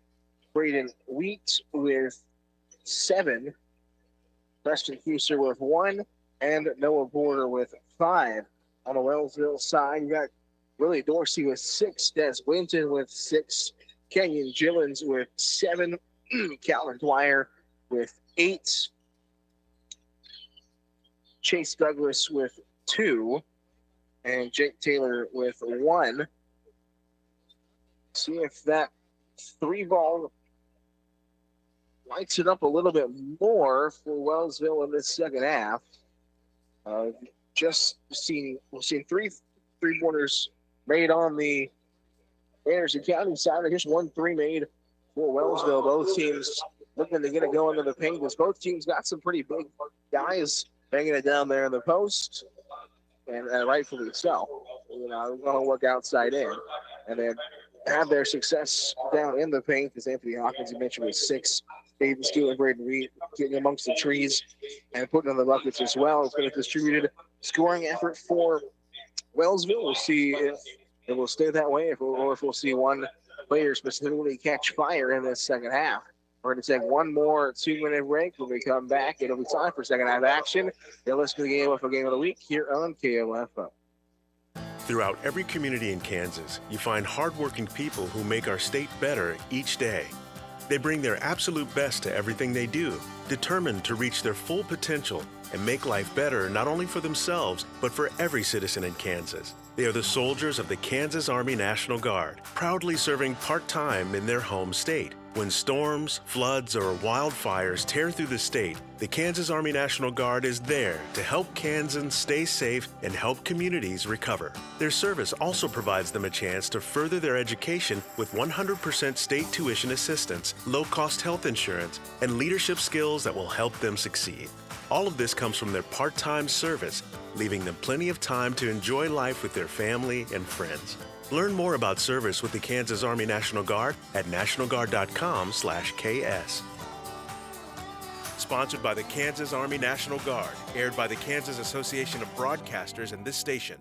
Braden Wheat with 7, Preston Fuser with 1, and Noah Porter with 5. On the Wellsville side, you got Willie Dorsey with 6, Des Winton with 6, Kenyon Gillens with 7, Calvin Dwyer with 8, Chase Douglas with 2, and Jake Taylor with 1. See if that 3-ball lights it up a little bit more for Wellsville in this second half. We've seen 3 3-pointers made on the Anderson County side. Just 1 3 made for Wellsville. Both teams looking to get it going to the paint. Both teams got some pretty big guys banging it down there in the post, and rightfully so. They're going to work outside in, and then have their success down in the paint. As Anthony Hawkins, you mentioned, with 6. Aiden Steele and Braden Reed getting amongst the trees and putting on the buckets as well. It's been a distributed scoring effort for Wellsville. We'll see if it will stay that way, or if we'll see one player specifically catch fire in this second half. We're going to take one more 2-minute break. When we come back, it'll be time for second half action. You'll listen to the KOFO Game of the Week here on KOFO. Throughout every community in Kansas, you find hardworking people who make our state better each day. They bring their absolute best to everything they do, determined to reach their full potential and make life better not only for themselves, but for every citizen in Kansas. They are the soldiers of the Kansas Army National Guard, proudly serving part-time in their home state. When storms, floods, or wildfires tear through the state, the Kansas Army National Guard is there to help Kansans stay safe and help communities recover. Their service also provides them a chance to further their education with 100% state tuition assistance, low-cost health insurance, and leadership skills that will help them succeed. All of this comes from their part-time service, leaving them plenty of time to enjoy life with their family and friends. Learn more about service with the Kansas Army National Guard at nationalguard.com/KS. Sponsored by the Kansas Army National Guard, aired by the Kansas Association of Broadcasters and this station.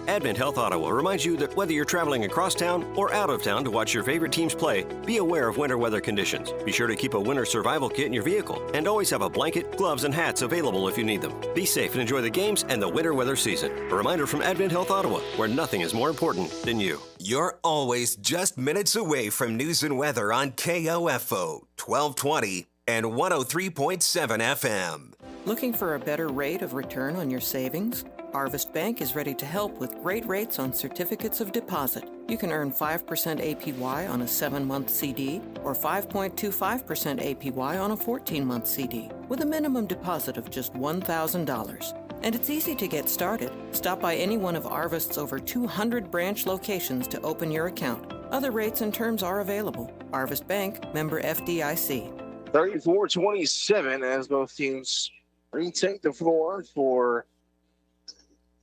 Advent Health Ottawa reminds you that whether you're traveling across town or out of town to watch your favorite teams play, be aware of winter weather conditions. Be sure to keep a winter survival kit in your vehicle and always have a blanket, gloves, and hats available if you need them. Be safe and enjoy the games and the winter weather season. A reminder from Advent Health Ottawa, where nothing is more important than you. You're always just minutes away from news and weather on KOFO 1220 and 103.7 FM. Looking for a better rate of return on your savings? Arvest Bank is ready to help with great rates on certificates of deposit. You can earn 5% APY on a 7-month CD or 5.25% APY on a 14-month CD with a minimum deposit of just $1,000. And it's easy to get started. Stop by any one of Arvest's over 200 branch locations to open your account. Other rates and terms are available. Arvest Bank, member FDIC. 34-27 as both teams retake the floor for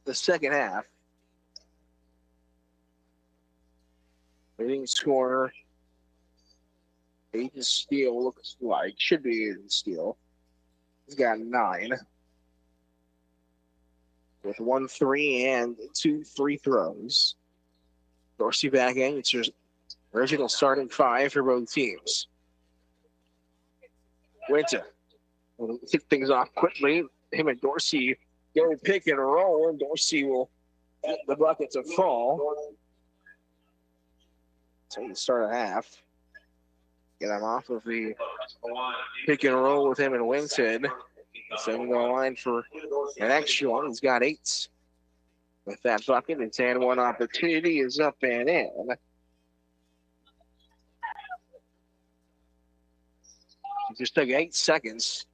the second half. Leading scorer, Aiden Steele looks like, should be Aiden Steele. He's got 9. With 1 3 and 2 free throws. Dorsey back in. It's your original starting 5 for both teams. Winter will kick things off quickly. Him and Dorsey go pick and roll, and Dorsey will get the bucket to fall. So you start a half. Get him off of the pick and roll with him and Winton. So we go line for an extra one. He's got 8 with that bucket. His and one opportunity is up and in. It just took 8 seconds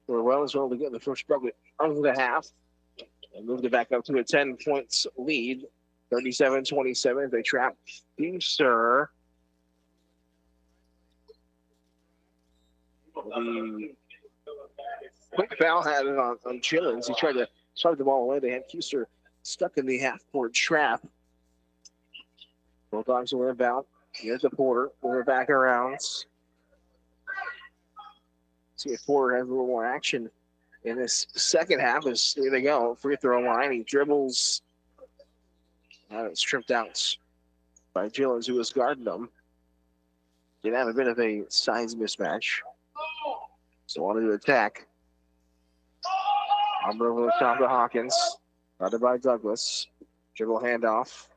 for Wellsville to get the first bucket of the half and moved it back up to a 10-point lead, 37-27. They trap Beamster. The quick foul had it on Chillins. He tried to slide the ball away. They had Custer stuck in the half-court trap. Bulldogs will inbound. Here's the Porter. We're back around. See if Porter has a little more action in this second half. As here they go, free throw line. He dribbles. It's tripped out by Chillins, who was guarding him. Did have a bit of a size mismatch. So wanted to attack. Number over the top to Hawkins. Guarded by Douglas. Dribble handoff.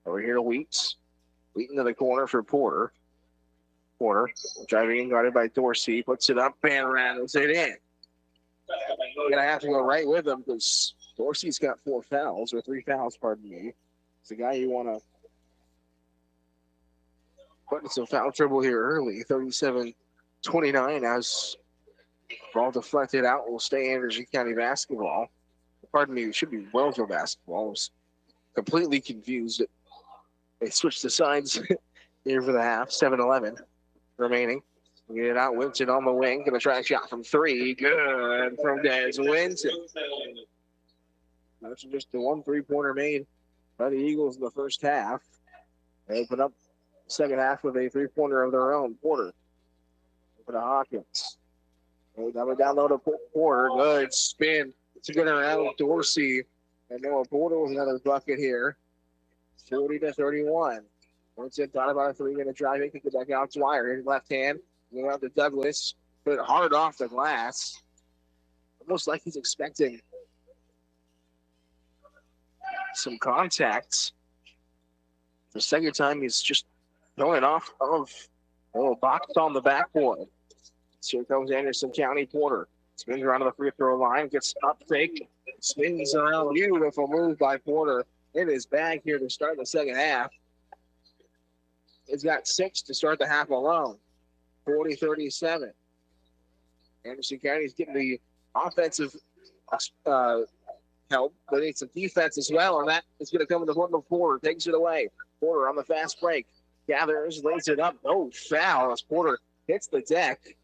Over here to Wheats. Wheaton to the corner for Porter. Porter driving in, guarded by Dorsey. Puts it up and rattles it in. You're going to have to go right with him because Dorsey's got 4 fouls, or 3 fouls, pardon me. It's the guy you want to put in some foul trouble here early. 37-29 as ball deflected out. Will stay Anderson County basketball. Pardon me, it should be Wellsville basketball. I was completely confused. They switched the sides here for the half. 7-11 remaining. Get it out. Winton on the wing. Going to try a shot from 3. Good from Des Winton. That's just the 1 3-pointer made by the Eagles in the first half. They open up the second half with a 3-pointer of their own. Porter over to Hawkins. They double down low to Porter. Good spin to get around Dorsey. And Noah Porter with another bucket here. 40-31. Once it thought about a 3-minute drive, he kicked it back out to Dwyer. His left hand, going out to Douglas. Put it hard off the glass. Almost like he's expecting some contacts. The second time, he's just going off of a little box on the backboard. So here comes Anderson County Porter. Spins around to the free throw line, gets up fake, spins around. Beautiful move by Porter in his bag here to start the second half. He's got 6 to start the half alone. 40-37. Anderson County's getting the offensive help, but needs some defense as well, and that is going to come in the form of Porter. Takes it away. Porter on the fast break. Gathers, lays it up. No foul as Porter hits the deck.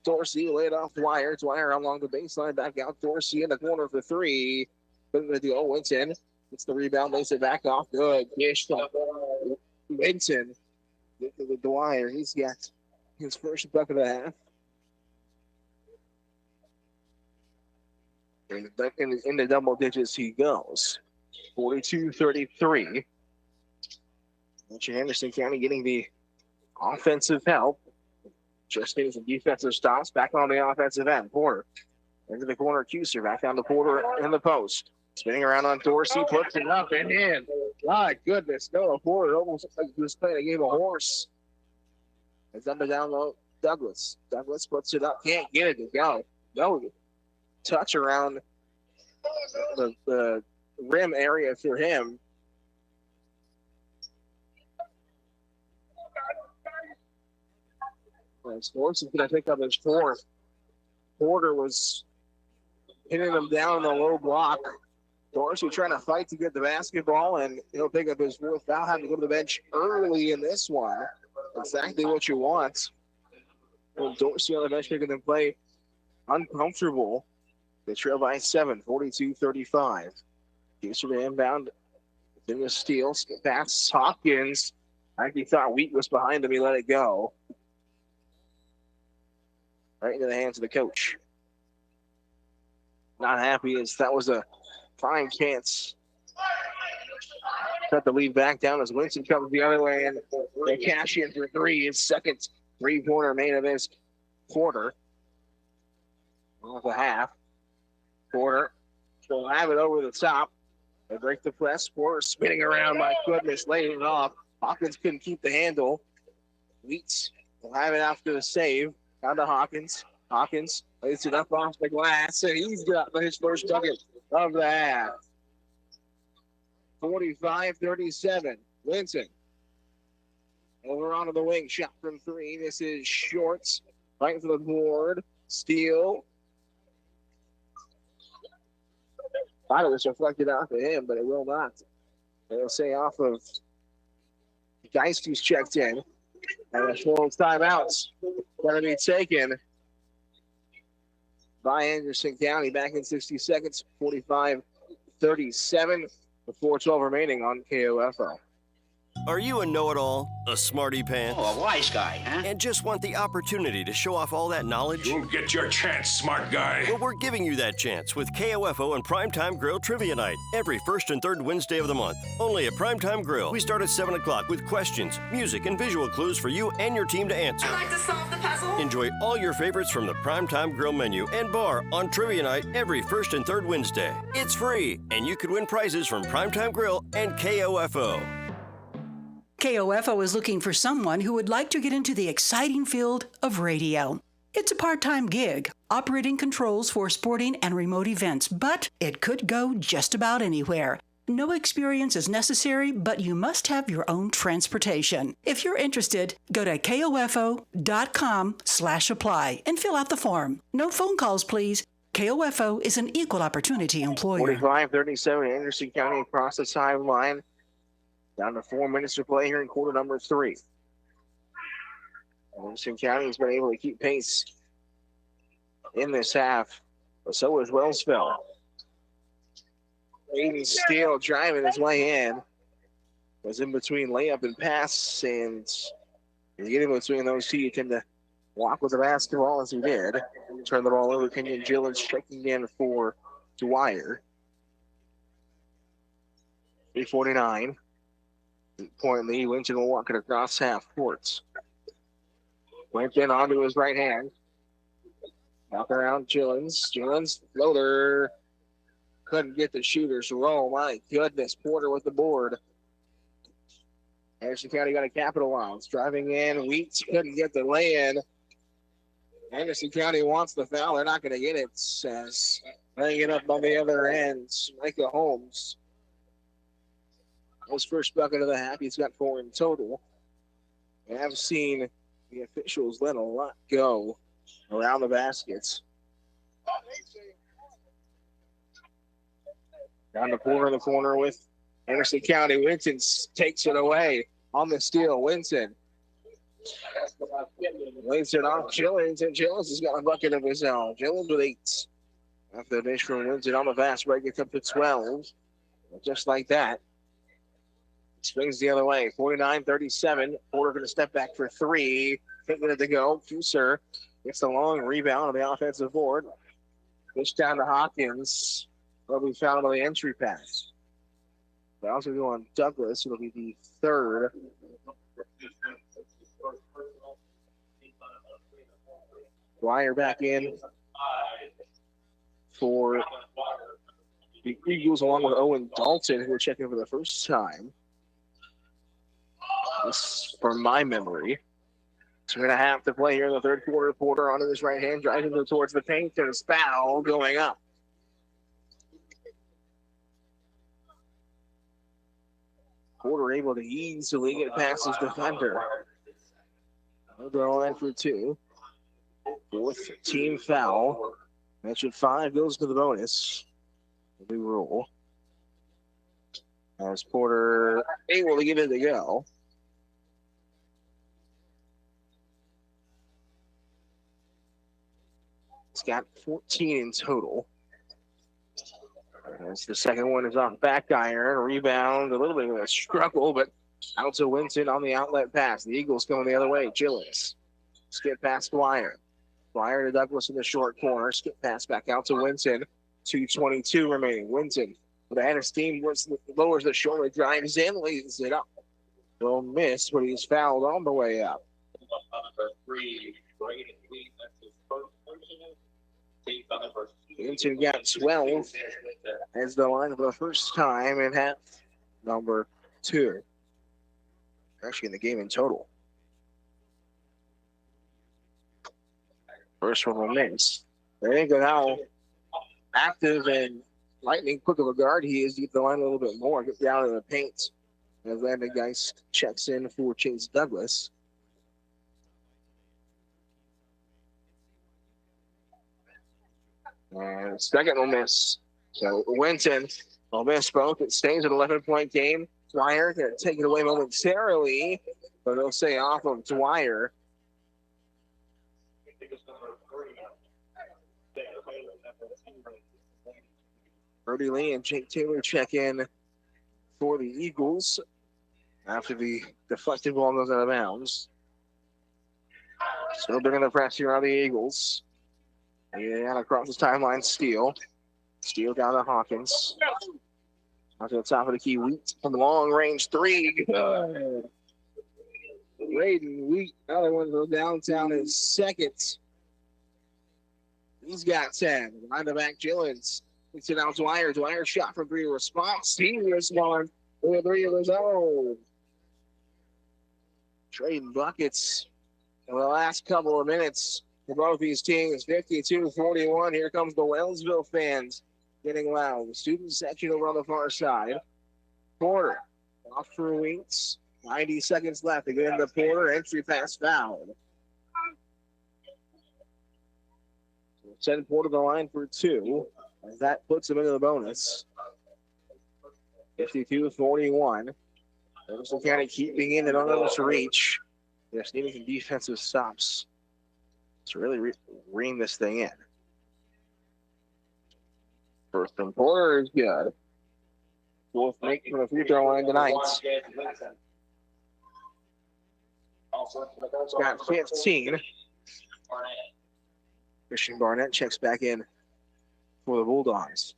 Dorsey laid off Dwyer. Dwyer along the baseline, back out. Dorsey in the corner for 3. Putting the deal. Winton gets the rebound, lays it back off. Good. Dish to Winton. With Dwyer. He's got his first bucket of the half. In the double digits he goes. 42-33. Anderson County getting the offensive help. Just getting some defensive stops. Back on the offensive end. Porter into the corner. Cuser back down to Porter in the post. Spinning around on Dorsey. Puts it up and in. My goodness. No, Porter almost looks like he was playing a game of horse. It's up and down low. Douglas. Douglas puts it up. Can't get it to go. No touch around the rim area for him. Sports is going to pick up his 4th. Porter was hitting him down in the low block. Dorsey trying to fight to get the basketball, and he'll pick up his 4th foul, having to go to the bench early in this one. Exactly what you want. Well, Dorsey on the bench making them play uncomfortable. They trail by 7, 42-35. Cuser to inbound. Then the steal. Pass Hopkins. I think he thought Wheat was behind him. He let it go. Right into the hands of the coach. Not happy as that was a fine chance. Cut the lead back down as Winston comes the other way, and they cash in for 3. His second 3-pointer made of his quarter. Off the half. Porter will have it over the top. They break the press. Porter spinning around. My goodness, laying it off. Hawkins couldn't keep the handle. Wheats will have it after the save. Down to Hawkins. Hawkins lays it up off the glass, and he's got his first bucket of the half. 45-37. Winton. Over onto the wing. Shot from 3. This is Shorts. Right for the board. Steal. Thought it was reflected off of him, but it will not. They'll say off of Geist, who's checked in. And a full timeouts going to be taken by Anderson County. Back in 60 seconds, 45-37, with 4:12 remaining on KOFO. Are you a know-it-all, a smarty pants? Oh, a wise guy, huh? And just want the opportunity to show off all that knowledge? You'll get your chance, smart guy. Well, we're giving you that chance with KOFO and Primetime Grill Trivia Night every first and third Wednesday of the month. Only at Primetime Grill. We start at 7 o'clock with questions, music, and visual clues for you and your team to answer. I'd like to solve the puzzle. Enjoy all your favorites from the Primetime Grill menu and bar on Trivia Night every first and third Wednesday. It's free, and you could win prizes from Primetime Grill and KOFO. KOFO is looking for someone who would like to get into the exciting field of radio. It's a part-time gig, operating controls for sporting and remote events, but it could go just about anywhere. No experience is necessary, but you must have your own transportation. If you're interested, go to kofo.com/apply and fill out the form. No phone calls, please. KOFO is an equal opportunity employer. 45-37, Anderson County across the sideline. Down to 4 minutes to play here in quarter number 3. Anderson County has been able to keep pace in this half, but so is Wellsville. Aiden Steele driving his way in. Was in between layup and pass, and you get in between those two, you tend to walk with the basketball as he did. Turn the ball over. Kenyon Gillen checking in for Dwyer. 3:49. 8-point lead. Winton will walk it across half court. Winton onto his right hand. Walk around Gillens. Gillens, floater. Couldn't get the shooter's roll. My goodness, Porter with the board. Anderson County got to capitalize. Driving in, Wheats couldn't get the lay-in. Anderson County wants the foul. They're not going to get it. Says laying it up on the other end. Micah Holmes. His first bucket of the half. He's got 4 in total. We have seen the officials let a lot go around the baskets. Down the Porter in the corner with Anderson County. Winton takes it away on the steal. Winton lays it off Gillens, and Gillens has got a bucket of his own. Gillens with 8. After the dish from Winton on the fast break, it's up to 12. Just like that. Swings the other way. 49-37. Porter going to step back for 3. 8 minutes to go. Fuser gets the long rebound on the offensive board. Push down to Hawkins. Will be found on the entry pass. They also go on Douglas. It'll be the 3rd. Dwyer back in for the Eagles, along with Owen Dalton, who are checking for the first time. This, from my memory. So we're going to have to play here in the third quarter. Porter onto his right hand, driving towards the paint. There's foul going up. Porter able to easily get past his defender. They'll go in for 2. 4th team foul. Mention 5 goes to the bonus. The new rule. As Porter able to give it a go. He's got 14 in total. As the second one is off back iron. Rebound, a little bit of a struggle, but out to Winton on the outlet pass. The Eagles going the other way. Gillens. Skip past Dwyer. Dwyer to Douglas in the short corner. Skip pass back out to Winton. 2:22 remaining. Winton with a head of steam, lowers the shoulder, drives in, lays it up. Will miss, but he's fouled on the way up. Winton got 12 as the line for the first time in half number 2. Actually in the game in total. First one will miss. I think of how active and lightning quick of a guard he is to get the line a little bit more, get down in the paint. As Landon Geist checks in for Chase Douglas. And second will miss. So Winton will miss both. It stays an 11-point game. Dwyer going to take it away momentarily, but they'll say off of Dwyer. Brody Lee and Jake Taylor check in for the Eagles after the deflected ball goes out of bounds. Still bringing the press here on the Eagles. And across the timeline, Steele. Steele down to Hawkins. Out to the top of the key, Wheat from long range 3. Good. Braden Wheat, another one from downtown in second. He's got 10. Behind the back, Gillens. It's it out Dwyer. Dwyer shot from 3 response. He responds with 3 of his own. Trading buckets in the last couple of minutes for both these teams. 52-41. Here comes the Wellsville fans getting loud. The student section over on the far side. Porter off for Winks. 90 seconds left to get into Porter. Entry pass fouled. Send Porter the line for 2. As that puts him into the bonus. 52-41. Anderson County keeping in and unable to reach. Just needing some defensive stops to really rein this thing in. First from Porter is good. 4th make from the free throw line tonight. He's got 15. Christian Barnett checks back in for the Bulldogs.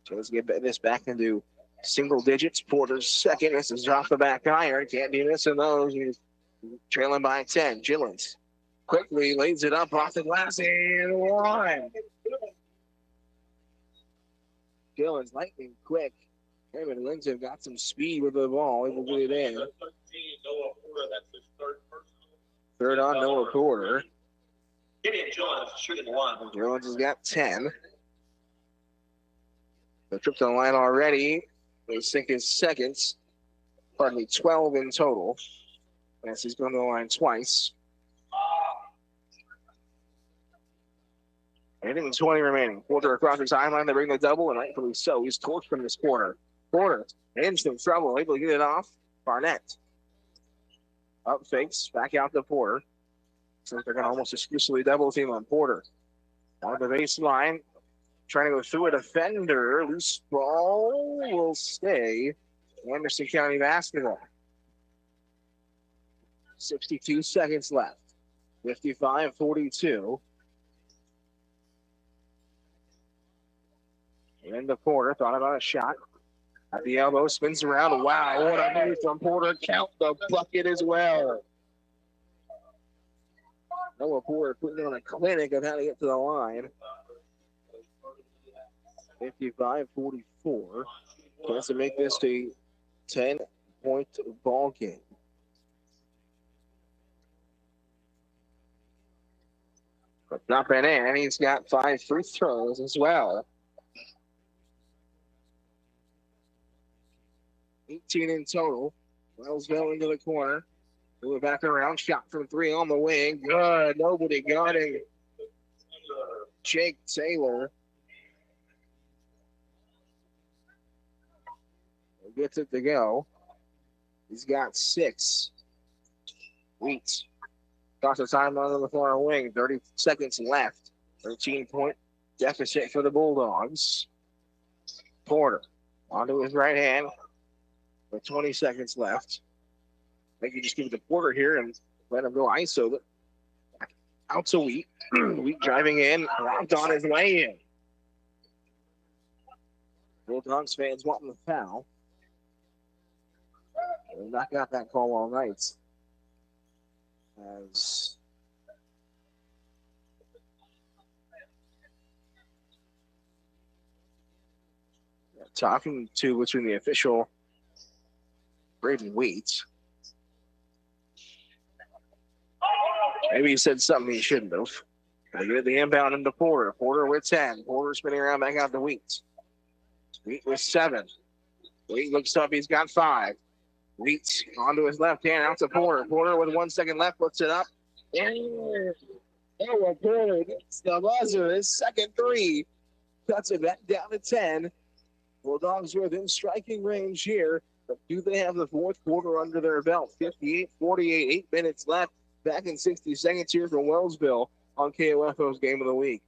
So let's get this back into single digits. Porter's second. This is off the back iron. Can't be missing those. He's trailing by 10. Gillens quickly lays it up off the glass and one. Gillens lightning quick. Him and Lindsay have got some speed with the ball. Able to get it in. Third on Noah Porter. Gillens has got 10. The trip to the line already. They think his seconds. 12 in total. As he's going to the line twice. 20 remaining. Porter across the timeline. They bring the double, and rightfully so. He's torched from this corner. Porter in some trouble. Able to get it off. Barnett. Up fakes. Back out to Porter. So they're going to almost exclusively double team on Porter. On the baseline. Trying to go through a defender. Loose ball will stay. Anderson County basketball. 62 seconds left. 55-42. And the Porter thought about a shot. At the elbow, spins around. Wow, what a move from Porter. Count the bucket as well. Noah Porter putting on a clinic of how to get to the line. 55-44. Wants to make this a 10-point ball game. But dropping in, he's got 5 free throws as well. 18 in total. Wellsville into the corner. Move back around. Shot from 3 on the wing. Good. Nobody got it. Jake Taylor gets it to go. He's got 6. Wheats. Across the timeline on the far wing. 30 seconds left. 13-point deficit for the Bulldogs. Porter onto his right hand. With 20 seconds left. I think you just give it to Porter here and let him go ISO. Out to Wheat. Wheat driving in. Locked on his way in. Bulldogs fans wanting the foul. They've not got that call all night. As talking to between the official Braden Wheat. Maybe he said something he shouldn't have. They get the inbound into Porter. Porter with 10. Porter spinning around back out to Wheat. Wheat with 7. Wheat looks up. He's got 5. Wheat onto his left hand, out to Porter. Porter with 1 second left, puts it up. And Porter gets the buzzer. His second 3 cuts it back down to 10. Bulldogs are within striking range here. But do they have the fourth quarter under their belt? 58-48, 8 minutes left. Back in 60 seconds here from Wellsville on KOFO's Game of the Week.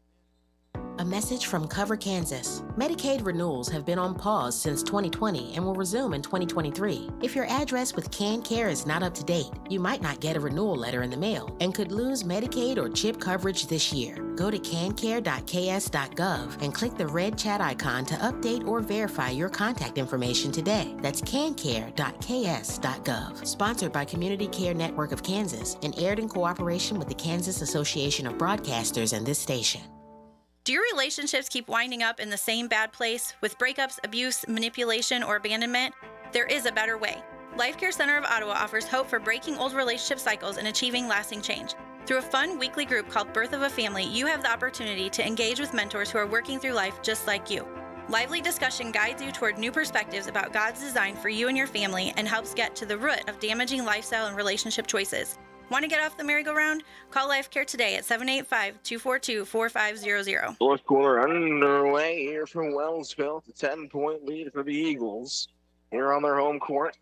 A message from Cover Kansas. Medicaid renewals have been on pause since 2020 and will resume in 2023. If your address with CanCare is not up to date, you might not get a renewal letter in the mail and could lose Medicaid or CHIP coverage this year. Go to cancare.ks.gov and click the red chat icon to update or verify your contact information today. That's cancare.ks.gov. Sponsored by Community Care Network of Kansas and aired in cooperation with the Kansas Association of Broadcasters and this station. Do your relationships keep winding up in the same bad place with breakups, abuse, manipulation, or abandonment? There is a better way. Life Care Center of Ottawa offers hope for breaking old relationship cycles and achieving lasting change. Through a fun weekly group called Birth of a Family, you have the opportunity to engage with mentors who are working through life just like you. Lively discussion guides you toward new perspectives about God's design for you and your family and helps get to the root of damaging lifestyle and relationship choices. Want to get off the merry-go-round? Call Life Care today at 785-242-4500. Fourth quarter underway here from Wellsville. It's a 10-point lead for the Eagles here on their home court.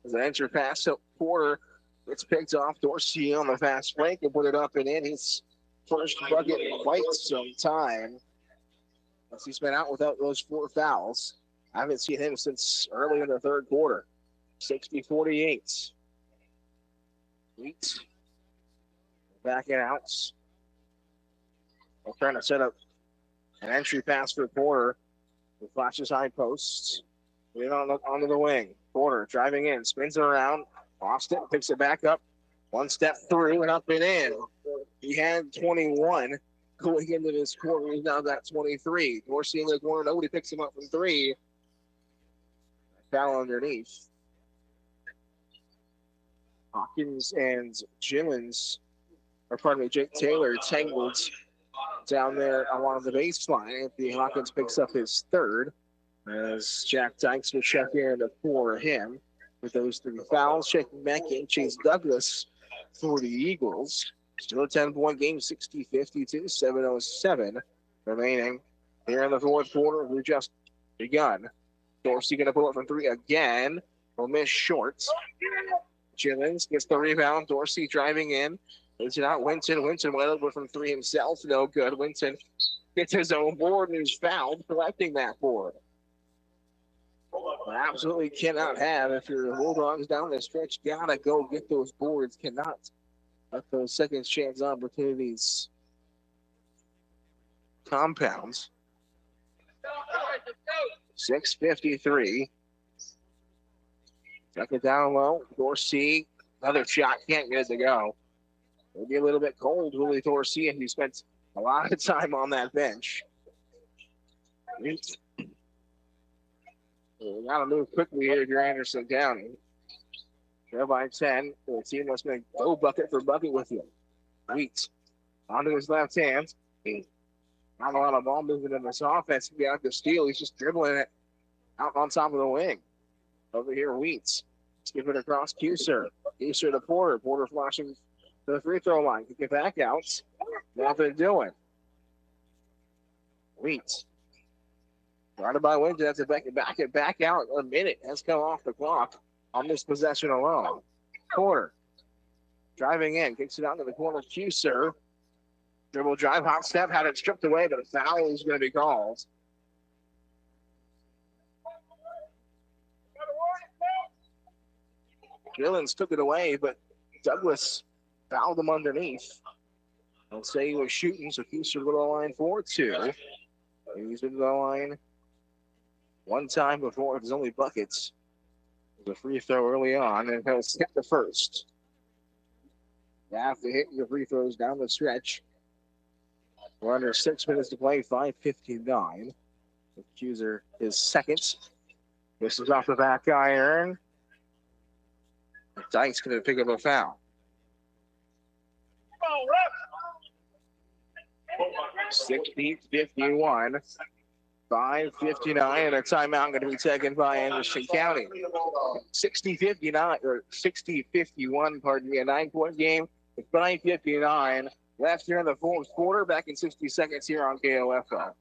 As an entry pass to Porter, it's picked off. Dorsey on the fast break and put it up and in. His first bucket in quite some time. As he's been out without those 4 fouls. I haven't seen him since early in the third quarter. 60-48. Wheat. Back it out. They're trying to set up an entry pass for Porter. He flashes high post. Get onto the wing. Porter driving in, spins it around. Austin picks it back up. One step through and up and in. He had 21 going into this quarter. He's now got 23. Dorsey in the corner. Nobody picks him up from three. Foul underneath. Hawkins and Jake Taylor tangled down there along the baseline. Anthony Hawkins picks up his third as Jack Dykes will check in for him with those three fouls. Checking back in, Chase Douglas for the Eagles. Still a 10-point game, 60-52, 7:07 remaining here in the fourth quarter. We've just begun. Dorsey going to pull up from three again. Will miss short. Jillens gets the rebound. Dorsey driving in. It's not Winton. Winton went over from three himself. No good. Winton gets his own board and is fouled, collecting that board. Absolutely cannot have. If your Bulldogs down the stretch, gotta go get those boards. Cannot let those second chance opportunities compounds. 6:53. Second down low. Dorsey, another shot, can't get it to go. Maybe a little bit cold, Willie Dorsey, and he spent a lot of time on that bench. You got to move quickly here if you're Anderson County. Trail by 10. The team must make go bucket for bucket with you. Wheat onto his left hand. Not a lot of ball movement in this offense. He got the steal. He's just dribbling it out on top of the wing. Over here, Wheats. Skip it across Kuser. Kuser to Porter. Porter flashing to the free throw line. Kick it back out. Nothing doing. Wheats. Guarded by Winton. That's a back out. A minute has come off the clock on this possession alone. Porter driving in. Kicks it out to the corner. Kuser. Dribble drive, hot step, had it stripped away, but a foul is going to be called. Gillens took it away, but Douglas fouled him underneath. I'll say he was shooting, so Kuser will go to the line for two. He's been to the line one time before. His only buckets. It was a free throw early on, and he'll skip the first. You have to hit your free throws down the stretch. We're under 6 minutes to play, 5:59. Accuser is second. This is off the back iron. Dykes going to pick up a foul. 60-51. 5:59, and a timeout going to be taken by Anderson County. 60-59, or 60-51, pardon me, a 9-point game with 5:59 left here in the fourth quarter. Back in 60 seconds here on KOFO.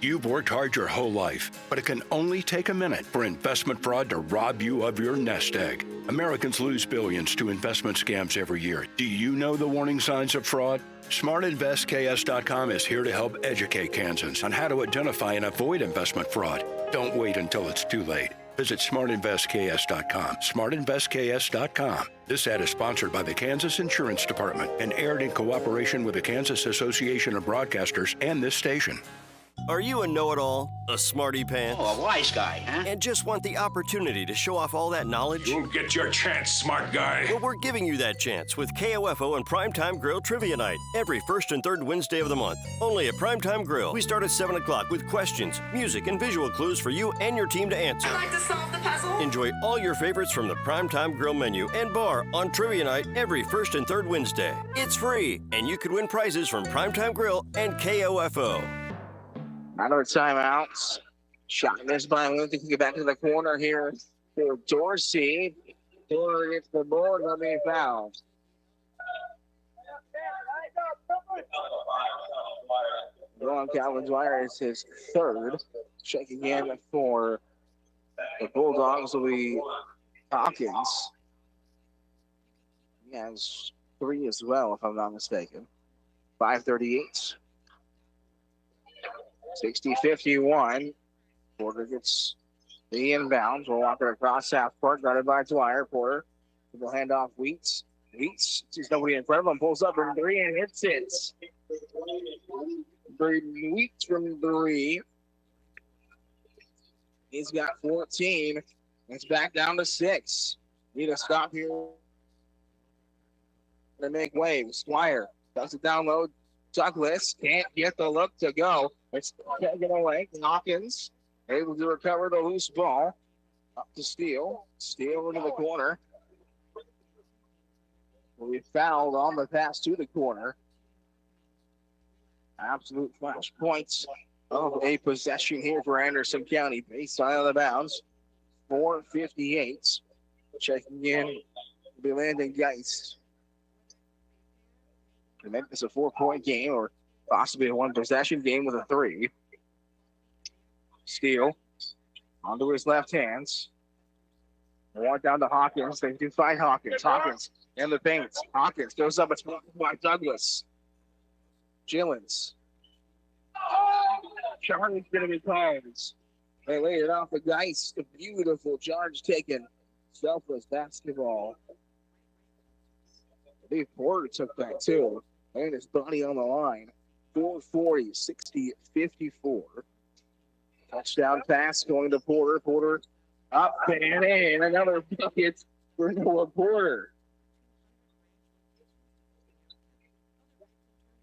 You've worked hard your whole life, but it can only take a minute for investment fraud to rob you of your nest egg. Americans lose billions to investment scams every year. Do you know the warning signs of fraud? SmartInvestKS.com is here to help educate Kansans on how to identify and avoid investment fraud. Don't wait until it's too late. Visit SmartInvestKS.com. SmartInvestKS.com. This ad is sponsored by the Kansas Insurance Department and aired in cooperation with the Kansas Association of Broadcasters and this station. Are you a know-it-all? A smarty pants? Oh, a wise guy, huh? And just want the opportunity to show off all that knowledge? You'll get your chance, smart guy. Well, we're giving you that chance with KOFO and Primetime Grill Trivia Night every first and third Wednesday of the month. Only at Primetime Grill. We start at 7 o'clock with questions, music, and visual clues for you and your team to answer. I'd like to solve the puzzle. Enjoy all your favorites from the Primetime Grill menu and bar on Trivia Night every first and third Wednesday. It's free, and you could win prizes from Primetime Grill and KOFO. Another timeouts. Shot missed by Lincoln. Get back to the corner here for Dorsey. Taylor gets the board. Let me foul. Ron Calvin-Dwyer is his third. Checking in for the Bulldogs will be Hawkins. He has 3 as well, if I'm not mistaken. 5:38. 60-51. Porter gets the inbounds. We'll walk it across half court, guarded by Dwyer. Porter will hand off Wheats. Wheats sees nobody in front of him, pulls up from 3 and hits it. Wheats from 3. He's got 14. It's back down to 6. Need a stop here to make waves. Squire does it down low. Douglas can't get the look to go. It's taken away. Hawkins able to recover the loose ball. Up to Steele. Steele into the corner. We fouled on the pass to the corner. Absolute flash points of a possession here for Anderson County. Baseline out of bounds. 4:58. Checking in will be Landon Geist. And then it's a 4-point game or possibly a 1-possession game with a 3. Steele onto his left hands. One down to Hawkins. They do find Hawkins. Hawkins in the paint. Hawkins goes up. It's by Douglas. Gillens. Charlie's going to be called. They laid it off the Geist. A beautiful charge taken. Selfless basketball. I believe Porter took that too. And his body on the line. 440, 60, 54. Touchdown pass going to Porter. Porter up and in. Another bucket for Noah Porter.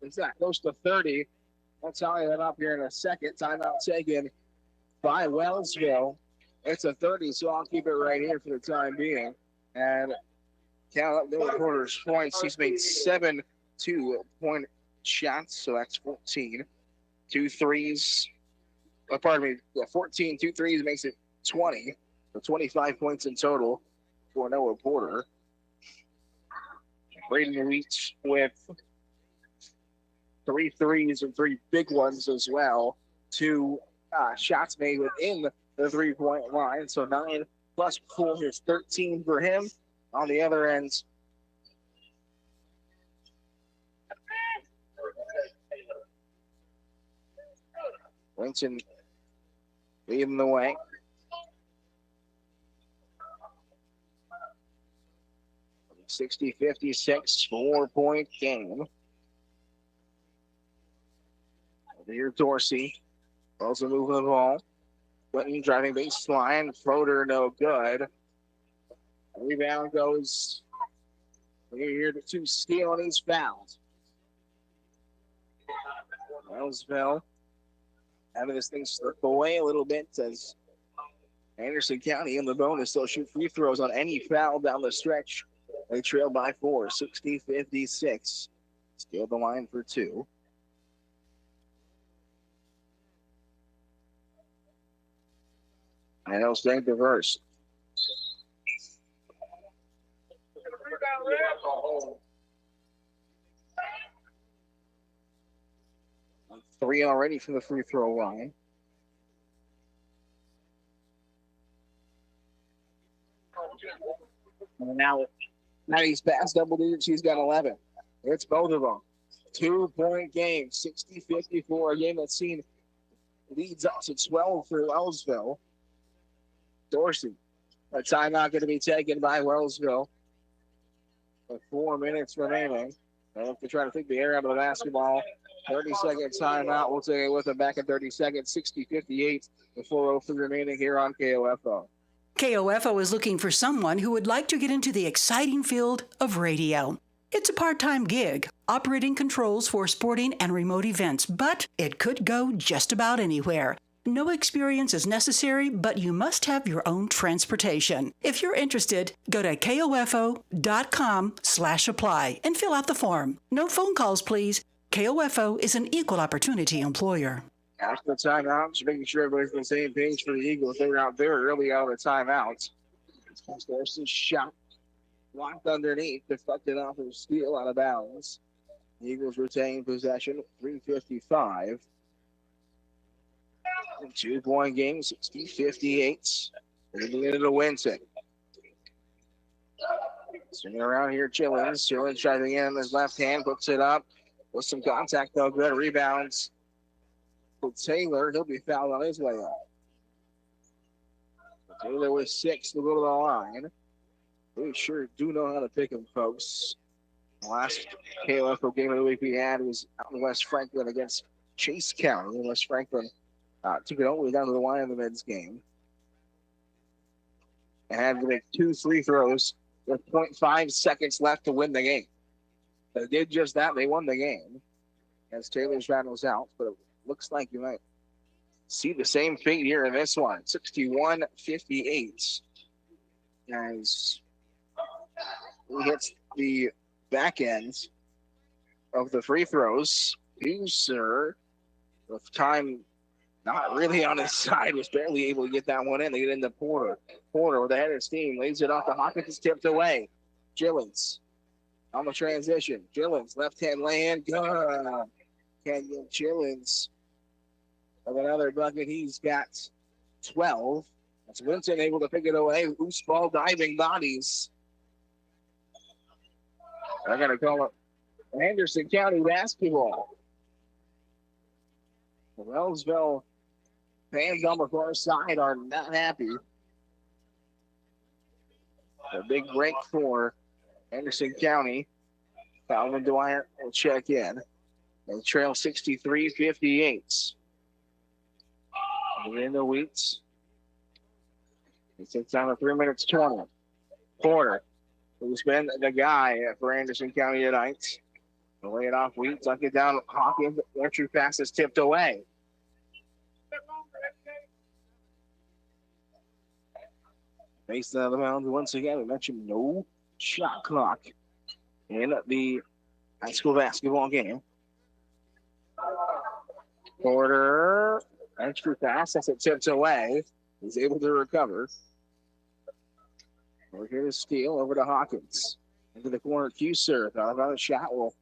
It's that close to 30. I'll tell you that up here in a second. Timeout taken by Wellsville. It's a 30, so I'll keep it right here for the time being. And count up Noah Porter's points. He's made 7 2-point shots, so that's 14. 2 threes. 14 2 threes makes it 20. So 25 points in total for Noah Porter. Braden Leach with 3 threes and 3 big ones as well. 2 shots made within the 3-point line. So 9 plus 4 is 13 for him. On the other end, Winton leading the way. (60-56) 4-point game. Here, Dorsey. Also moving the ball. Clinton driving baseline. Floater, no good. Rebound goes here to Steele, and he's fouled. Wellsville having this thing slip away a little bit as Anderson County in the bonus. They'll shoot free throws on any foul down the stretch. They trail by 4, 60-56. Steal the line for 2. And they'll stay diverse. Three already from the free throw line. And now he's past double digits. He's got 11. It's both of them. 2-point game, 60-54. A game that's seen leads up to 12 for Wellsville. Dorsey. A timeout going to be taken by Wellsville. With 4 minutes remaining. They'll try to take the air out of the basketball. 30-second timeout. We'll take it with them back in 30 seconds. 60-58 with 4:03 remaining here on KOFO. KOFO is looking for someone who would like to get into the exciting field of radio. It's a part-time gig, operating controls for sporting and remote events, but it could go just about anywhere. No experience is necessary, but you must have your own transportation. If you're interested, go to kofo.com/apply and fill out the form. No phone calls, please. KOFO is an equal opportunity employer. After the timeout, just making sure everybody's on the same page for the Eagles. They were out there early out of the timeout. There's this shot blocked underneath, deflected off of Steele out of bounds. The Eagles retain possession, 3:55. 2-point game, 60-58. Moving into Winton. Swinging around here, Chillins. Chillins driving in on his left hand, puts it up. With some contact, though, good rebounds. For Taylor, he'll be fouled on his way up. Taylor with 6 to go to the line. We sure do know how to pick him, folks. The last KOFO game of the week we had was out in West Franklin against Chase County. West Franklin took it all the way down to the wire in the men's game. and had to make 2 free throws with 0.5 seconds left to win the game. They did just that. They won the game as Taylor's rattles out, but it looks like you might see the same fate here in this one. 61-58 as he hits the back end of the free throws. Huser, with time not really on his side, was barely able to get that one in. They get into Porter. Porter with the head of steam, lays it off to Hawkins, is tipped away. Gillens on the transition. Gillens, left-hand lay-in, good. Kenyon Gillens of another bucket. He's got 12. That's Winston able to pick it away. Loose ball, diving bodies. They're going to call it Anderson County basketball. The Wellsville fans on the far side are not happy. A big break for Anderson County. Calvin Dwyer will check in. They trail 63-58. In the Wheats. It sits down at 3 minutes 20. Porter, who's been the guy for Anderson County tonight. Lay it off Wheat, tuck it down. Hawkins, entry pass is tipped away. Based out of the mound once again. We mentioned no shot clock in the high school basketball game. Porter, entry pass as it tips away. He's able to recover. We're here to steal over to Hawkins. Into the corner, Huser. Thought about a shot. Will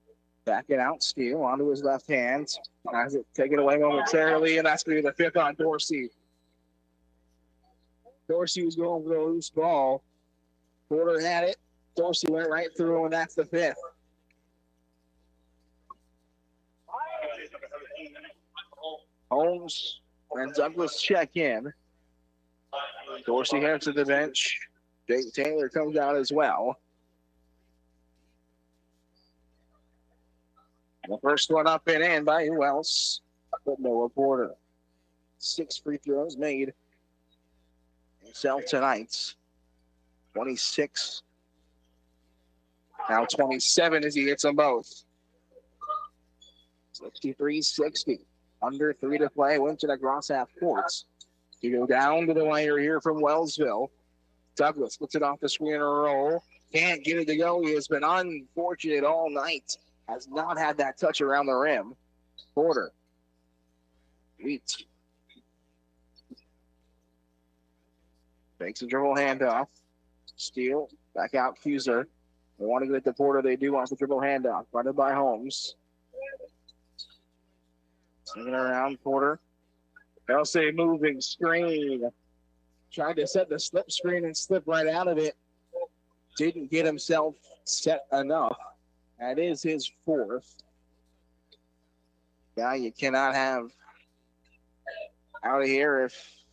back it out, steal onto his left hand. Has it taken away momentarily, and that's going to be the fifth on Dorsey. Dorsey was going for the loose ball. Porter had it. Dorsey went right through, and that's the fifth. Holmes and Douglas check in. Dorsey heads to the bench. Jake Taylor comes out as well. The first one up and in by who else? But Noah Porter. 6 free throws made himself tonight. 26. Now 27 as he hits them both. 63-60. Under 3 to play. Winston across half courts. You go down to the wire here from Wellsville. Douglas puts it off the screen and roll. Can't get it to go. He has been unfortunate all night. Has not had that touch around the rim. Porter. Wheat. Takes a dribble handoff. Steal. Back out Huser. They want to get it to Porter. They do off the dribble handoff. Funded by Holmes. Swinging around Porter. They'll say moving screen. Tried to set the slip screen and slip right out of it. Didn't get himself set enough. That is his fourth. Guy you cannot have out of here if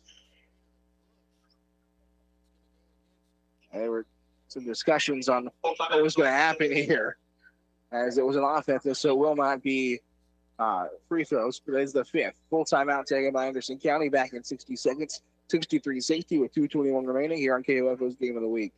there were some discussions on what was going to happen here, as it was an offensive, so it will not be free throws, but it is the fifth. Full timeout taken by Anderson County back in 60 seconds. 63-60 with 2:21 remaining here on KOFO's Game of the Week.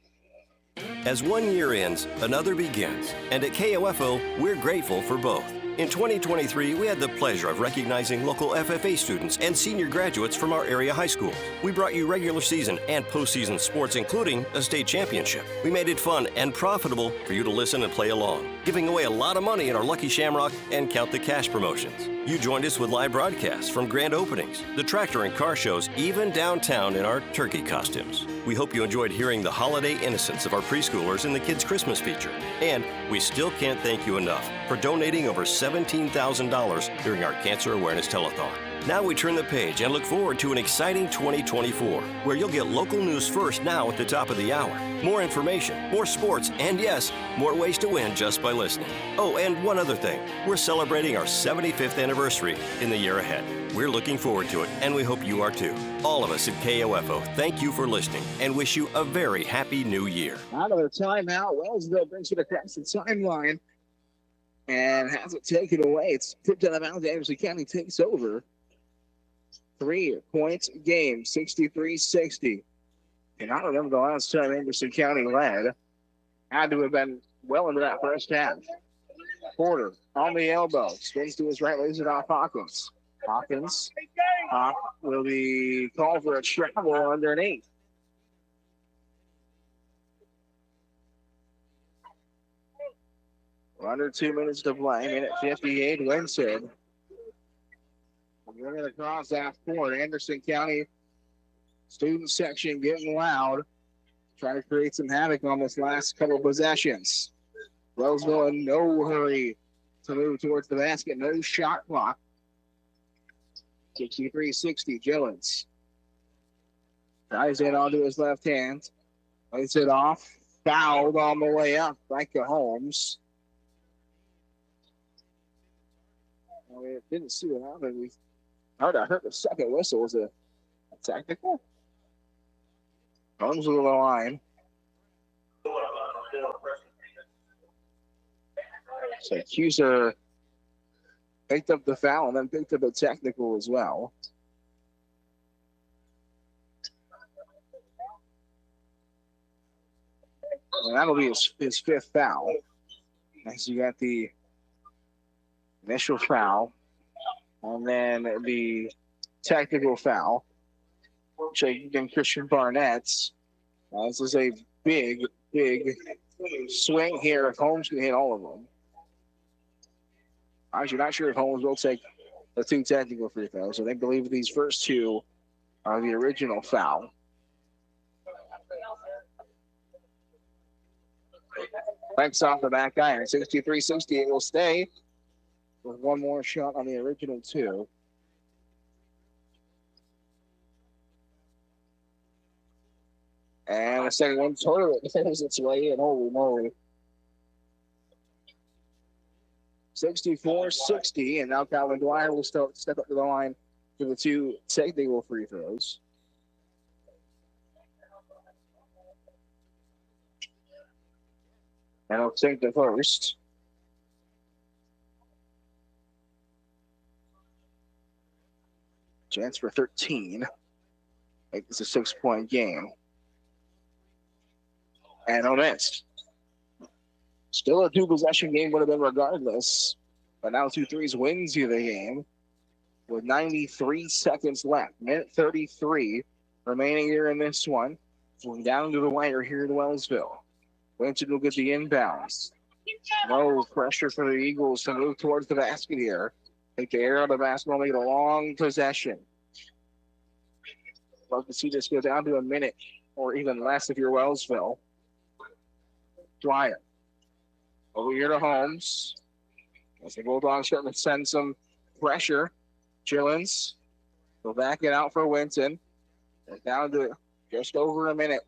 As one year ends, another begins. And at KOFO, we're grateful for both. In 2023, we had the pleasure of recognizing local FFA students and senior graduates from our area high schools. We brought you regular season and postseason sports, including a state championship. We made it fun and profitable for you to listen and play along, giving away a lot of money in our Lucky Shamrock and Count the Cash promotions. You joined us with live broadcasts from grand openings, the tractor and car shows, even downtown in our turkey costumes. We hope you enjoyed hearing the holiday innocence of our preschoolers in the Kids Christmas feature. And we still can't thank you enough for donating over $17,000 during our Cancer Awareness Telethon. Now we turn the page and look forward to an exciting 2024, where you'll get local news first now at the top of the hour. More information, more sports, and yes, more ways to win just by listening. Oh, and one other thing. We're celebrating our 75th anniversary in the year ahead. We're looking forward to it, and we hope you are too. All of us at KOFO thank you for listening and wish you a very happy new year. Out of the timeout, Wellsville brings it across the timeline and has it taken away. It's tipped out of bounds. Anderson County takes over. 3 points game, 63-60. Cannot remember the last time Anderson County led. Had to have been well into that first half. Porter on the elbow. Spins to his right, lays it off Hawkins. Hawkins will be called for a travel underneath. Under 2 minutes to play. Minute 58, Winston. Running across that court. Anderson County student section getting loud. Trying to create some havoc on this last couple of possessions. Wellsville in no hurry to move towards the basket. No shot clock. 63-60, Gillens. Drives in onto his left hand. Lays it off. Fouled on the way up. Micah Holmes. We didn't see what happened. I heard the second whistle. Was it a technical? Holmes with the line. So accuser picked up the foul and then picked up a technical as well. And that'll be his fifth foul. Next, you got the initial foul, and then the technical foul. Shaking Christian Barnett's. This is a big swing here if Holmes can hit all of them. I'm actually not sure if Holmes will take the two technical free throws. So they believe these first two are the original foul. Banks off the back iron. 63-60. It will stay with one more shot on the original two. And the second one totally finds its way in. Holy moly. 64-60. And now Calvin Dwyer will step up to the line for the two technical free throws. And he'll take the first. Chance for 13. Make this a 6-point game. And no miss. Still a two-possession game would have been regardless. But now 2-3s wins you the game with 93 seconds left. Minute 33 remaining here in this one. Going down to the wire here in Wellsville. Winston will get the inbounds. No pressure for the Eagles to move towards the basket here. Take the air out of the basketball, make it a long possession. Love to see this go down to a minute or even less if you're Wellsville. Dwyer. Over here to Holmes. As the Bulldogs starting to send some pressure. Gillens will back it out for Winton. They're down to just over a minute.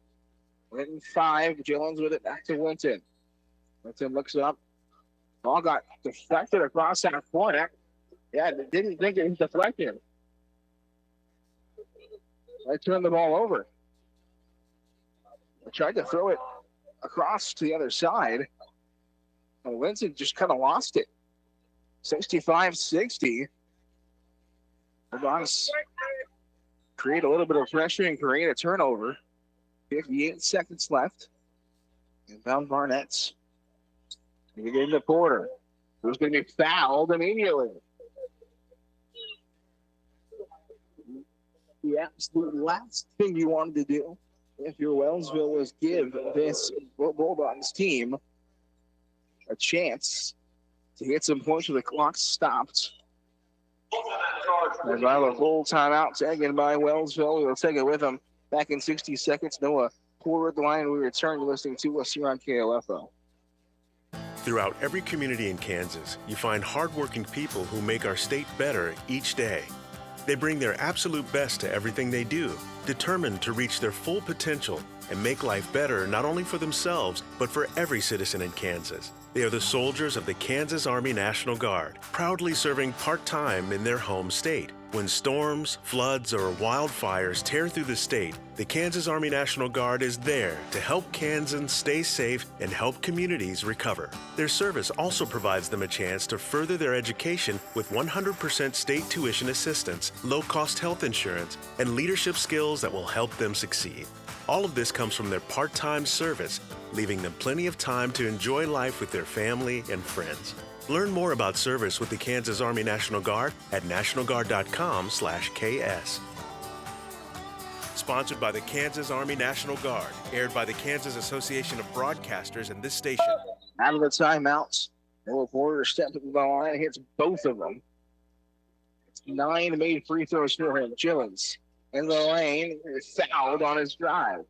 Winton 5. Gillens with it back to Winton. Winton looks up. Ball got deflected across that corner. Yeah, didn't think it was deflected. I turned the ball over. I tried to throw it across to the other side. And Winton just kind of lost it. 65-60. Bulldogs create a little bit of pressure and create a turnover. 58 seconds left. Inbound Barnett's. You get into Porter, who's going to be fouled immediately. The absolute last thing you wanted to do if you're Wellsville was give this Bulldogs team a chance to get some points with the clock stopped. There's now a full timeout taken by Wellsville. We'll take it with them back in 60 seconds. Noah Porter at the line. We return to listening to us here on KOFO. Throughout every community in Kansas, you find hardworking people who make our state better each day. They bring their absolute best to everything they do, determined to reach their full potential and make life better not only for themselves, but for every citizen in Kansas. They are the soldiers of the Kansas Army National Guard, proudly serving part-time in their home state. When storms, floods, or wildfires tear through the state, the Kansas Army National Guard is there to help Kansans stay safe and help communities recover. Their service also provides them a chance to further their education with 100% state tuition assistance, low-cost health insurance, and leadership skills that will help them succeed. All of this comes from their part-time service, leaving them plenty of time to enjoy life with their family and friends. Learn more about service with the Kansas Army National Guard at nationalguard.com/KS. Sponsored by the Kansas Army National Guard, aired by the Kansas Association of Broadcasters and this station. Out of the timeouts, Noah Porter steps up to the line, hits both of them. 9 made free throws for him. Gillens in the lane, fouled on his drive.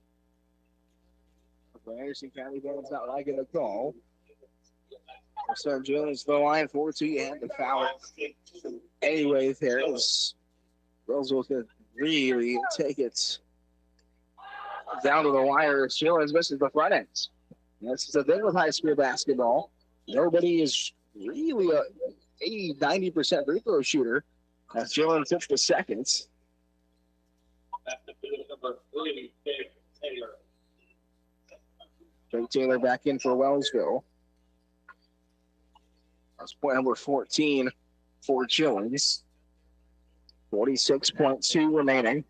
Anderson County Band's not liking the call. So Gillens the line for 2. You had the foul. Anyway, there is Wellsville could really take it down to the wire. Gillens misses the front end. This is the thing with high school basketball. Nobody is really a 80-90% free throw shooter. As Gillens hits the seconds. Jake Taylor back in for Wellsville. That's point number 14 for Gillens. 46.2 remaining.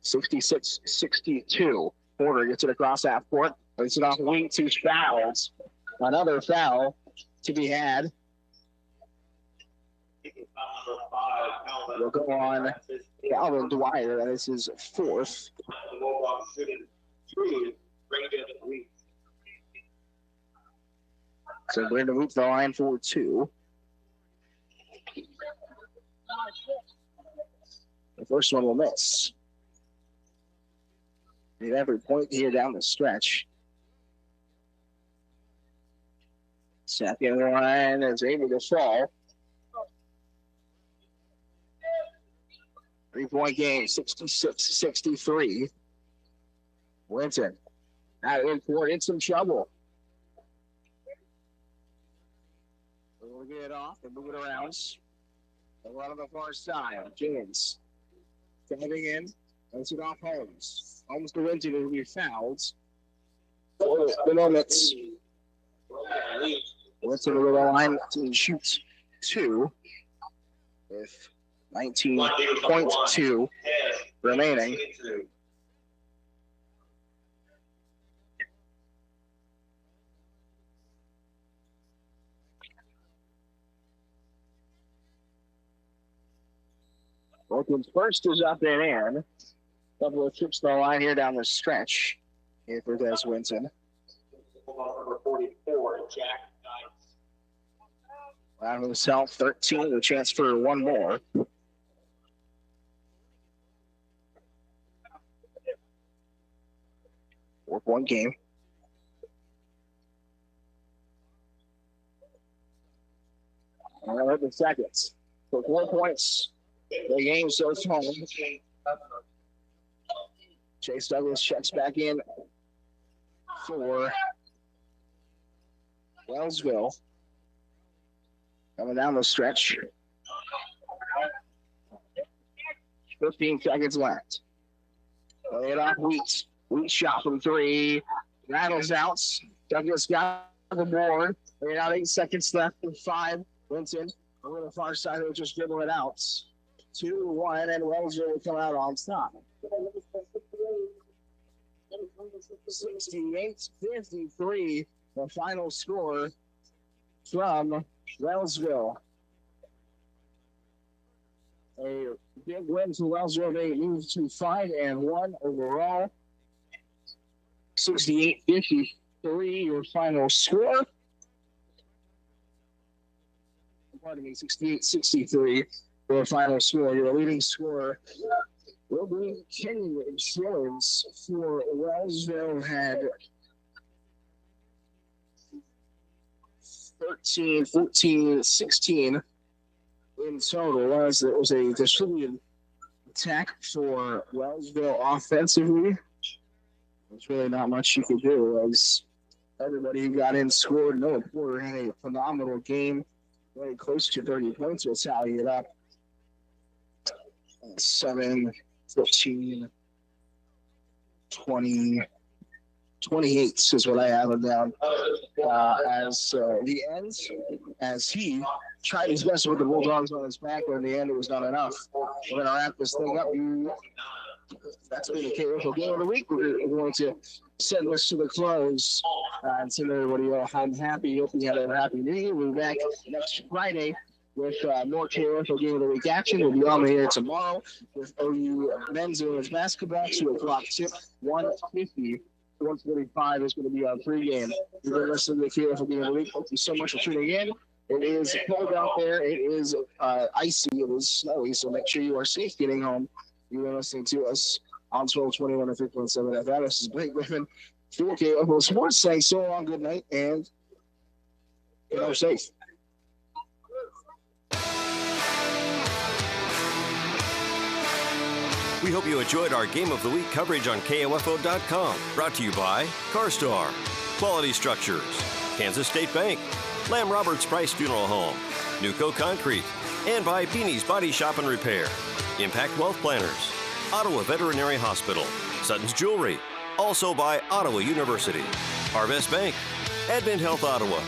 66-62. Porter gets it across half court. Plays it off wing, 2 fouls. Another foul to be had. We'll go on Calvin Dwyer. This is 4th. So we're going to move the line for 2. The first one will miss. Need every point here down the stretch. Second line is able to fall. 3-point game, 66-63. Winton out in court in some trouble. We'll get it off and move it around. Around on the far side. James driving in. Puts it off Holmes. Holmes to Winton will be fouled. The moments. Winton to the line to shoot 2 with 19.2 remaining. Wilkins first is up and in. Couple of trips to the line here down the stretch. Here for Des Winton. Number 44, Jack. Round himself 13, a chance for one more. One game. 11 seconds. For 4 points, the game so far. Chase Douglas checks back in for Wellsville. Coming down the stretch. 15 seconds left. Lay it off Wheat. Wheat shot from 3. Rattles out. Douglas got the board. Lay it out 8 seconds left from 5. Winton over the far side. He'll just dribble it out. 2-1, and Wellsville will come out on top. 68-53, the final score from Wellsville. A big win for Wellsville. They move to 5-1 overall. 68-53, your final score. Pardon me, 68-63, your final score. Your leading scorer will be Kenny Jones for Wellsville. Had 13, 14, 16 in total. It was a distributed attack for Wellsville offensively. There's really not much you could do, as everybody who got in scored. Noah Porter had a phenomenal game, very close to 30 points. We'll tally it up. 7, 15, 20, 28 is what I have it down as the ends, as he tried his best with the Bulldogs on his back, but in the end it was not enough. We're going to wrap this thing up. That's been the KOFO Game of the Week. We're going to send this to the close and send everybody home happy. Hope you had a happy New Year. We'll be back next Friday with more KOFO Game of the Week action. We'll be on the air tomorrow with OU men's and women's basketball. 2 o'clock tip, 1:50. 1:45 is going to be our pregame. You've been listening to the KOFO Game of the Week. Thank you so much for tuning in. It is cold out there. It is icy. It is snowy. So make sure you are safe getting home. You've been listening to us on 1221 and 3.7 FM. This is Blake Griffin for KOFO Sports saying so long, good night, and safe. We hope you enjoyed our Game of the Week coverage on KOFO.com. Brought to you by CarStar, Quality Structures, Kansas State Bank, Lamb Roberts Price Funeral Home, Nuco Concrete, and by Beanie's Body Shop and Repair, Impact Wealth Planners, Ottawa Veterinary Hospital, Sutton's Jewelry, also by Ottawa University, Arvest Bank, Advent Health Ottawa,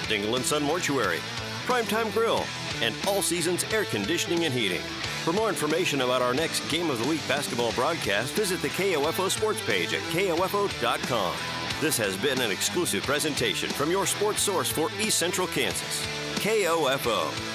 Dingle & Son Mortuary, Primetime Grill, and All Seasons Air Conditioning and Heating. For more information about our next Game of the Week basketball broadcast, visit the KOFO Sports page at KOFO.com. This has been an exclusive presentation from your sports source for East Central Kansas, KOFO.